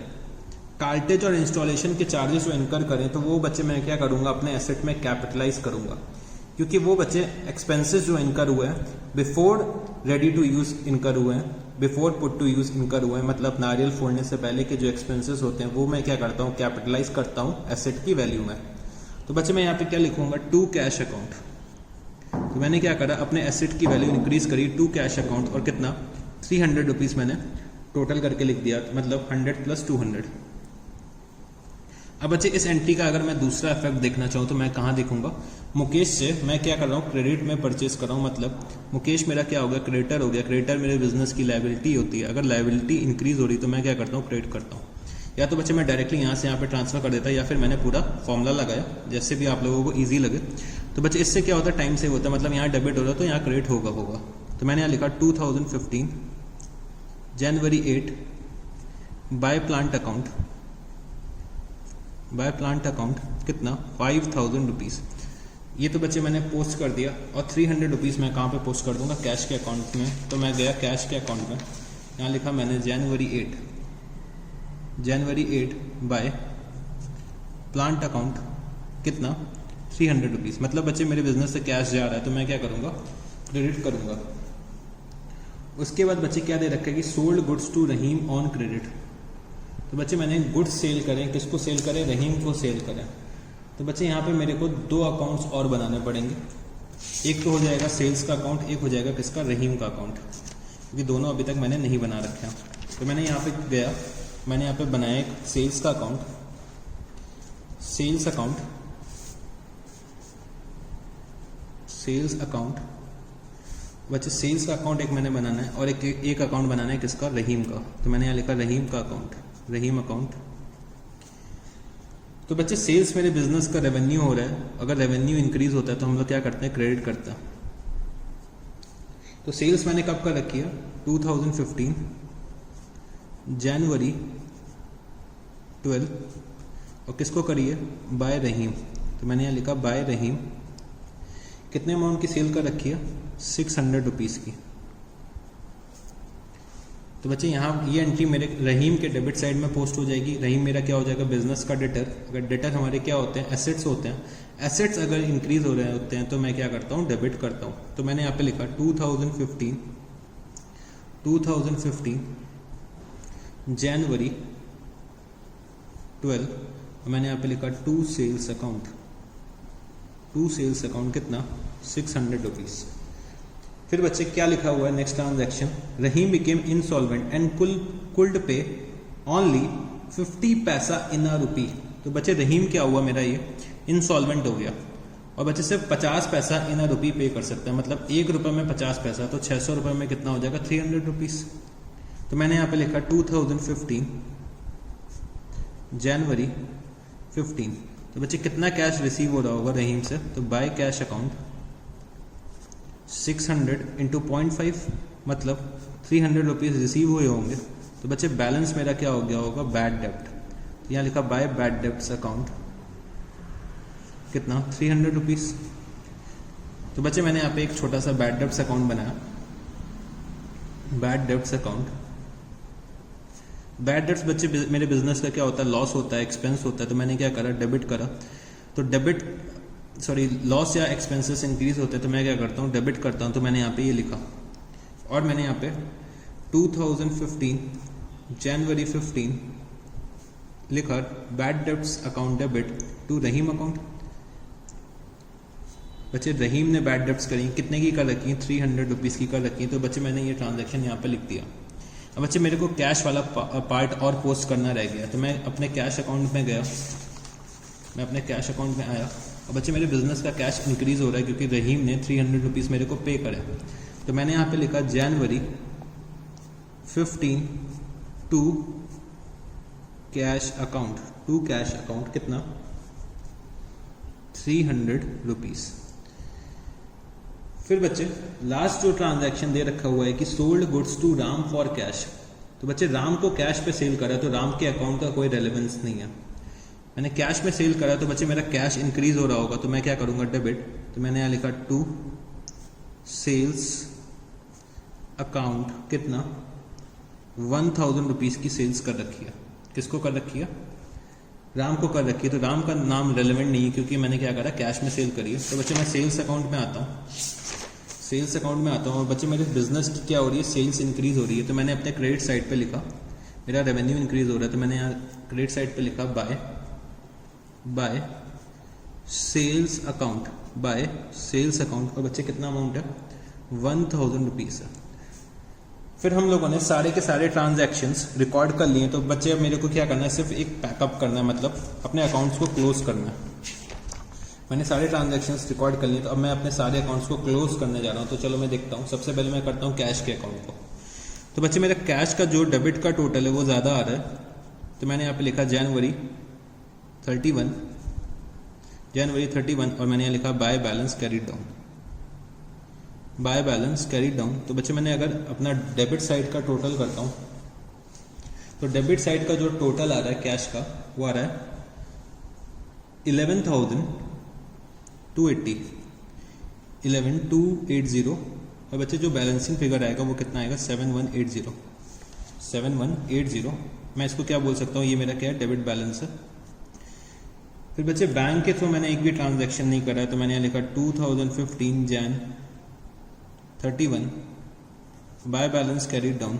A: कार्टेज और इंस्टॉलेशन के चार्जेस जो इनकर करें तो वो बच्चे मैं क्या करूँगा, अपने एसेट में कैपिटलाइज करूँगा, क्योंकि वो बच्चे एक्सपेंसेस जो इनकर हुए हैं बिफोर रेडी टू यूज़ इनकर हुए हैं, बिफोर पुट टू यूज़ इनकर हुए हैं। मतलब नारियल फोड़ने से पहले के जो एक्सपेंसेस होते हैं वो मैं क्या करता हूँ, कैपिटलाइज करता हूँ एसेट की वैल्यू में। तो बच्चे मैं यहाँ पे क्या लिखूंगा, टू कैश अकाउंट। तो मैंने क्या करा, अपने एसेट की वैल्यू इंक्रीज करी, टू कैश अकाउंट, और कितना, 300 रुपीज़ मैंने टोटल करके लिख दिया। मतलब 100 + 200। अब बच्चे इस एंट्री का अगर मैं दूसरा इफेक्ट देखना चाहूँ तो मैं कहाँ देखूंगा, मुकेश से मैं क्या कर रहा हूँ, क्रेडिट में परचेज कर रहा हूँ। मतलब मुकेश मेरा क्या हो गया, क्रेडिटर हो गया। क्रेडिटर मेरे बिजनेस की लायबिलिटी होती है। अगर लायबिलिटी इंक्रीज हो रही तो मैं क्या करता हूँ, क्रेडिट करता हूँ। या तो बच्चे मैं डायरेक्टली यहाँ से यहाँ पे ट्रांसफर कर देता, या फिर मैंने पूरा फॉर्मूला लगाया, जैसे भी आप लोगों को ईजी लगे। तो बच्चे इससे क्या होता है, टाइम सेव होता है। मतलब यहाँ डेबिट हो रहा है तो यहाँ क्रेडिट होगा। तो मैंने यहाँ लिखा 2015 जनवरी 8 by plant account by plant account कितना 5000 रुपीज़। ये तो बच्चे मैंने पोस्ट कर दिया, और 300 रुपीज़ मैं कहाँ पे पोस्ट कर दूंगा, कैश के अकाउंट में। तो मैं गया कैश के अकाउंट में, यहाँ लिखा मैंने जनवरी 8 बाय प्लांट अकाउंट कितना 300 रुपीज़। मतलब बच्चे मेरे बिजनेस से कैश जा रहा है तो मैं क्या करूँगा, क्रेडिट करूँगा। उसके बाद बच्चे क्या दे रखा है कि sold goods to Rahim on credit. तो बच्चे मैंने गुड्स सेल करें, किसको सेल करें, रहीम को सेल करें। तो बच्चे यहाँ पे मेरे को 2 अकाउंट्स और बनाने पड़ेंगे। एक तो हो जाएगा सेल्स का अकाउंट, एक हो जाएगा किसका, रहीम का अकाउंट, क्योंकि दोनों अभी तक मैंने नहीं बना रखे हैं। तो मैंने यहाँ पे गया, मैंने यहाँ पे बनाया एक सेल्स का अकाउंट, सेल्स अकाउंट बच्चे सेल्स का अकाउंट एक मैंने बनाना है, और एक अकाउंट बनाना है किसका, रहीम का। तो मैंने यहाँ लिखा रहीम का अकाउंट, रहीम अकाउंट। तो बच्चे सेल्स मेरे बिजनेस का रेवेन्यू हो रहा है, अगर रेवेन्यू इंक्रीज होता है तो हम लोग क्या करते हैं, क्रेडिट करते हैं। तो सेल्स मैंने कब कर रखी है, 2015 जनवरी 12, और किसको करी है, बाय रहीम। तो मैंने यहाँ लिखा बाय रहीम, कितने अमाउंट की सेल कर रखी है, 600 रुपीज़ की। तो बच्चे यहाँ ये एंट्री मेरे रहीम के डेबिट साइड में पोस्ट हो जाएगी। रहीम मेरा क्या हो जाएगा, बिजनेस का डेटर। अगर डेटर हमारे क्या होते हैं, एसेट्स होते हैं। एसेट्स अगर इंक्रीज हो रहे होते हैं तो मैं क्या करता हूँ, डेबिट करता हूँ। तो मैंने यहाँ पे लिखा 2015 जनवरी 12, और मैंने यहाँ पे लिखा टू सेल्स अकाउंट कितना 600 रुपीज़। फिर बच्चे क्या लिखा हुआ है, next transaction, Rahim became insolvent and cooled पे ओनली 50 पैसा इन अ रुपी। तो बच्चे रहीम क्या हुआ, मेरा ये इंसॉल्वेंट हो गया, और बच्चे सिर्फ 50 पैसा इन अ रुपी पे कर सकते हैं। मतलब 1 रुपये में 50 पैसा, तो 600 रुपये में कितना हो जाएगा, 300 रुपीज़। तो मैंने यहाँ पे लिखा 2015 जनवरी 15। तो बच्चे कितना कैश रिसीव हो रहा होगा रहीम से, तो बाय कैश अकाउंट 600 इंटू 0.5, मतलब 300 रुपीज़ रिसीव हुए होंगे। तो बच्चे बैलेंस मेरा क्या हो गया होगा, बैड डेप्ट। तो यहाँ लिखा बाय बैड डेप्ट्स अकाउंट कितना 300 रुपीज़। तो बच्चे मैंने यहाँ पे एक छोटा सा बैड डेप्ट्स अकाउंट बनाया, bad debts account. Bad debts बच्चे मेरे बिजनेस का क्या होता है, लॉस होता है, एक्सपेंस होता है। तो मैंने क्या करा, डेबिट करा। तो लॉस या एक्सपेंसेस इंक्रीज होते हैं तो मैं क्या करता हूँ, डेबिट करता हूँ। तो मैंने यहाँ पे ये लिखा, और मैंने यहाँ पे 2015 जनवरी 15 लिखा bad debts account debit to Rahim account. बच्चे रहीम ने बैड डेब्ट्स करी, कितने की कर रखी है, 300 रुपीज़ की कर रखी है। तो बच्चे मैंने ये ट्रांजेक्शन यहाँ पे लिख दिया। अब बच्चे मेरे को कैश वाला पार्ट और पोस्ट करना रह गया। तो मैं अपने कैश अकाउंट में गया, मैं अपने कैश अकाउंट में आया, और बच्चे मेरे बिजनेस का कैश इंक्रीज हो रहा है क्योंकि रहीम ने 300 रुपीज़ मेरे को पे करे। तो मैंने यहाँ पे लिखा जनवरी 15 टू कैश अकाउंट कितना 300 रुपीज़। फिर बच्चे लास्ट जो ट्रांजैक्शन दे रखा हुआ है कि sold goods to Ram for cash. तो बच्चे राम को कैश पे सेल करा, तो राम के अकाउंट का कोई रेलेवेंस नहीं है। मैंने कैश में सेल करा, तो बच्चे मेरा कैश इंक्रीज हो रहा होगा, तो मैं क्या करूँगा, डेबिट। तो मैंने यहाँ लिखा टू सेल्स अकाउंट कितना 1000 रुपीज़ की सेल्स कर रखी है। किसको कर रखी है, राम को कर रखी है। तो राम का नाम रेलेवेंट नहीं है क्योंकि मैंने क्या करा, कैश में सेल करी है। तो बच्चे मैं सेल्स अकाउंट में आता हूँ, और बच्चे मेरे बिजनेस की क्या हो रही है, सेल्स इंक्रीज हो रही है। तो मैंने अपने क्रेडिट साइड पे लिखा, मेरा रेवेन्यू इंक्रीज हो रहा है। तो मैंने यहाँ क्रेडिट साइड पे लिखा बाय सेल्स अकाउंट, और बच्चे कितना अमाउंट है, 1000 रुपीज़ है। फिर हम लोगों ने सारे के सारे ट्रांजैक्शंस रिकॉर्ड कर लिए। तो बच्चे अब मेरे को क्या करना है, सिर्फ एक पैकअप करना है, मतलब अपने अकाउंट्स को क्लोज करना है। मैंने सारे ट्रांजैक्शंस रिकॉर्ड कर लिए, तो अब मैं अपने सारे अकाउंट्स को क्लोज करने जा रहा हूँ। तो चलो मैं देखता हूँ। सबसे पहले मैं करता हूँ कैश के अकाउंट को। तो बच्चे मेरा कैश का जो डेबिट का टोटल है वो ज़्यादा आ रहा है। तो मैंने यहाँ पे लिखा जनवरी 31, और मैंने यहाँ लिखा बाय बैलेंस कैरीड डाउन। तो बच्चे मैंने अगर अपना डेबिट साइड का टोटल करता हूँ, तो डेबिट साइड का जो टोटल आ रहा है कैश का, वो आ रहा है 11,280 11,280 और बच्चे जो बैलेंसिंग फिगर आएगा वो कितना आएगा 7180 मैं इसको क्या बोल सकता हूँ, ये मेरा क्या है डेबिट बैलेंस है। फिर बच्चे बैंक के थ्रू मैंने एक भी ट्रांजैक्शन नहीं करा है तो मैंने यहाँ लिखा 2015 Jan 31 by balance carried down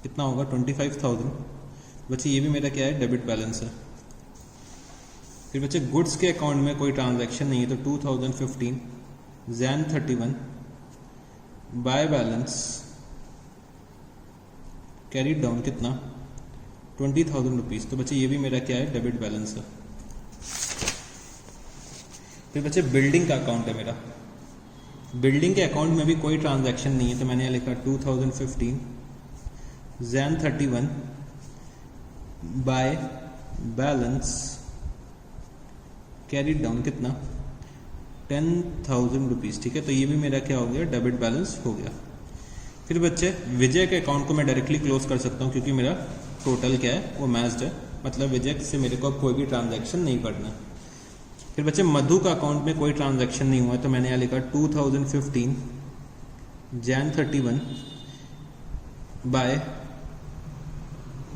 A: कितना होगा 25,000। बच्चे ये भी मेरा क्या है डेबिट बैलेंस है। फिर बच्चे गुड्स के अकाउंट में कोई ट्रांजैक्शन नहीं है तो 2015 Jan 31 by balance carried down कितना 20,000 रुपीज़। तो बच्चे ये भी मेरा क्या है डेबिट बैलेंस है। फिर बच्चे बिल्डिंग का अकाउंट है मेरा, बिल्डिंग के अकाउंट में भी कोई ट्रांजैक्शन नहीं है तो मैंने लिखा 2015 Jan 31 by balance carried down कितना 10,000 रुपीज़। ठीक है, तो ये भी मेरा क्या हो गया डेबिट बैलेंस हो गया। फिर बच्चे विजय के अकाउंट को मैं डायरेक्टली क्लोज कर सकता हूँ क्योंकि मेरा टोटल क्या है वो मैच्ड है, मतलब विजय से मेरे को कोई भी ट्रांजैक्शन नहीं करना। फिर बच्चे मधु का अकाउंट में कोई ट्रांजैक्शन नहीं हुआ तो मैंने यहाँ लिखा 2015 Jan 31 by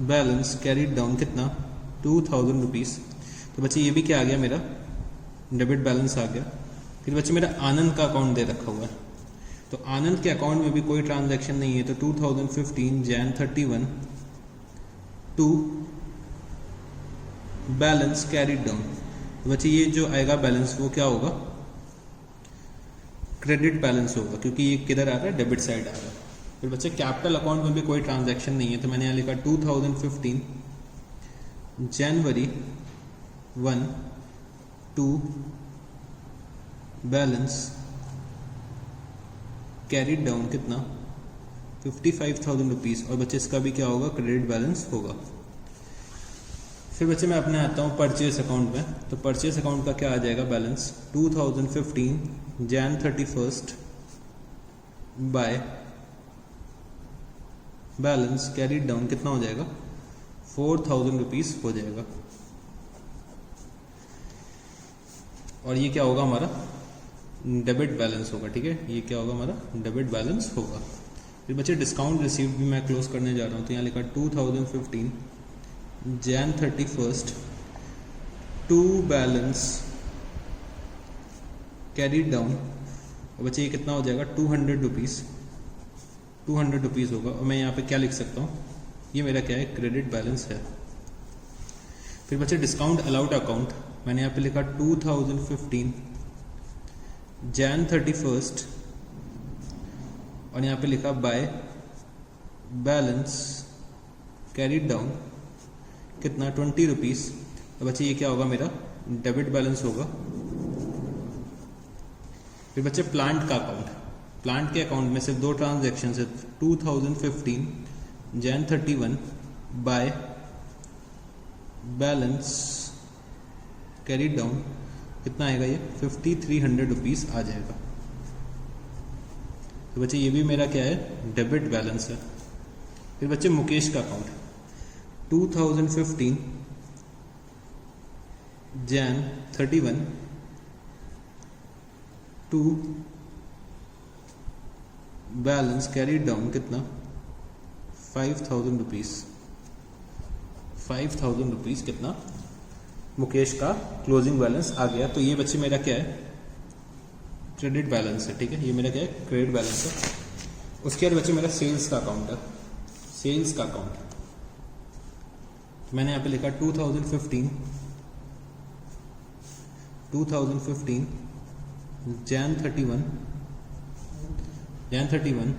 A: balance carried down कितना 2,000 रुपीज़। तो बच्चे ये भी क्या आ गया मेरा डेबिट बैलेंस आ गया। फिर बच्चे मेरा आनंद का अकाउंट दे रखा हुआ है तो आनंद के अकाउंट में भी कोई ट्रांजैक्शन नहीं है तो 2015 Jan 31 to balance carried down. तो बच्चे ये जो आएगा बैलेंस वो क्या होगा क्रेडिट बैलेंस होगा क्योंकि ये किधर आ रहा है डेबिट साइड आ रहा है। फिर बच्चे कैपिटल अकाउंट में भी कोई ट्रांजैक्शन नहीं है तो मैंने यहाँ लिखा 2015 January 1 to balance carried down कितना 55,000 रुपीज़ और बच्चे इसका भी क्या होगा क्रेडिट बैलेंस होगा। फिर बच्चे मैं अपने आता हूँ परचेस अकाउंट में तो परचेस अकाउंट का क्या आ जाएगा balance 2015 Jan 31 by balance carried down कितना हो जाएगा 4,000 रुपीज़ हो जाएगा। और ये क्या होगा हमारा डेबिट बैलेंस होगा। ठीक है, ये क्या होगा हमारा डेबिट बैलेंस होगा। फिर बच्चे डिस्काउंट रिसीव्ड भी मैं क्लोज करने जा रहा हूँ तो यहाँ लिखा 2015 Jan 31 to balance carried down और बच्चे ये कितना हो जाएगा 200 रुपीज़ होगा। और मैं यहाँ पे क्या लिख सकता हूँ ये मेरा क्या है क्रेडिट बैलेंस है। फिर बच्चे डिस्काउंट अलाउड अकाउंट मैंने यहाँ पे लिखा 2015 Jan 31 और यहाँ पे लिखा बाय बैलेंस कैरीड डाउन कितना 20 रुपीज़। तो बच्चे ये क्या होगा मेरा डेबिट बैलेंस होगा। फिर बच्चे प्लांट का अकाउंट, प्लांट के अकाउंट में सिर्फ दो ट्रांजैक्शन है 2015 Jan 31 by balance carried down कितना आएगा ये 5,300 रुपीज़ आ जाएगा। तो बच्चे ये भी मेरा क्या है डेबिट बैलेंस है। फिर बच्चे मुकेश का account 2015 Jan 31 to balance carried down कितना 5,000 रुपीज़ 5,000 रुपीज़ कितना मुकेश का क्लोजिंग बैलेंस आ गया। तो ये बच्चे मेरा क्या है क्रेडिट बैलेंस है। ठीक है, ये मेरा क्या है क्रेडिट बैलेंस है। उसके बाद बच्चे मेरा सेल्स का अकाउंट है, सेल्स का अकाउंट मैंने यहाँ पे लिखा 2015 Jan 31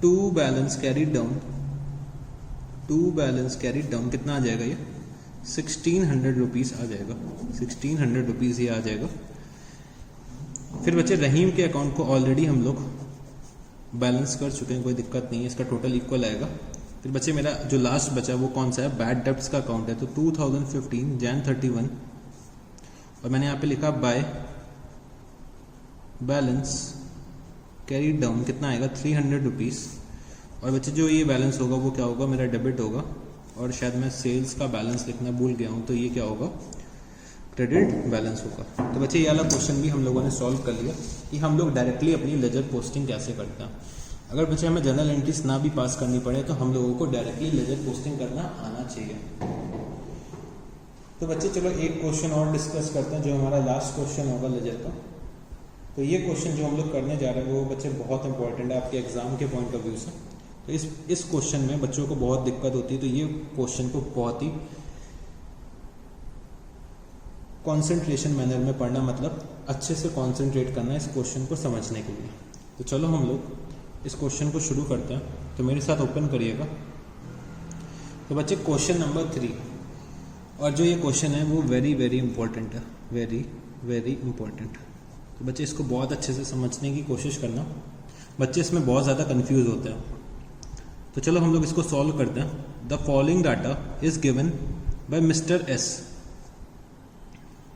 A: to balance carried down कितना आ जाएगा ये 1,600 रुपीज़ आ जाएगा 1,600 रुपीज़ ये आ जाएगा। फिर बच्चे रहीम के अकाउंट को ऑलरेडी हम लोग बैलेंस कर चुके हैं, कोई दिक्कत नहीं है, इसका टोटल इक्वल आएगा। फिर बच्चे मेरा जो लास्ट बचा वो कौन सा है बैड डेब्ट्स का अकाउंट है तो 2015 Jan 31 और मैंने यहाँ पे लिखा बाय बैलेंस कैरीड डाउन कितना आएगा 300 रुपीज़। और बच्चे जो ये बैलेंस होगा वो क्या होगा मेरा डेबिट होगा और शायद मैं सेल्स का बैलेंस लिखना भूल गया हूँ, तो ये क्या होगा, क्रेडिट बैलेंस होगा। तो बच्चे ये वाला क्वेश्चन भी हम लोगों ने सॉल्व कर लिया कि हम लोग डायरेक्टली अपनी लेजर पोस्टिंग कैसे करते हैं। अगर बच्चे हमें जर्नल एंट्रीज ना भी पास करनी पड़े तो हम लोगों को डायरेक्टली लेजर पोस्टिंग करना आना चाहिए। तो बच्चे चलो एक क्वेश्चन और डिस्कस करते हैं जो हमारा लास्ट क्वेश्चन होगा लेजर का। तो ये क्वेश्चन जो हम लोग करने जा रहे हैं वो बच्चे बहुत इंपॉर्टेंट है आपके एग्जाम के पॉइंट ऑफ व्यू से। तो इस क्वेश्चन में बच्चों को बहुत दिक्कत होती है, तो ये क्वेश्चन को बहुत ही कॉन्सेंट्रेशन मैनर में पढ़ना, मतलब अच्छे से कॉन्सेंट्रेट करना इस क्वेश्चन को समझने के लिए। तो चलो हम लोग इस क्वेश्चन को शुरू करते हैं। तो मेरे साथ ओपन करिएगा। तो बच्चे क्वेश्चन नंबर 3, और जो ये क्वेश्चन है वो वेरी वेरी इंपॉर्टेंट है, वेरी वेरी इंपॉर्टेंट। तो बच्चे इसको बहुत अच्छे से समझने की कोशिश करना, बच्चे इसमें बहुत ज़्यादा कंफ्यूज होते हैं। तो चलो हम लोग इसको सॉल्व करते हैं। The following data is given by mister S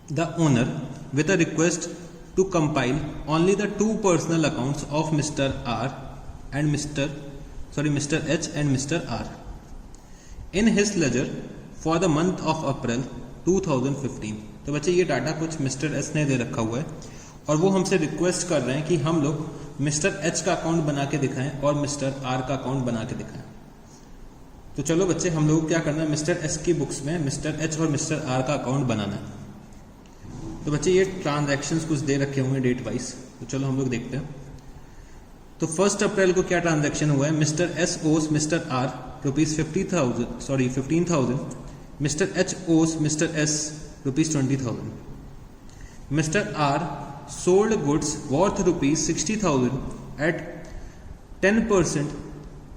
A: the owner with a request to compile only the 2 personal accounts of Mr. R and Mr. H and Mr. R in his ledger for the month of April 2015। तो बच्चे ये data कुछ mister S ने दे रखा हुआ है और वो हमसे रिक्वेस्ट कर रहे हैं कि हम लोग मिस्टर एच का अकाउंट बना के दिखाएं और मिस्टर आर का अकाउंट बना के दिखाएं। तो चलो बच्चे हम लोग क्या करना है, मिस्टर एस की बुक्स में मिस्टर एच और मिस्टर आर का अकाउंट बनाना है। तो बच्चे ये ट्रांजैक्शंस कुछ दे रखे हुए हैं डेट वाइज, तो चलो हम लोग देखते हैं। तो 1 अप्रैल को क्या ट्रांजैक्शन हुआ है, Mr S owes Mr R ₹15,000, Mr H owes Mr S ₹20,000। Mr R sold goods worth ₹60,000 at 10%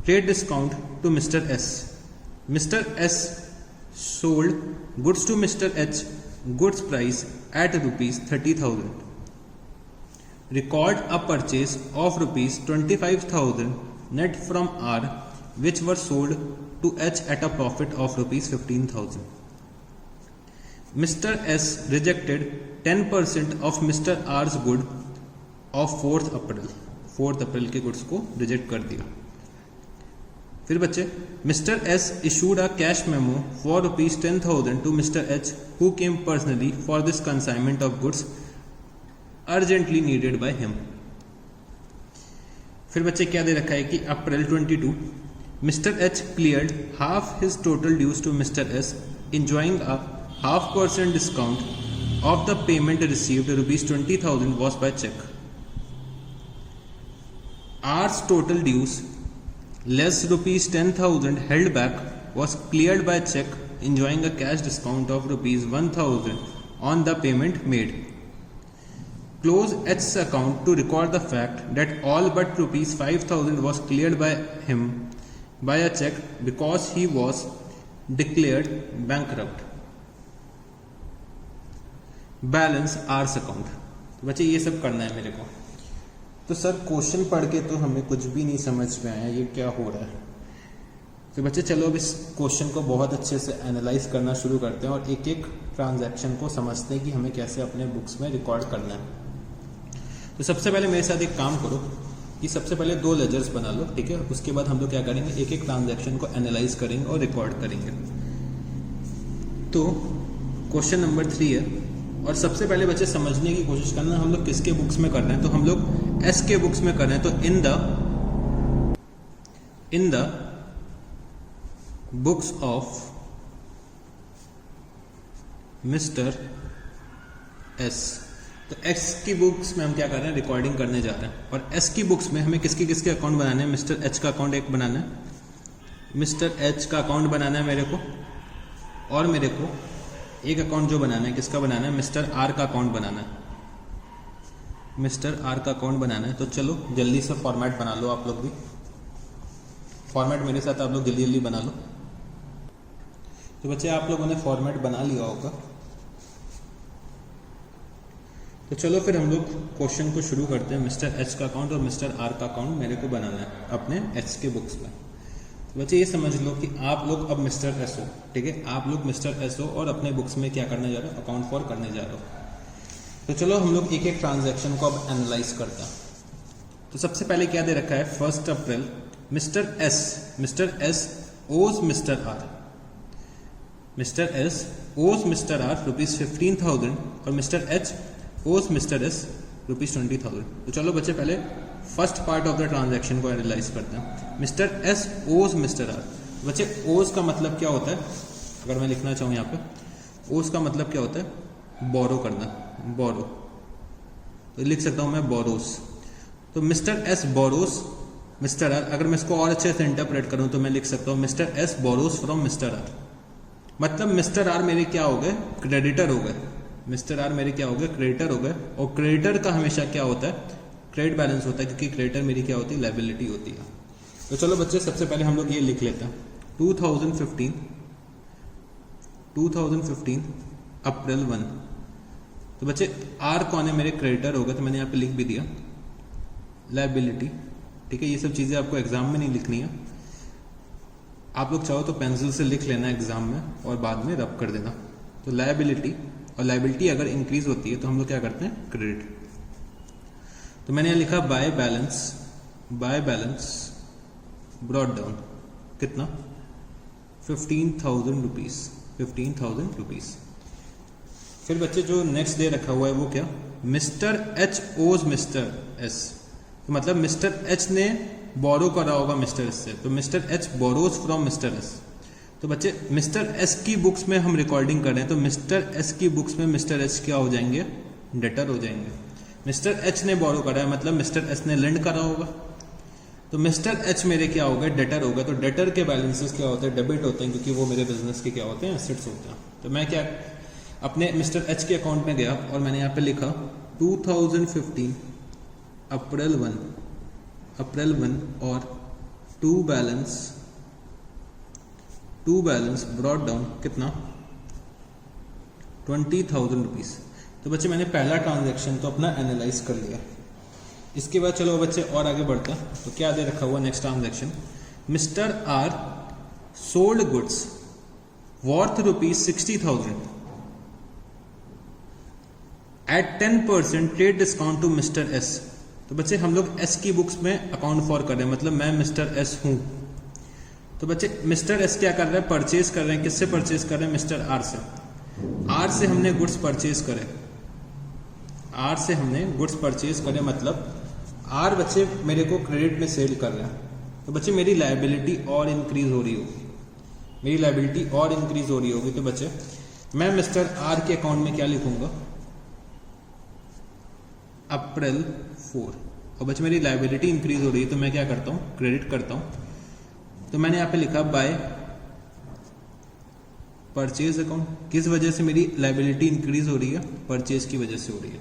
A: trade discount to Mr S. Mr S sold goods to Mr H goods price at ₹30,000. Record a purchase of ₹25,000 net from R which were sold to H at a profit of ₹15,000. Mr. S rejected 10% of Mr. R's good of 4th April। 4th April के goods को reject कर दिया। फिर बच्चे Mr S issued a cash memo for ₹10,000 to Mr H who came personally for this consignment of goods urgently needed by him. फिर बच्चे क्या दे रखा है कि April 22 Mr H cleared half his total dues to Mr S enjoying a 0.5% discount of the payment received ₹20,000 was by check. R's total dues less ₹10,000 held back was cleared by check enjoying a cash discount of ₹1,000 on the payment made. Close H's account to record the fact that all but ₹5,000 was cleared by him by a check because he was declared bankrupt. Balance R's account। तो बच्चे ये सब करना है मेरे को। तो sir question पढ़ के तो हमें कुछ भी नहीं समझ में आया, ये क्या हो रहा है। तो बच्चे चलो अब इस क्वेश्चन को बहुत अच्छे से एनालाइज करना शुरू करते हैं और एक एक ट्रांजैक्शन को समझते हैं कि हमें कैसे अपने बुक्स में रिकॉर्ड करना है। तो सबसे पहले मेरे साथ एक काम करो कि सबसे पहले 2 लेजर्स बना लो, ठीक है। उसके बाद हम लोग क्या करेंगे, एक एक ट्रांजैक्शन को एनालाइज करेंगे और रिकॉर्ड करेंगे। तो क्वेश्चन नंबर 3 है और सबसे पहले बच्चे समझने की कोशिश करना हम लोग किसके बुक्स में कर रहे हैं। तो हम लोग एस के बुक्स में कर रहे हैं। तो in the books of mister S. तो एक्स की बुक्स में हम क्या कर रहे हैं, रिकॉर्डिंग करने जा रहे हैं। और एस की बुक्स में हमें किसके किसके अकाउंट बनाने हैं, मिस्टर एच का अकाउंट एक बनाना है, मिस्टर एच का अकाउंट बनाना है मेरे को, और मेरे को एक अकाउंट जो बनाना है किसका बनाना है, मिस्टर आर का अकाउंट बनाना है, मिस्टर आर का अकाउंट बनाना है। तो चलो जल्दी से फॉर्मेट बना लो, आप लोग भी फॉर्मेट मेरे साथ आप लोग जल्दी जल्दी बना लो। तो बच्चे आप लोगों ने फॉर्मेट बना लिया होगा। तो चलो फिर हम लोग क्वेश्चन को शुरू करते हैं। मिस्टर एच का अकाउंट और मिस्टर आर का अकाउंट मेरे को बनाना है अपने एच के बुक्स में। तो बच्चे ये समझ लो कि आप लोग अब मिस्टर एस हो, ठीक है, आप लोग मिस्टर एस हो और अपने बुक्स में क्या करने जा रहे हो, अकाउंट फॉर करने जा रहे हो। तो चलो हम लोग एक एक ट्रांजैक्शन को अब एनालाइज करते हैं। तो सबसे पहले क्या दे रखा है, 1 अप्रैल मिस्टर एस ओज मिस्टर आर। मिस्टर एस ओज मिस्टर आर ₹15,000 और मिस्टर एच ओज मिस्टर एस ₹20,000। तो चलो बच्चे पहले first part of the transaction को एनालाइज करते हैं। मिस्टर एस ओज मिस्टर आर। बच्चे ओज का मतलब क्या होता है, अगर मैं लिखना चाहूँ यहाँ पे, ओज का मतलब क्या होता है, बोरो करना, बोरो। तो लिख सकता हूँ मैं बोरोस। तो Mr S borrows Mr R. अगर मैं इसको और अच्छे से इंटरप्रेट करूँ तो मैं लिख सकता हूँ Mr S borrows from Mr R. मतलब मिस्टर आर मेरे क्या हो गए, क्रेडिटर हो गए। मिस्टर आर मेरे क्या हो गए, क्रेडिटर हो गए। और क्रेडिटर का हमेशा क्या होता है, क्रेडिट बैलेंस होता है, क्योंकि क्रेडिटर मेरी क्या होती है, लायबिलिटी होती है। तो चलो बच्चे सबसे पहले हम लोग ये लिख लेते हैं 2015 अप्रैल 1। तो बच्चे आर कौन है, मेरे क्रेडिटर हो गए, तो मैंने यहाँ पे लिख भी दिया लायबिलिटी। ठीक है, ये सब चीज़ें आपको एग्जाम में नहीं लिखनी है, आप लोग चाहो तो पेंसिल से लिख लेना एग्जाम में और बाद में रब कर देना। तो लायबिलिटी, और लायबिलिटी अगर इंक्रीज होती है तो हम लोग क्या करते हैं, क्रेडिट। तो मैंने यहाँ लिखा बाय बैलेंस ब्रॉट डाउन कितना, ₹15,000। फिर बच्चे जो नेक्स्ट डे रखा हुआ है वो क्या, मिस्टर एच ओज मिस्टर एस। तो मतलब मिस्टर एच ने बोरो करा होगा मिस्टर एस से, तो mister H borrows from mister S. तो बच्चे मिस्टर एस की बुक्स में हम रिकॉर्डिंग कर रहे हैं, तो मिस्टर एस की बुक्स में मिस्टर एच क्या हो जाएंगे, डेटर हो जाएंगे। मिस्टर एच ने बोरो करा है, मतलब मिस्टर एस ने लेंड करा होगा। तो मिस्टर एच मेरे क्या हो गए, डेटर हो गए। तो डेटर के बैलेंसेस क्या होते हैं, डेबिट होते हैं, क्योंकि वो मेरे बिजनेस के क्या होते हैं, एसेट्स होते हैं। तो मैं क्या अपने मिस्टर एच के अकाउंट में गया और मैंने यहाँ पे लिखा 2015 अप्रैल 1 और टू बैलेंस ब्रॉट डाउन कितना, ₹20,000। तो बच्चे मैंने पहला ट्रांजैक्शन तो अपना एनालाइज कर लिया। इसके बाद चलो बच्चे और आगे बढ़ते हैं। तो क्या दे रखा हुआ next transaction, Mr R sold goods worth ₹60,000 at 10% trade discount to Mr S. तो बच्चे हम लोग एस की बुक्स में अकाउंट फॉर कर रहे हैं, मतलब मैं मिस्टर एस हूं। तो बच्चे मिस्टर एस क्या कर रहे हैं, परचेज कर रहे हैं। किससे परचेज कर रहे हैं, मिस्टर आर से। आर से हमने गुड्स परचेज करे, मतलब आर बच्चे मेरे को क्रेडिट में सेल कर रहे हैं। तो बच्चे मेरी लायबिलिटी और इंक्रीज हो रही होगी, तो बच्चे मैं मिस्टर आर के अकाउंट में क्या लिखूंगा, अप्रैल 4। और बच्चे मेरी लायबिलिटी इंक्रीज हो रही है, तो मैं क्या करता हूँ, क्रेडिट करता हूँ। तो मैंने यहाँ पे लिखा बाय परचेज अकाउंट। किस वजह से मेरी लायबिलिटी इंक्रीज हो रही है, परचेज की वजह से हो रही है।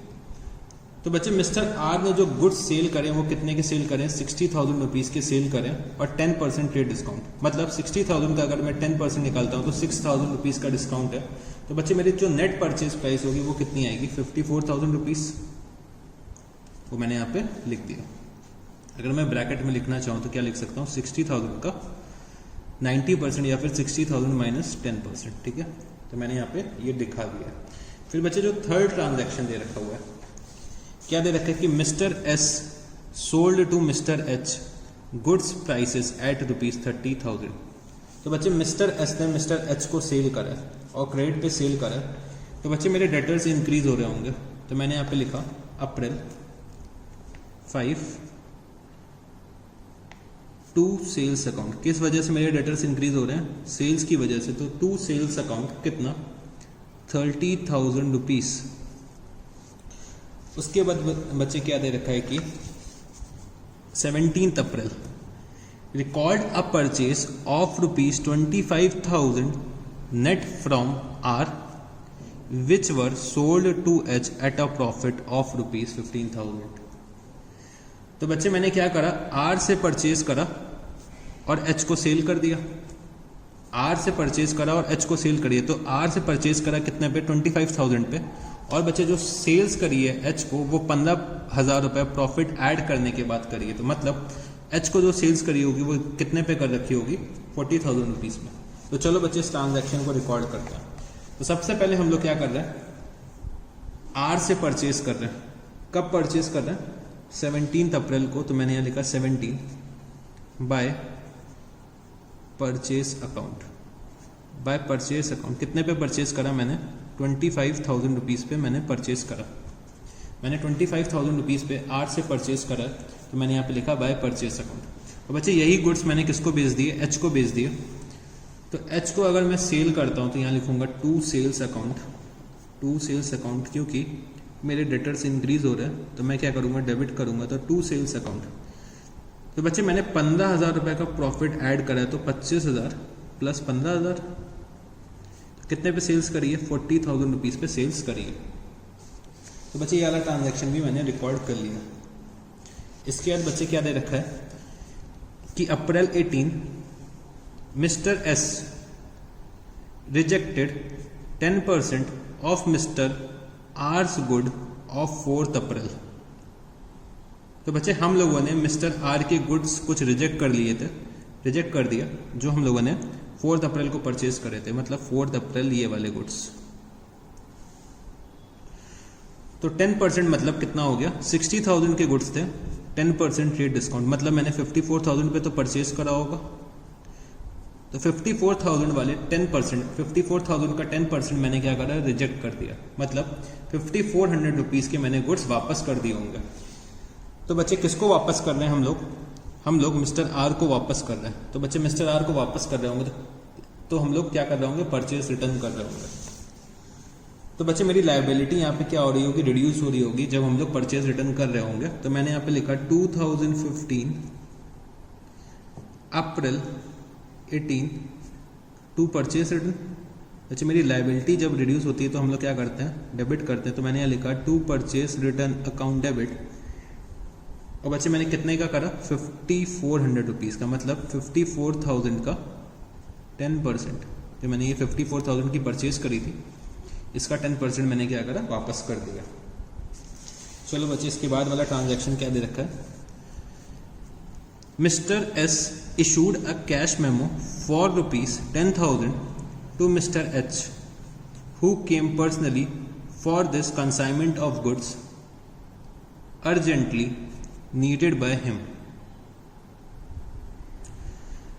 A: तो बच्चे मिस्टर आर ने जो गुड्स सेल करें वो कितने के सेल करें, ₹60,000 के सेल करें और 10% ट्रेड डिस्काउंट। मतलब 60,000 का अगर मैं 10% निकालता हूँ तो ₹6,000 का डिस्काउंट है। तो बच्चे मेरी जो नेट परचेज प्राइस होगी वो कितनी आएगी, ₹54,000। वो मैंने यहाँ पे लिख दिया। अगर मैं ब्रैकेट में लिखना चाहूँ तो क्या लिख सकता हूँ, 60,000 का 90% या फिर 60,000 माइनस 10%। ठीक है, तो मैंने यहाँ पे ये दिखा दिया। फिर बच्चे जो थर्ड ट्रांजैक्शन दे रखा हुआ है, क्या दे रखा है कि Mr S sold to Mr H goods prices at ₹30,000। तो बच्चे मिस्टर एस ने मिस्टर एच को सेल करा और क्रेडिट पे सेल करा, तो बच्चे मेरे डेटर्स इंक्रीज हो रहे होंगे। तो मैंने यहाँ पे लिखा अप्रैल 5 टू सेल्स अकाउंट। किस वजह से मेरे डेटर्स इंक्रीज हो रहे हैं, सेल्स की वजह से। तो टू सेल्स अकाउंट कितना, ₹30,000। उसके बाद बच्चे क्या दे रखा है कि 17 April record a purchase of ₹25,000 net from R which were sold to H at a profit of ₹15,000। तो बच्चे मैंने क्या करा, आर से परचेज करा और एच को सेल कर दिया। आर से परचेज करा और एच को सेल करिए। तो आर से परचेज करा कितने पे, 25,000 पे। और बच्चे जो सेल्स करी है एच को वो 15,000 रुपये प्रॉफिट ऐड करने के बाद करिए। तो मतलब एच को जो सेल्स करी होगी वो कितने पे कर रखी होगी, 40,000 रुपीज़ में। तो चलो बच्चे इस ट्रांजैक्शन को रिकॉर्ड करते हैं। तो सबसे पहले हम लोग क्या कर रहे हैं, आर से परचेज कर रहे हैं। कब परचेज कर रहे हैं, 17 अप्रैल को। तो मैंने यहाँ लिखा 17 by purchase account by purchase account. कितने पे परचेज करा मैंने? 25,000 रुपीज़ पे मैंने परचेज करा। मैंने 25,000 रुपीज़ पे आर से परचेज करा, तो मैंने यहाँ पे लिखा बाय परचेज अकाउंट। और बच्चे यही गुड्स मैंने किसको बेच दिए? एच को बेच दिए। तो एच को अगर मैं सेल करता हूँ तो यहाँ लिखूंगा to sales account, to sales account, क्योंकि मेरे डेटर्स इंक्रीज हो रहे हैं तो मैं क्या करूँगा? डेबिट करूँगा, तो टू सेल्स अकाउंट। तो बच्चे मैंने 15,000 रुपये का प्रॉफिट ऐड करा है, तो 25,000 प्लस 15,000, तो कितने पे सेल्स करी है? 40,000 रुपीज़ पे सेल्स करी है। तो बच्चे ये वाला ट्रांजैक्शन भी मैंने रिकॉर्ड कर लिया। इसके बाद बच्चे क्या दे रखा है कि April 18 Mr S rejected 10% of Mr R's good of 4th April. तो बच्चे हम लोगों ने मिस्टर आर के गुड्स कुछ रिजेक्ट कर लिए थे, रिजेक्ट कर दिया, जो हम लोगों ने 4th अप्रैल को परचेज करे थे, मतलब 4th अप्रैल ये वाले गुड्स। तो 10% मतलब कितना हो गया? 60,000 के गुड्स थे, 10% रेट डिस्काउंट, मतलब मैंने 54,000 पे तो परचेज करा होगा। तो 54,000 वाले 10%, 54,000 का 10% मैंने क्या करा? रिजेक्ट कर दिया, मतलब 5400 रुपीज़ के मैंने गुड्स वापस कर दिए होंगे। तो बच्चे किसको वापस कर रहे हैं हम लोग मिस्टर आर को वापस कर रहे हैं। तो बच्चे मिस्टर आर को वापस कर रहे होंगे तो हम लोग क्या कर रहे होंगे? परचेज रिटर्न कर रहे होंगे। तो बच्चे मेरी लायबिलिटी यहाँ पे क्या हो रही होगी? रिड्यूस हो रही होगी जब हम लोग परचेज रिटर्न कर रहे होंगे। तो मैंने यहाँ पे लिखा 2015 अप्रैल 18 टू परचेज रिटर्न। बच्चे मेरी लायबिलिटी जब रिड्यूस होती है तो हम लोग क्या करते हैं? डेबिट करते हैं। तो मैंने यहाँ लिखा to purchase return account debit. और बच्चे मैंने कितने का करा? 5400 रुपीज़ का, मतलब 54,000 का 10%। तो मैंने ये 54,000 की परचेज करी थी, इसका 10% मैंने क्या करा? वापस कर दिया। चलो बच्चे इसके बाद वाला ट्रांजैक्शन क्या दे रखा है? Mr S issued a cash memo for ₹10,000 to Mr H who came personally for this consignment of goods urgently needed by him.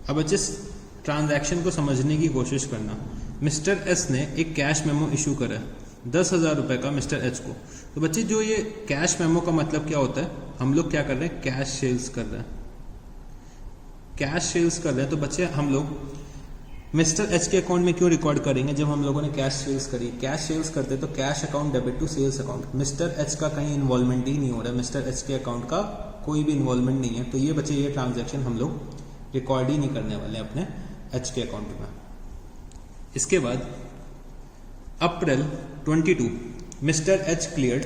A: अब बच्चे ट्रांजैक्शन को समझने की कोशिश करना। मिस्टर एस ने एक कैश मेमो इशू करा है 10,000 रुपये का मिस्टर एच को। तो बच्चे जो ये कैश मेमो का मतलब क्या होता है? हम लोग क्या कर रहे हैं? कैश सेल्स कर रहे हैं, कैश सेल्स कर रहे हैं। तो बच्चे हम लोग मिस्टर एच के अकाउंट में क्यों रिकॉर्ड करेंगे? जब हम लोगों ने कैश सेल्स करी, कैश सेल्स करते तो cash account debit to sales account. Mr H का कहीं इन्वॉल्वमेंट ही नहीं हो रहा है, मिस्टर एच के अकाउंट का कोई भी इन्वॉल्वमेंट नहीं है। तो ये बच्चे ये ट्रांजैक्शन हम लोग रिकॉर्ड ही नहीं करने वाले हैं अपने एच के अकाउंट में। इसके बाद April 22 Mr H cleared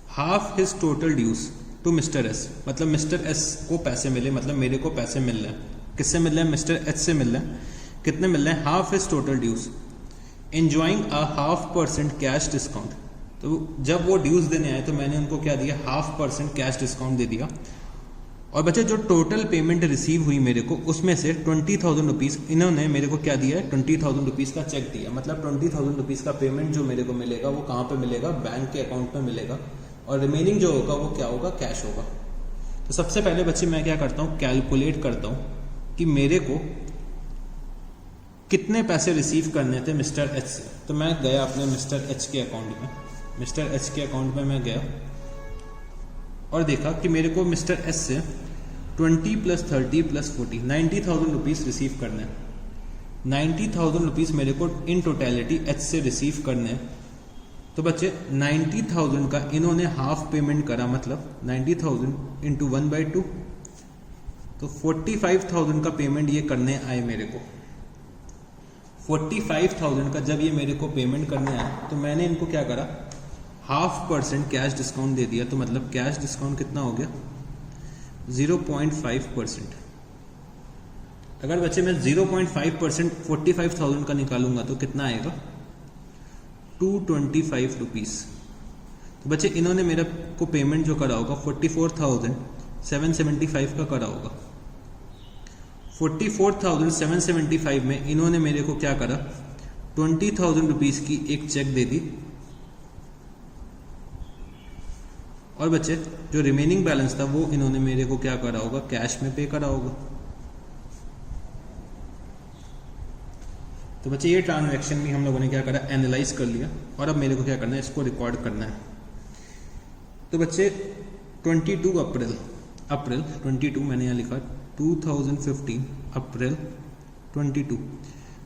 A: half his total dues to Mr S, मतलब मिस्टर एस को पैसे मिले, मतलब मेरे को पैसे मिल रहे हैं। किससे मिल रहे हैं? मिस्टर एच से मिल रहे हैं। कितने मिल रहे हैं? Half his total dues enjoying a 0.5% cash discount. तो जब वो ड्यूज देने आए तो मैंने उनको क्या दिया? 0.5% कैश डिस्काउंट दे दिया। और बच्चे जो टोटल पेमेंट रिसीव हुई मेरे को, उसमें से 20,000 रुपीज़ इन्होंने मेरे को क्या दिया है? 20,000 रुपीज़ का चेक दिया। मतलब 20,000 रुपीज़ का पेमेंट जो मेरे को मिलेगा वो कहाँ पे मिलेगा? बैंक के अकाउंट में मिलेगा। और रिमेनिंग जो होगा वो क्या होगा? कैश होगा। तो सबसे पहले बच्चे मैं क्या करता हूँ? कैलकुलेट करता हूँ कि मेरे को कितने पैसे रिसीव करने थे मिस्टर एच से। तो मैं गया अपने मिस्टर एच के अकाउंट में, मिस्टर एच के अकाउंट में मैं गया और देखा कि मेरे को मिस्टर एच से 20 + 30 + 40 90,000 रुपीज़ रिसीव करने हैं। 90,000 रुपीज़ मेरे को इन टोटलिटी एच से रिसीव करने हैं। तो बच्चे 90,000 का इन्होंने हाफ पेमेंट करा, मतलब 90,000 × 1/2, तो 45,000 का पेमेंट ये करने आए मेरे को। 45,000 का जब ये मेरे को पेमेंट करने आए तो मैंने इनको क्या करा? 0.5% कैश डिस्काउंट दे दिया। तो मतलब कैश डिस्काउंट कितना हो गया? 0.5%। अगर बच्चे मैं 0.5% 45,000 का निकालूंगा तो कितना आएगा? 225 रुपीज़। तो बच्चे इन्होंने मेरे को पेमेंट जो करा होगा 44,775 का करा होगा। 44,775 में इन्होंने मेरे को क्या करा? 20,000 रुपीज़ की एक चेक दे दी। और बच्चे जो रिमेनिंग बैलेंस था वो इन्होंने मेरे को क्या करा होगा? कैश में पे करा होगा। तो बच्चे ये ट्रांजैक्शन भी हम लोगों ने क्या करा, एनालाइज कर लिया, और अब मेरे को क्या करना है, इसको रिकॉर्ड करना है। तो बच्चे 22 अप्रैल 22 मैंने यहाँ लिखा 2015 अप्रैल 22।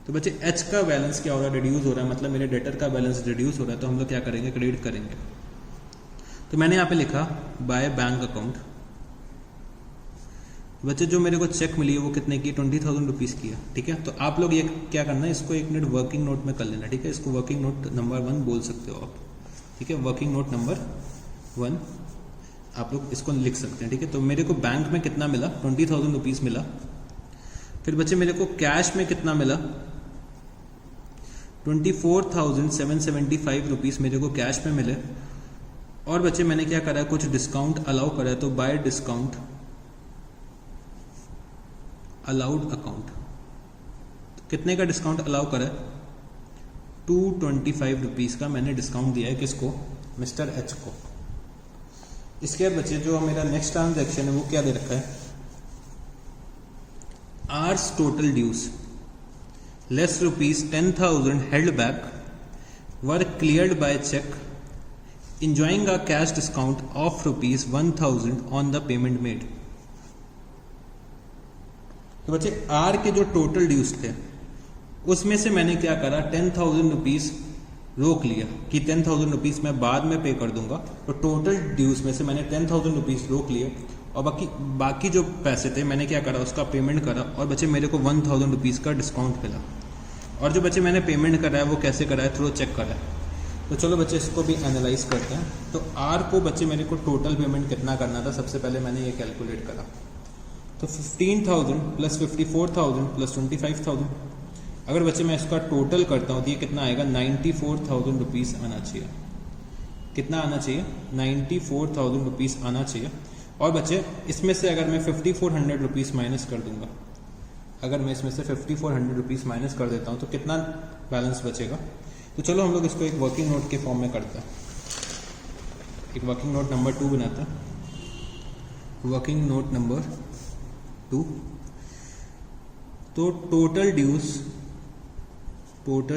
A: तो बच्चे एच का बैलेंस क्या हो रहा है, रिड्यूस हो रहा है, मतलब मेरे डेटर का बैलेंस रिड्यूस हो रहा है, तो हम लोग क्या करेंगे, क्रेडिट करेंगे। तो मैंने यहाँ पे लिखा बाय बैंक अकाउंट। बच्चे जो मेरे को चेक मिली है वो कितने की, 20,000 रुपीज़ की है, ठीक है। तो आप लोग ये क्या करना है, इसको एक मिनट वर्किंग नोट में कर लेना, ठीक है। इसको वर्किंग नोट नंबर 1 बोल सकते हो आप, ठीक है। वर्किंग नोट नंबर 1 आप लोग इसको लिख सकते हैं, ठीक है। तो मेरे को बैंक में कितना मिला, 20,000 रुपीज़ मिला। फिर बच्चे मेरे को कैश में कितना मिला, 24,775 रुपीज़ मेरे को कैश में मिले। और बच्चे मैंने क्या करा है, कुछ डिस्काउंट अलाउ करा है, तो बाय डिस्काउंट अलाउड अकाउंट। कितने का डिस्काउंट अलाउ करा है, 225 रुपीज़ का मैंने डिस्काउंट दिया है, किसको, मिस्टर एच को। इसके बाद बच्चे जो मेरा नेक्स्ट ट्रांजैक्शन है वो क्या दे रखा है, R's total dues less ₹10,000 held back were cleared by cheque enjoying a cash discount of ₹1,000 on the payment made। तो बच्चे आर के जो टोटल ड्यूज थे उसमें से मैंने क्या करा, 10,000 रुपीज़ रोक लिया कि 10,000 रुपीज़ मैं बाद में पे कर दूंगा। तो टोटल ड्यूज में से मैंने 10,000 रुपीज़ रोक लिए, और बाकी जो पैसे थे मैंने क्या करा, उसका पेमेंट करा, और बच्चे मेरे को 1,000 रुपीज़ का डिस्काउंट मिला। और जो बच्चे मैंने पेमेंट करा है वो कैसे करा है, थ्रू चेक करा है। तो चलो बच्चे इसको भी एनालाइज करते हैं। तो आर को बच्चे मेरे को टोटल पेमेंट कितना करना था, सबसे पहले मैंने ये कैलकुलेट करा। तो 15,000 प्लस 54,000 प्लस 25,000, अगर बच्चे मैं इसका टोटल करता हूँ तो ये कितना आएगा, 94,000 रुपीज़ आना चाहिए। कितना आना चाहिए, 94,000 रुपीज़ आना चाहिए। और बच्चे इसमें से अगर मैं 5,400 रुपीज़ माइनस कर दूंगा, अगर मैं इसमें से 5,400 रुपीज़ माइनस कर देता हूँ तो कितना बैलेंस बचेगा। तो चलो हम लोग इसको एक वर्किंग नोट के फॉर्म में करते हैं। एक वर्किंग नोट नंबर 2 बनाते हैं। Working note number 2। तो total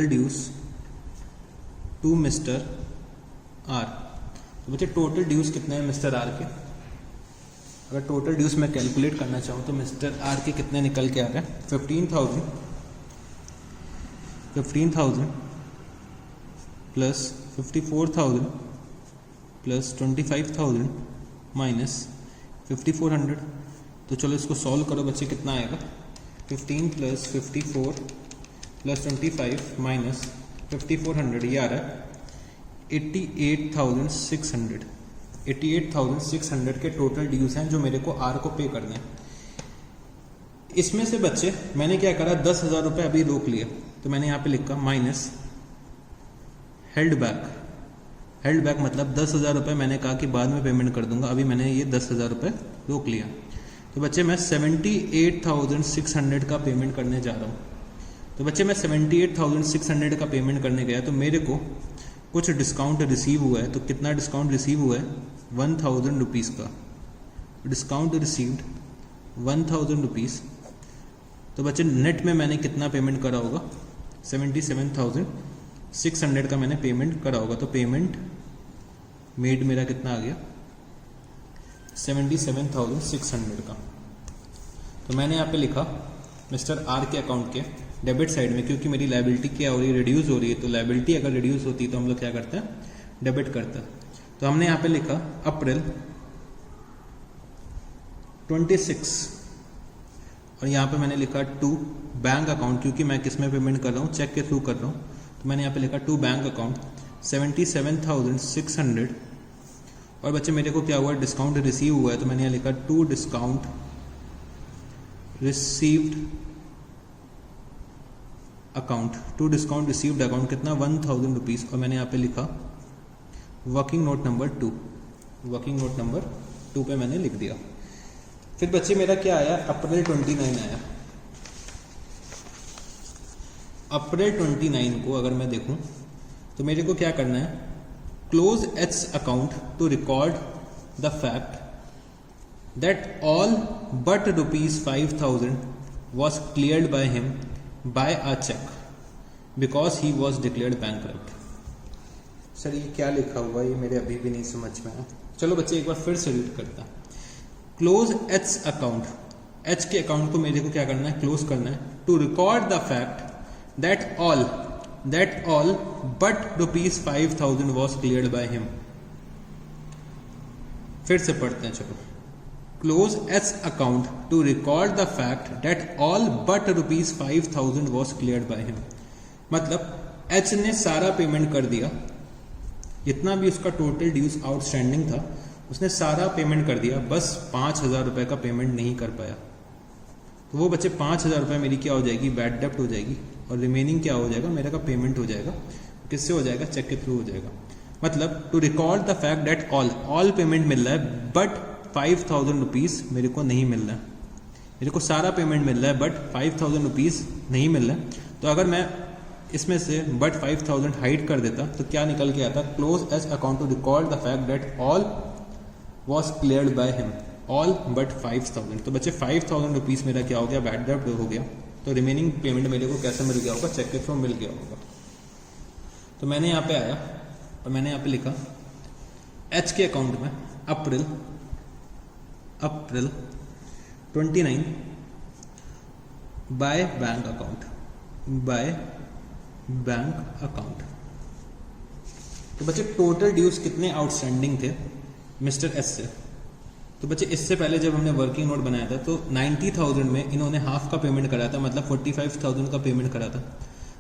A: dues to mister R. तो बच्चे टोटल ड्यूज कितने हैं मिस्टर आर के, अगर टोटल ड्यूज मैं कैलकुलेट करना चाहूँ तो मिस्टर आर के कितने निकल के आ रहे हैं, 15,000 प्लस 54,000 प्लस 25,000 माइनस 5,400। तो चलो इसको सॉल्व करो बच्चे, कितना आएगा, 15 प्लस 54 प्लस 25 माइनस 5,400, ये आ रहा है 88,600। 88,600 के टोटल ड्यूज हैं जो मेरे को आर को पे करने हैं। इसमें से बच्चे मैंने क्या करा, 10,000 रुपये अभी रोक लिया, तो मैंने यहाँ पे लिखा माइनस हेल्ड बैक मतलब 10,000 रुपये मैंने कहा कि बाद में पेमेंट कर दूंगा, अभी मैंने ये 10,000 रुपये रोक लिया। तो बच्चे मैं 78,600 का पेमेंट करने जा रहा हूँ। तो बच्चे मैं 78,600 का पेमेंट करने गया तो मेरे को कुछ डिस्काउंट रिसीव हुआ है। तो कितना डिस्काउंट रिसीव हुआ है, 1,000 रुपीज़ का डिस्काउंट रिसीव्ड, 1,000 रुपीज़। तो बच्चे नेट में मैंने कितना पेमेंट करा होगा, 77,600 का मैंने पेमेंट करा होगा। तो पेमेंट मेड मेरा कितना आ गया, 77,600 का। तो मैंने यहाँ पे लिखा मिस्टर आर के अकाउंट के डेबिट साइड में, क्योंकि मेरी लायबिलिटी क्या हो रही है, रिड्यूस हो रही है। तो लायबिलिटी अगर रिड्यूस होती है तो हम लोग क्या करते हैं, डेबिट करते हैं। तो हमने यहाँ पे लिखा अप्रैल 26, और यहाँ पे मैंने लिखा टू बैंक अकाउंट, क्योंकि मैं किस में पेमेंट कर रहा हूँ, चेक के थ्रू कर रहा हूँ। तो मैंने यहाँ पे लिखा टू बैंक अकाउंट 77,600। और बच्चे मेरे को क्या हुआ, डिस्काउंट रिसीव हुआ है, तो मैंने यहाँ लिखा to discount received account, to discount received account कितना, 1,000 रुपीज़। और मैंने यहाँ पे लिखा working note number 2, working note number 2 पे मैंने लिख दिया। फिर बच्चे मेरा क्या आया, अप्रैल 29 आया। अप्रैल 29 को अगर मैं देखूं तो मेरे को क्या करना है, close H account to record the fact that all but ₹5,000 was cleared by him by a check। Because he was declared bankrupt. Sir ये क्या लिखा हुआ है, ये मेरे अभी भी नहीं समझ में आया। चलो बच्चे एक बार फिर से रीड करता है। क्लोज एच अकाउंट, एच के अकाउंट को मेरे को क्या करना है, क्लोज करना है। To record the fact that all but ₹5,000 was cleared by him. फिर से पढ़ते हैं, चलो। Close H account to record the fact that all but ₹5,000 was cleared by him. मतलब एच ने सारा पेमेंट कर दिया, जितना भी उसका टोटल ड्यूज आउटस्टैंडिंग था उसने सारा पेमेंट कर दिया, बस 5,000 रुपये का पेमेंट नहीं कर पाया। तो वो बच्चे 5,000 रुपये मेरी क्या हो जाएगी, बैड डेप्ट हो जाएगी, और रिमेनिंग क्या हो जाएगा, मेरा का पेमेंट हो जाएगा। किससे हो जाएगा, चेक के थ्रू हो जाएगा। मतलब to record the fact that all payment मिल रहा है बट 5,000 रुपीज़ मेरे को नहीं मिल रहा है। मेरे को सारा पेमेंट मिल रहा है बट 5,000 रुपीज़ नहीं मिल रहा है। तो अगर मैं इसमें से बट 5,000 हाइड कर देता तो क्या निकल के आता, close H account to record the fact that all was cleared by him, all but 5,000। तो बच्चे 5,000 रुपीज़ मेरा क्या हो गया, बैड डेप्ट हो गया। तो रिमेनिंग पेमेंट मेरे को कैसे मिल गया होगा, चेक के थ्रू मिल गया होगा। तो मैंने यहाँ पे आया और मैंने यहाँ पे लिखा एच के अकाउंट में अप्रैल 29 बाय बैंक अकाउंट। तो बच्चे टोटल ड्यूज कितने आउटस्टैंडिंग थे मिस्टर एस से। तो बच्चे इससे पहले जब हमने वर्किंग नोट बनाया था तो 90,000 में इन्होंने हाफ का पेमेंट करा था, मतलब 45,000 का पेमेंट करा था।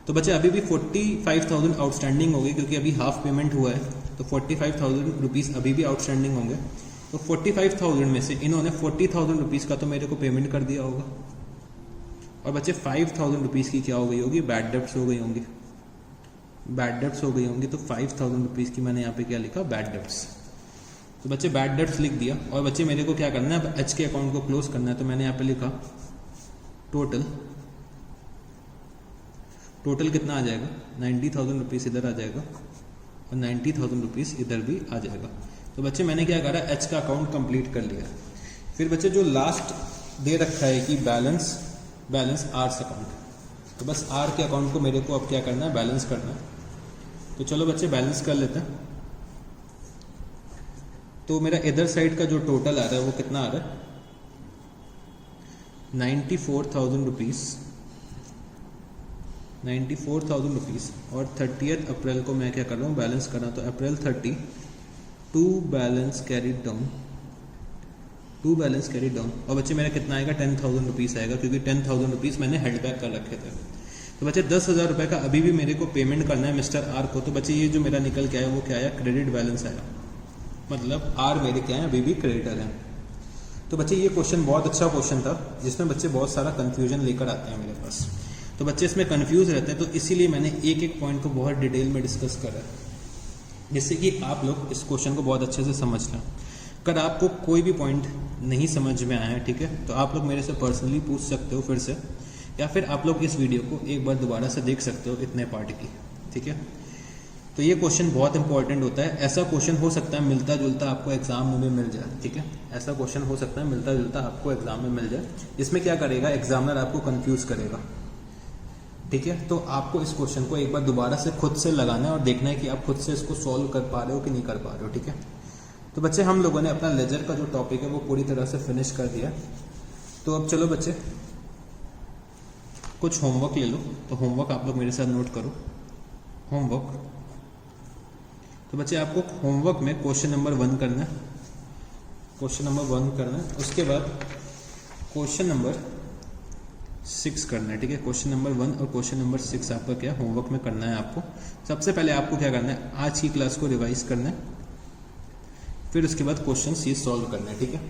A: तो बच्चे अभी भी 45,000 आउटस्टैंडिंग हो गई, क्योंकि अभी हाफ पेमेंट हुआ है। तो 45,000 रुपीज़ अभी भी आउटस्टैंडिंग होंगे। तो 45,000 में से इन्होंने 40,000 रुपीज़ का तो मेरे को पेमेंट कर दिया होगा, और बच्चे 5,000 रुपीज़ की क्या हो गई होगी, बैड डेप्ट्स हो गई होंगी। बैड डेप्ट्स हो गई होंगी, तो 5,000 रुपीज़ की मैंने यहाँ पे क्या लिखा, बैड डेप्ट्स। तो बच्चे बैड डेप्ट्स लिख दिया, और बच्चे मेरे को क्या करना है, एच के अकाउंट को क्लोज करना है। तो मैंने यहाँ पे लिखा टोटल कितना आ जाएगा, 90,000 रुपीज़ इधर आ जाएगा और 90,000 रुपीज़ इधर भी आ जाएगा। तो बच्चे मैंने क्या करा, एच का अकाउंट कंप्लीट कर लिया। फिर बच्चे जो लास्ट दे रखा है कि बैलेंस आर्स अकाउंट, तो बस आर के अकाउंट को मेरे को अब क्या करना है, बैलेंस करना है। तो चलो बच्चे बैलेंस कर लेते हैं। तो मेरा इधर साइड का जो टोटल आ रहा है वो कितना आ रहा है, 94,000 रुपीज़, 94,000 रुपीज़। और 30 अप्रैल को मैं क्या कर रहा हूँ, बैलेंस कर रहा हूँ। तो अप्रैल 30 टू बैलेंस कैरीड डाउन, और बच्चे मेरा कितना आएगा, 10,000 रुपीज़ आएगा, क्योंकि 10,000 रुपीज़ मैंने हेल्ड बैक कर रखे थे। तो बच्चे 10,000 रुपये का अभी भी मेरे को पेमेंट करना है मिस्टर आर को। तो बच्चे ये जो मेरा निकल के आया वो क्या आया, क्रेडिट बैलेंस आया। मतलब आर मेरे क्या है, अभी भी क्रेडिटर हैं। तो बच्चे ये क्वेश्चन बहुत अच्छा क्वेश्चन था, जिसमें बच्चे बहुत सारा कन्फ्यूजन लेकर आते हैं मेरे पास। तो बच्चे इसमें कन्फ्यूज रहते हैं, तो इसीलिए मैंने एक एक पॉइंट को बहुत डिटेल में डिस्कस करा है, जिससे कि आप लोग इस क्वेश्चन को बहुत अच्छे से समझ लें। अगर आपको कोई भी पॉइंट नहीं समझ में आया है, ठीक है, तो आप लोग मेरे से पर्सनली पूछ सकते हो फिर से, या फिर आप लोग इस वीडियो को एक बार दोबारा से देख सकते हो इतने पार्ट की, ठीक है। तो ये क्वेश्चन बहुत इंपॉर्टेंट होता है। ऐसा क्वेश्चन हो सकता है मिलता जुलता आपको एग्जाम में मिल जाए, ठीक है। ऐसा क्वेश्चन हो सकता है मिलता जुलता आपको एग्जाम में मिल जाए। इसमें क्या करेगा, एग्जामिनर आपको कंफ्यूज करेगा, ठीक है। तो आपको इस क्वेश्चन को एक बार दोबारा से खुद से लगाना है और देखना है कि आप खुद से इसको सॉल्व कर पा रहे हो कि नहीं कर पा रहे हो, ठीक है। तो बच्चे हम लोगों ने अपना लेजर का जो टॉपिक है वो पूरी तरह से फिनिश कर दिया। तो अब चलो बच्चे कुछ होमवर्क ले लो। तो होमवर्क आप लोग मेरे साथ नोट करो, होमवर्क। तो बच्चे आपको होमवर्क में क्वेश्चन नंबर 1 करना है, क्वेश्चन नंबर 1 करना है। उसके बाद क्वेश्चन नंबर 6 करना है, ठीक है। क्वेश्चन नंबर 1 और क्वेश्चन नंबर 6 आपका क्या होमवर्क में करना है आपको। सबसे पहले आपको क्या करना है, आज की क्लास को रिवाइज करना है, फिर उसके बाद क्वेश्चन ये सॉल्व करना है, ठीक है।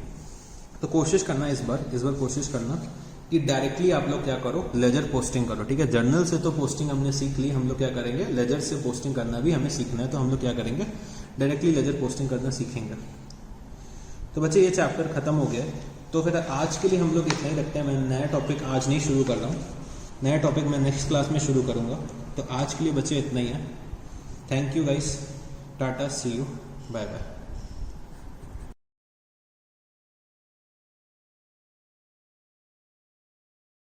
A: तो कोशिश करना इस बार कोशिश करना कि डायरेक्टली आप लोग क्या करो, लेजर पोस्टिंग करो, ठीक है। जर्नल से तो पोस्टिंग हमने सीख ली, हम लोग क्या करेंगे, लेजर से पोस्टिंग करना भी हमें सीखना है। तो हम लोग क्या करेंगे, डायरेक्टली लेजर पोस्टिंग करना सीखेंगे। तो बच्चे ये चैप्टर खत्म हो गया। तो फिर आज के लिए हम लोग इतना ही रखते हैं। मैं नया टॉपिक आज नहीं शुरू कर रहा हूँ, नया टॉपिक मैं नेक्स्ट क्लास में शुरू करूँगा। तो आज के लिए बच्चे इतना ही है। थैंक यू गाइस, टाटा, सी यू, बाय बाय।